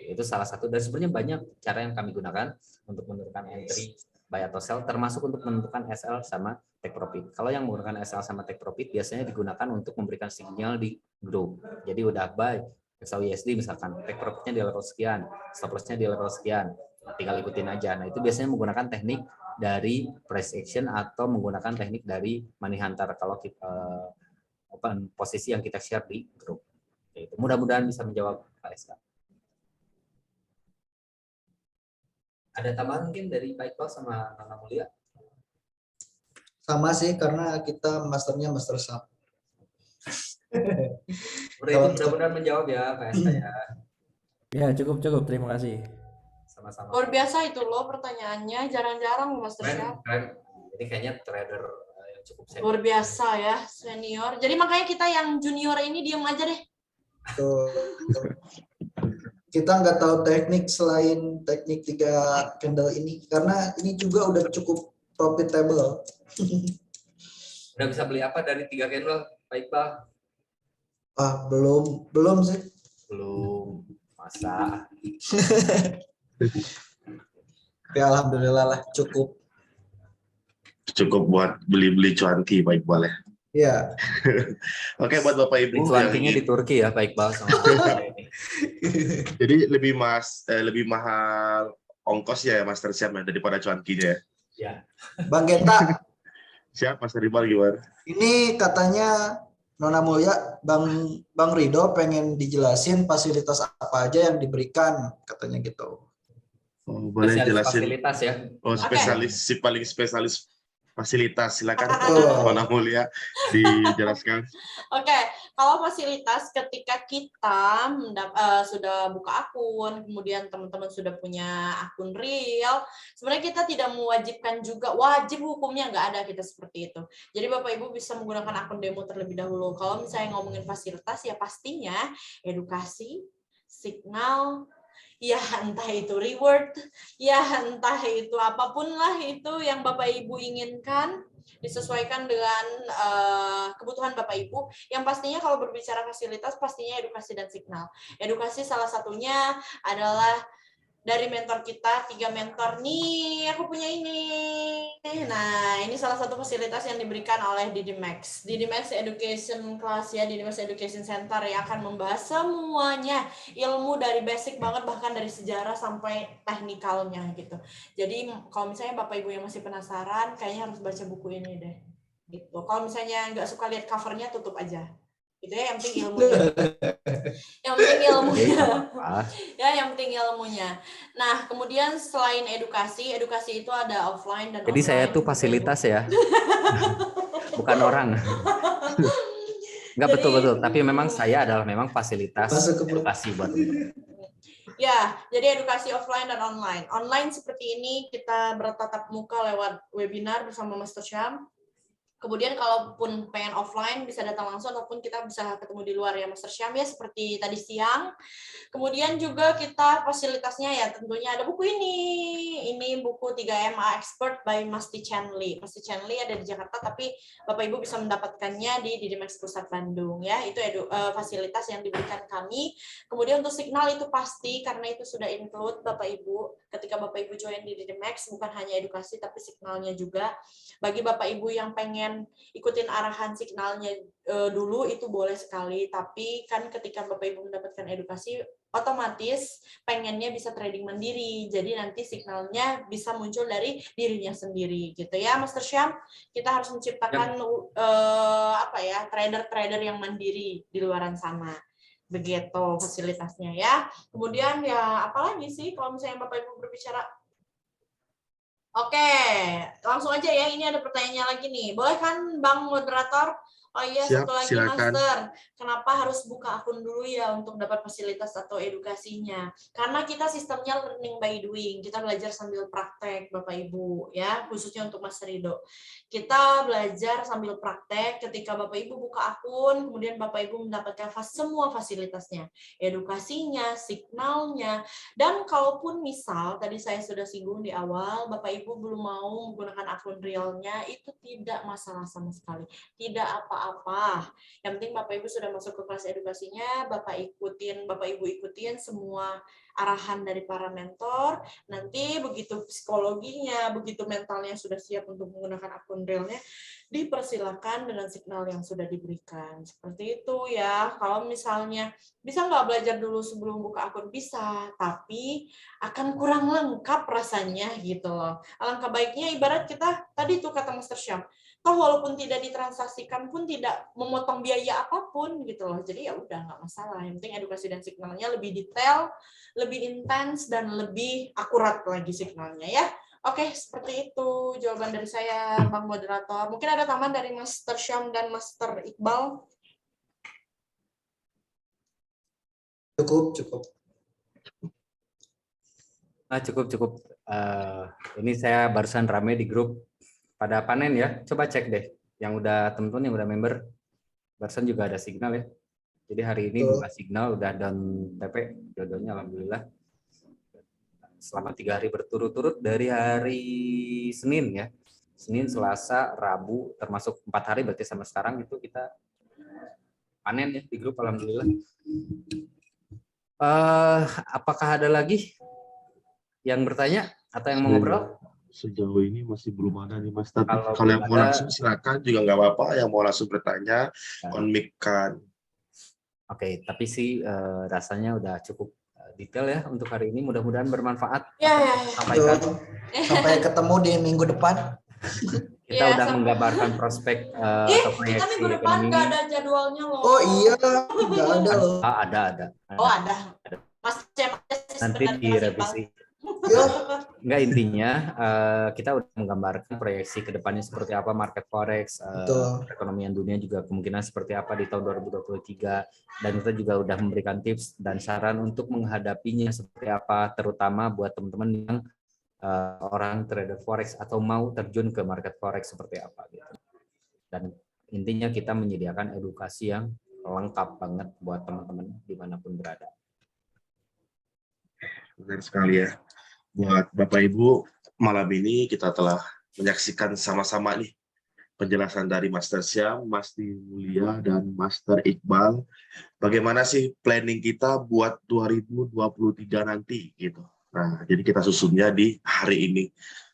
[SPEAKER 6] Itu salah satu, dan sebenarnya banyak cara yang kami gunakan untuk menentukan entry buy atau sell, termasuk untuk menentukan SL sama take profit. Kalau yang menggunakan SL sama take profit biasanya digunakan untuk memberikan sinyal di grup. Jadi udah buy XAUUSD misalkan, take profitnya di level sekian, stop loss-nya di level sekian, tinggal ikutin aja. Nah itu biasanya menggunakan teknik dari price action atau menggunakan teknik dari money hunter kalau kita posisi yang kita share di grup. Mudah-mudahan bisa menjawab Pak Eska. Ada tambahan mungkin dari Pak Iqbal sama Nana Mulia?
[SPEAKER 3] Sama sih, karena kita masternya master sub.
[SPEAKER 6] Mudah-mudahan menjawab ya Pak Eska ya.
[SPEAKER 7] Ya cukup, terima kasih.
[SPEAKER 6] Sama-sama.
[SPEAKER 4] Luar biasa itu loh pertanyaannya, jarang-jarang Mas Tersyap.
[SPEAKER 6] Keren. Ini kayaknya trader yang cukup senior.
[SPEAKER 4] Luar biasa ya, senior. Jadi makanya kita yang junior ini diam aja deh.
[SPEAKER 3] Tuh. Kita nggak tahu teknik selain teknik 3 candle ini, karena ini juga udah cukup profitable.
[SPEAKER 6] Udah bisa beli apa dari 3 candle, Pak Iqbal?
[SPEAKER 3] Belum sih.
[SPEAKER 6] Belum. Masa?
[SPEAKER 3] Ya alhamdulillah lah, cukup.
[SPEAKER 2] Cukup buat beli-beli cuanki Pak Iqbal ya.
[SPEAKER 3] Iya.
[SPEAKER 2] Oke, buat Bapak Ibu
[SPEAKER 6] Cuankinya di Turki ya Pak Iqbal sama ini.
[SPEAKER 2] Jadi lebih mahal ongkos ya Master Siap daripada cuankinya ya.
[SPEAKER 6] Ya.
[SPEAKER 3] Bang Genta,
[SPEAKER 2] Siap Master Iqbal gimana?
[SPEAKER 3] ini katanya Nona Mulia, Bang Rido pengen dijelasin fasilitas apa aja yang diberikan, katanya gitu.
[SPEAKER 2] Oh, boleh
[SPEAKER 6] Spesialis
[SPEAKER 2] jelasin?
[SPEAKER 6] fasilitas ya.
[SPEAKER 2] Oh, spesialis, si paling spesialis fasilitas. Silakan,
[SPEAKER 3] Betul.
[SPEAKER 2] Nona Mulia, dijelaskan.
[SPEAKER 4] Oke, kalau fasilitas ketika kita sudah buka akun, kemudian teman-teman sudah punya akun real, sebenarnya kita tidak mewajibkan juga, wajib hukumnya nggak ada kita seperti itu. Jadi Bapak Ibu bisa menggunakan akun demo terlebih dahulu. Kalau misalnya ngomongin fasilitas, ya pastinya edukasi, signal, ya entah itu reward, ya entah itu apapun lah itu yang Bapak Ibu inginkan, disesuaikan dengan kebutuhan Bapak Ibu. Yang pastinya kalau berbicara fasilitas, pastinya edukasi dan signal. Edukasi salah satunya adalah dari mentor kita, 3 mentor nih, aku punya ini. Nah, ini salah satu fasilitas yang diberikan oleh Didimax. Didimax Education Class ya, Didimax Education Center yang akan membahas semuanya ilmu dari basic banget, bahkan dari sejarah sampai teknikalnya gitu. Jadi kalau misalnya Bapak Ibu yang masih penasaran, kayaknya harus baca buku ini deh. Gitu. Kalau misalnya nggak suka lihat covernya, tutup aja. Gitu ya, yang penting ilmunya. Yang penting ilmunya. Ya, yang penting ilmunya. Nah, kemudian selain edukasi itu ada offline dan
[SPEAKER 5] Jadi
[SPEAKER 4] online.
[SPEAKER 5] saya tuh fasilitas ya, bukan orang. Enggak, betul-betul. Tapi memang saya adalah memang fasilitas edukasi buat teman-teman.
[SPEAKER 4] Ya, jadi edukasi offline dan online. Online seperti ini kita bertatap muka lewat webinar bersama Master Syam. Kemudian kalaupun pengen offline bisa datang langsung ataupun kita bisa ketemu di luar ya Master Syam ya, seperti tadi siang. Kemudian juga kita fasilitasnya ya tentunya ada buku ini buku 3MA Expert by Masti Chanley. Masti Chanley ada di Jakarta, tapi Bapak Ibu bisa mendapatkannya di Didimax Pusat Bandung ya. Itu fasilitas yang diberikan kami. Kemudian untuk signal itu pasti karena itu sudah include Bapak Ibu. Ketika Bapak Ibu join di Didimax bukan hanya edukasi tapi signalnya juga. Bagi Bapak Ibu yang pengen ikutin arahan signalnya dulu itu boleh sekali, tapi kan ketika Bapak Ibu mendapatkan edukasi otomatis pengennya bisa trading mandiri, jadi nanti signalnya bisa muncul dari dirinya sendiri gitu ya Master Syam. Kita harus menciptakan trader-trader yang mandiri di luaran sana, begitu fasilitasnya ya. Kemudian ya apalagi sih kalau misalnya Bapak Ibu berbicara. Oke, langsung aja ya. Ini ada pertanyaannya lagi nih. Boleh kan Bang Moderator? Oh iya,
[SPEAKER 2] Siap,
[SPEAKER 4] satu lagi
[SPEAKER 2] silakan.
[SPEAKER 4] Master. Kenapa harus buka akun dulu ya untuk dapat fasilitas atau edukasinya? Karena kita sistemnya learning by doing. Kita belajar sambil praktek, Bapak Ibu, ya, khususnya untuk Mas Rido. Kita belajar sambil praktek. Ketika Bapak Ibu buka akun, kemudian Bapak Ibu mendapatkan semua fasilitasnya, edukasinya, signalnya, dan kalaupun misal tadi saya sudah singgung di awal, Bapak Ibu belum mau menggunakan akun realnya, itu tidak masalah sama sekali. Tidak apa-apa. Yang penting Bapak Ibu sudah masuk ke kelas edukasinya, Bapak Ibu ikutin semua arahan dari para mentor. Nanti begitu psikologinya, begitu mentalnya sudah siap untuk menggunakan akun realnya, dipersilakan dengan signal yang sudah diberikan. Seperti itu ya. Kalau misalnya bisa nggak belajar dulu sebelum buka akun? Bisa, tapi akan kurang lengkap rasanya gitu loh. Alangkah baiknya ibarat kita, tadi tuh kata Master Syam, toh walaupun tidak ditransaksikan pun tidak memotong biaya apapun gitu loh. Jadi ya udah nggak masalah. Yang penting edukasi dan signalnya lebih detail, lebih intens, dan lebih akurat lagi signalnya ya. Oke, seperti itu jawaban dari saya, Bang Moderator. Mungkin ada tambahan dari Master Syam dan Master Iqbal?
[SPEAKER 3] Cukup.
[SPEAKER 5] Cukup. Ini saya barusan rame di grup pada panen ya. Coba cek deh yang udah teman-teman yang udah member. Barusan juga ada signal ya. Jadi hari ini buka signal udah down TP, jodohnya alhamdulillah. Selama 3 hari berturut-turut dari hari Senin ya. Senin, Selasa, Rabu, termasuk 4 hari berarti sama sekarang itu kita panen ya di grup alhamdulillah. Apakah ada lagi yang bertanya atau yang mau ngobrol?
[SPEAKER 2] Sejauh ini masih belum ada nih Mas. Tapi kalau yang mau langsung silakan juga nggak apa-apa. Yang mau langsung bertanya, on mic-kan.
[SPEAKER 5] Oke, tapi sih rasanya udah cukup detail ya untuk hari ini. Mudah-mudahan bermanfaat.
[SPEAKER 4] Ya.
[SPEAKER 3] Sampai ketemu di minggu depan.
[SPEAKER 6] kita
[SPEAKER 4] Iya,
[SPEAKER 6] udah
[SPEAKER 4] sampai-
[SPEAKER 6] menggambarkan prospek
[SPEAKER 4] Ih,
[SPEAKER 6] atau
[SPEAKER 4] kita
[SPEAKER 6] proyeksi
[SPEAKER 4] minggu depan
[SPEAKER 6] ekonomi.
[SPEAKER 4] nggak ada jadwalnya loh.
[SPEAKER 3] Oh iya, nggak ada loh.
[SPEAKER 6] Ada.
[SPEAKER 4] Oh ada. Mas Cem aja sih
[SPEAKER 6] Nanti
[SPEAKER 4] sebenarnya, Mas Iqbal.
[SPEAKER 6] direvisi.
[SPEAKER 3] Ya,
[SPEAKER 6] Enggak, intinya kita udah menggambarkan proyeksi ke depannya seperti apa market forex,
[SPEAKER 3] betul.
[SPEAKER 6] perekonomian dunia juga kemungkinan seperti apa di tahun 2023, dan kita juga udah memberikan tips dan saran untuk menghadapinya seperti apa, terutama buat teman-teman yang orang trader forex atau mau terjun ke market forex seperti apa gitu. Dan intinya kita menyediakan edukasi yang lengkap banget buat teman-teman dimanapun berada.
[SPEAKER 2] Benar sekali ya. Buat Bapak Ibu, malam ini kita telah menyaksikan sama-sama nih penjelasan dari Master Syam, Master Mulia, dan Master Iqbal. Bagaimana sih planning kita buat 2023 nanti gitu. Nah, jadi kita susunnya di hari ini.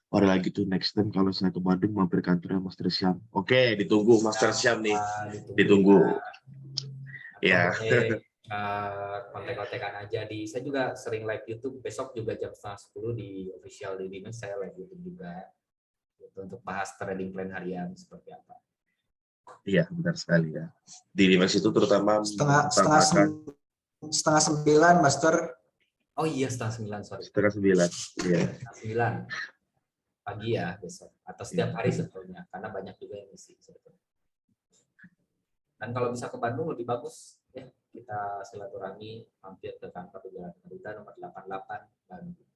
[SPEAKER 2] Baru lagi tuh next time kalau saya ke Bandung mampir kantornya Master Syam. Oke, ditunggu Master Syam nih. Ditunggu. Ya.
[SPEAKER 6] Kontek-kontekan aja di, saya juga sering live YouTube, besok juga jam 9:30 di official di Dimas saya live YouTube juga gitu, untuk bahas trading plan harian seperti apa.
[SPEAKER 2] Iya, benar sekali ya. Di Dimas itu terutama
[SPEAKER 3] setengah 9, Master.
[SPEAKER 6] Oh iya, 8:30, sorry.
[SPEAKER 2] 8:30. Iya.
[SPEAKER 6] 9 pagi ya besok, atau setiap hari sebetulnya, karena banyak juga yang isi sebetulnya. Dan kalau bisa ke Bandung lebih bagus ya, kita silaturahmi mampir ke kantor di Jalan Garuda nomor 88 Bandung.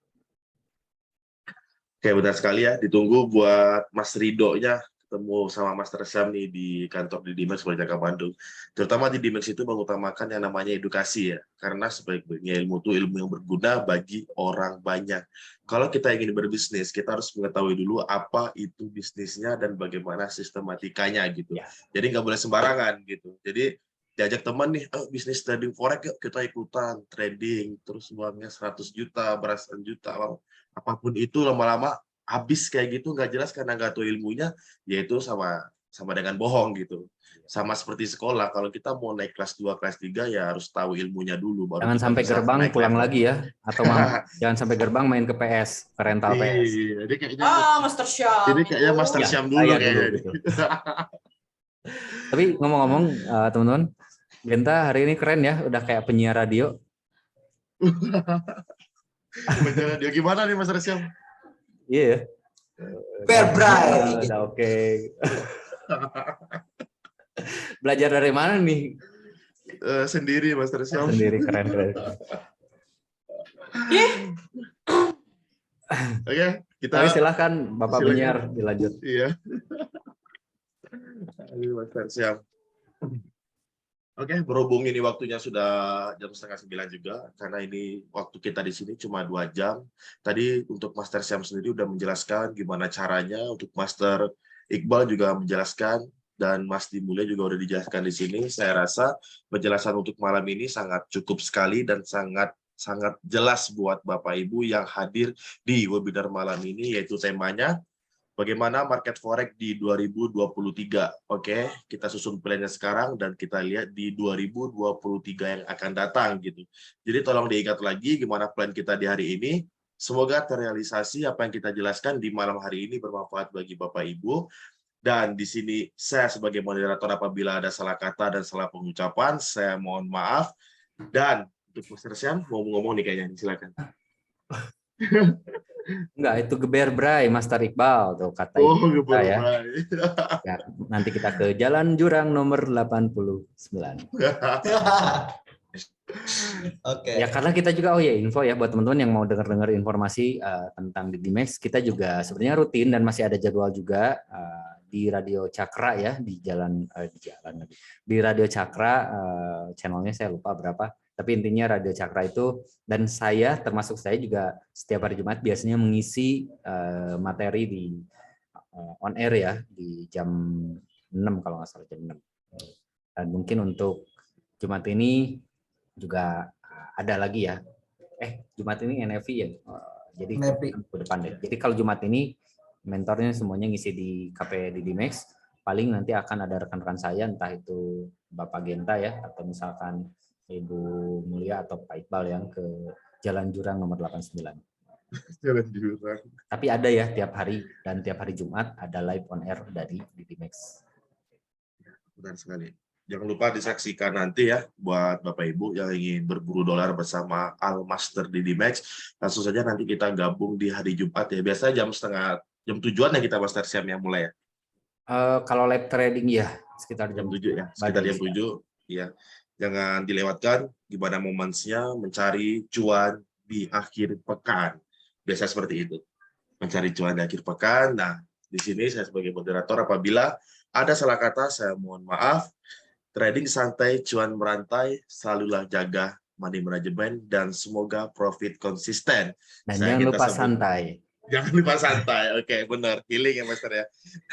[SPEAKER 2] Oke, benar sekali ya. Ditunggu buat Mas Rido-nya ketemu sama Master Syam nih di kantor di Dimas Jakarta Bandung. Terutama di Dimas itu mengutamakan yang namanya edukasi ya. Karena sebaik-baiknya ilmu itu ilmu yang berguna bagi orang banyak. Kalau kita ingin berbisnis, kita harus mengetahui dulu apa itu bisnisnya dan bagaimana sistematikanya gitu.
[SPEAKER 6] Ya.
[SPEAKER 2] Jadi nggak boleh sembarangan gitu. Jadi diajak teman nih, bisnis trading forex yuk kita ikutan trading, terus uangnya 100 juta, belasan juta, apapun itu lama-lama habis kayak gitu, nggak jelas karena nggak tahu ilmunya, yaitu sama dengan bohong gitu. Sama seperti sekolah, kalau kita mau naik kelas 2, kelas 3 ya harus tahu ilmunya dulu. Baru
[SPEAKER 6] Jangan
[SPEAKER 2] kita
[SPEAKER 6] sampai
[SPEAKER 2] bisa
[SPEAKER 6] gerbang
[SPEAKER 2] naik
[SPEAKER 6] pulang
[SPEAKER 2] level.
[SPEAKER 6] lagi ya, atau jangan sampai gerbang main ke PS, ke rental PS.
[SPEAKER 2] Iya, jadi kayaknya
[SPEAKER 4] Master Syam.
[SPEAKER 2] jadi kayaknya
[SPEAKER 4] itu.
[SPEAKER 2] Master
[SPEAKER 6] Ya,
[SPEAKER 2] Syam dulu
[SPEAKER 6] saya
[SPEAKER 2] kayaknya.
[SPEAKER 6] gitu. Tapi ngomong-ngomong teman-teman, Genta hari ini keren ya, udah kayak penyiar radio.
[SPEAKER 2] Beneran, dia gimana nih Master Syam?
[SPEAKER 6] Iya.
[SPEAKER 3] Bear Bray.
[SPEAKER 6] Udah oke. Belajar dari mana nih?
[SPEAKER 2] Sendiri Master Syam.
[SPEAKER 6] Sendiri, keren.
[SPEAKER 2] Oke, kita
[SPEAKER 6] Tapi silahkan Bapak
[SPEAKER 2] silakan.
[SPEAKER 6] penyiar dilanjut.
[SPEAKER 2] Iya. Aduh, Master Syam. Oke, berhubung ini waktunya sudah jam 8:30 juga, karena ini waktu kita di sini cuma 2 jam. Tadi untuk Master Syam sendiri udah menjelaskan gimana caranya, untuk Master Iqbal juga menjelaskan, dan Mas Dimulya juga udah dijelaskan di sini. Saya rasa penjelasan untuk malam ini sangat cukup sekali dan sangat jelas buat Bapak Ibu yang hadir di webinar malam ini, yaitu temanya bagaimana market forex di 2023. Oke, kita susun plannya sekarang dan kita lihat di 2023 yang akan datang gitu. Jadi tolong diingat lagi gimana plan kita di hari ini. Semoga terrealisasi apa yang kita jelaskan di malam hari ini bermanfaat bagi Bapak Ibu. Dan di sini saya sebagai moderator apabila ada salah kata dan salah pengucapan, saya mohon maaf. Dan untuk Master Syam mau ngomong nih kayaknya, silakan.
[SPEAKER 6] Enggak, itu geber bray, Master Iqbal tuh kata
[SPEAKER 2] Oh,
[SPEAKER 6] kita ya. Ya. Nanti kita ke Jalan Jurang nomor 89.
[SPEAKER 3] Oke.
[SPEAKER 6] Ya karena kita juga info ya buat teman-teman yang mau dengar-dengar informasi tentang Didimax, kita juga sebenarnya rutin dan masih ada jadwal juga di Radio Cakra ya, di Radio Cakra, channelnya saya lupa berapa, tapi intinya Radio Cakra itu, dan saya termasuk saya juga setiap hari Jumat biasanya mengisi materi di on air ya di jam 6 kalau nggak salah, jam 6. Dan mungkin untuk Jumat ini juga ada lagi ya. Jumat ini NFI ya. Jadi ke depan deh. Jadi kalau Jumat ini mentornya semuanya ngisi di KP Didimax. Paling nanti akan ada rekan-rekan saya, entah itu Bapak Genta ya, atau misalkan Ibu Mulia atau Pak Iqbal yang ke Jalan Jurang nomor 89.
[SPEAKER 2] Jalan jurang.
[SPEAKER 6] Tapi ada ya tiap hari, dan tiap hari Jumat ada live on air dari Didimax.
[SPEAKER 2] Benar sekali. Jangan lupa disaksikan nanti ya buat Bapak Ibu yang ingin berburu dolar bersama Al Master Didimax. Langsung saja nanti kita gabung di hari Jumat ya. Biasanya jam 7-an ya kita Master Siam yang mulai ya.
[SPEAKER 6] Kalau live trading ya sekitar
[SPEAKER 2] Jam
[SPEAKER 6] jam
[SPEAKER 2] 7 ya. Sekitar jam 7 ya. Jangan dilewatkan gimana momennya mencari cuan di akhir pekan. Biasa seperti itu. Mencari cuan di akhir pekan. Nah, di sini saya sebagai moderator apabila ada salah kata saya mohon maaf. Trading santai, cuan merantai, selalulah jaga money management dan semoga profit konsisten.
[SPEAKER 6] Dan
[SPEAKER 2] Saya
[SPEAKER 6] jangan
[SPEAKER 2] kita
[SPEAKER 6] lupa
[SPEAKER 2] sebut-
[SPEAKER 6] santai.
[SPEAKER 2] Jangan lupa santai. Oke, benar. Healing ya, Master ya.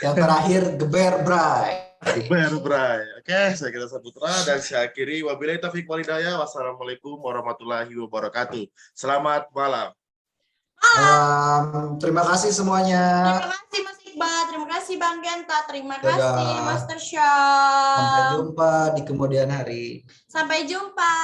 [SPEAKER 3] Yang terakhir geber bray.
[SPEAKER 2] Geber, Bray. Oke, saya Genta Saputra dan saya akhiri. Wabillahi taufiq wal hidayah. Wassalamualaikum warahmatullahi wabarakatuh. Selamat malam.
[SPEAKER 3] Terima kasih semuanya.
[SPEAKER 4] Terima kasih Mas Iqbal, terima kasih Bang Genta, terima
[SPEAKER 3] Dadah.
[SPEAKER 4] kasih Master
[SPEAKER 3] Sampai
[SPEAKER 4] Syam.
[SPEAKER 3] jumpa di kemudian hari.
[SPEAKER 4] Sampai jumpa.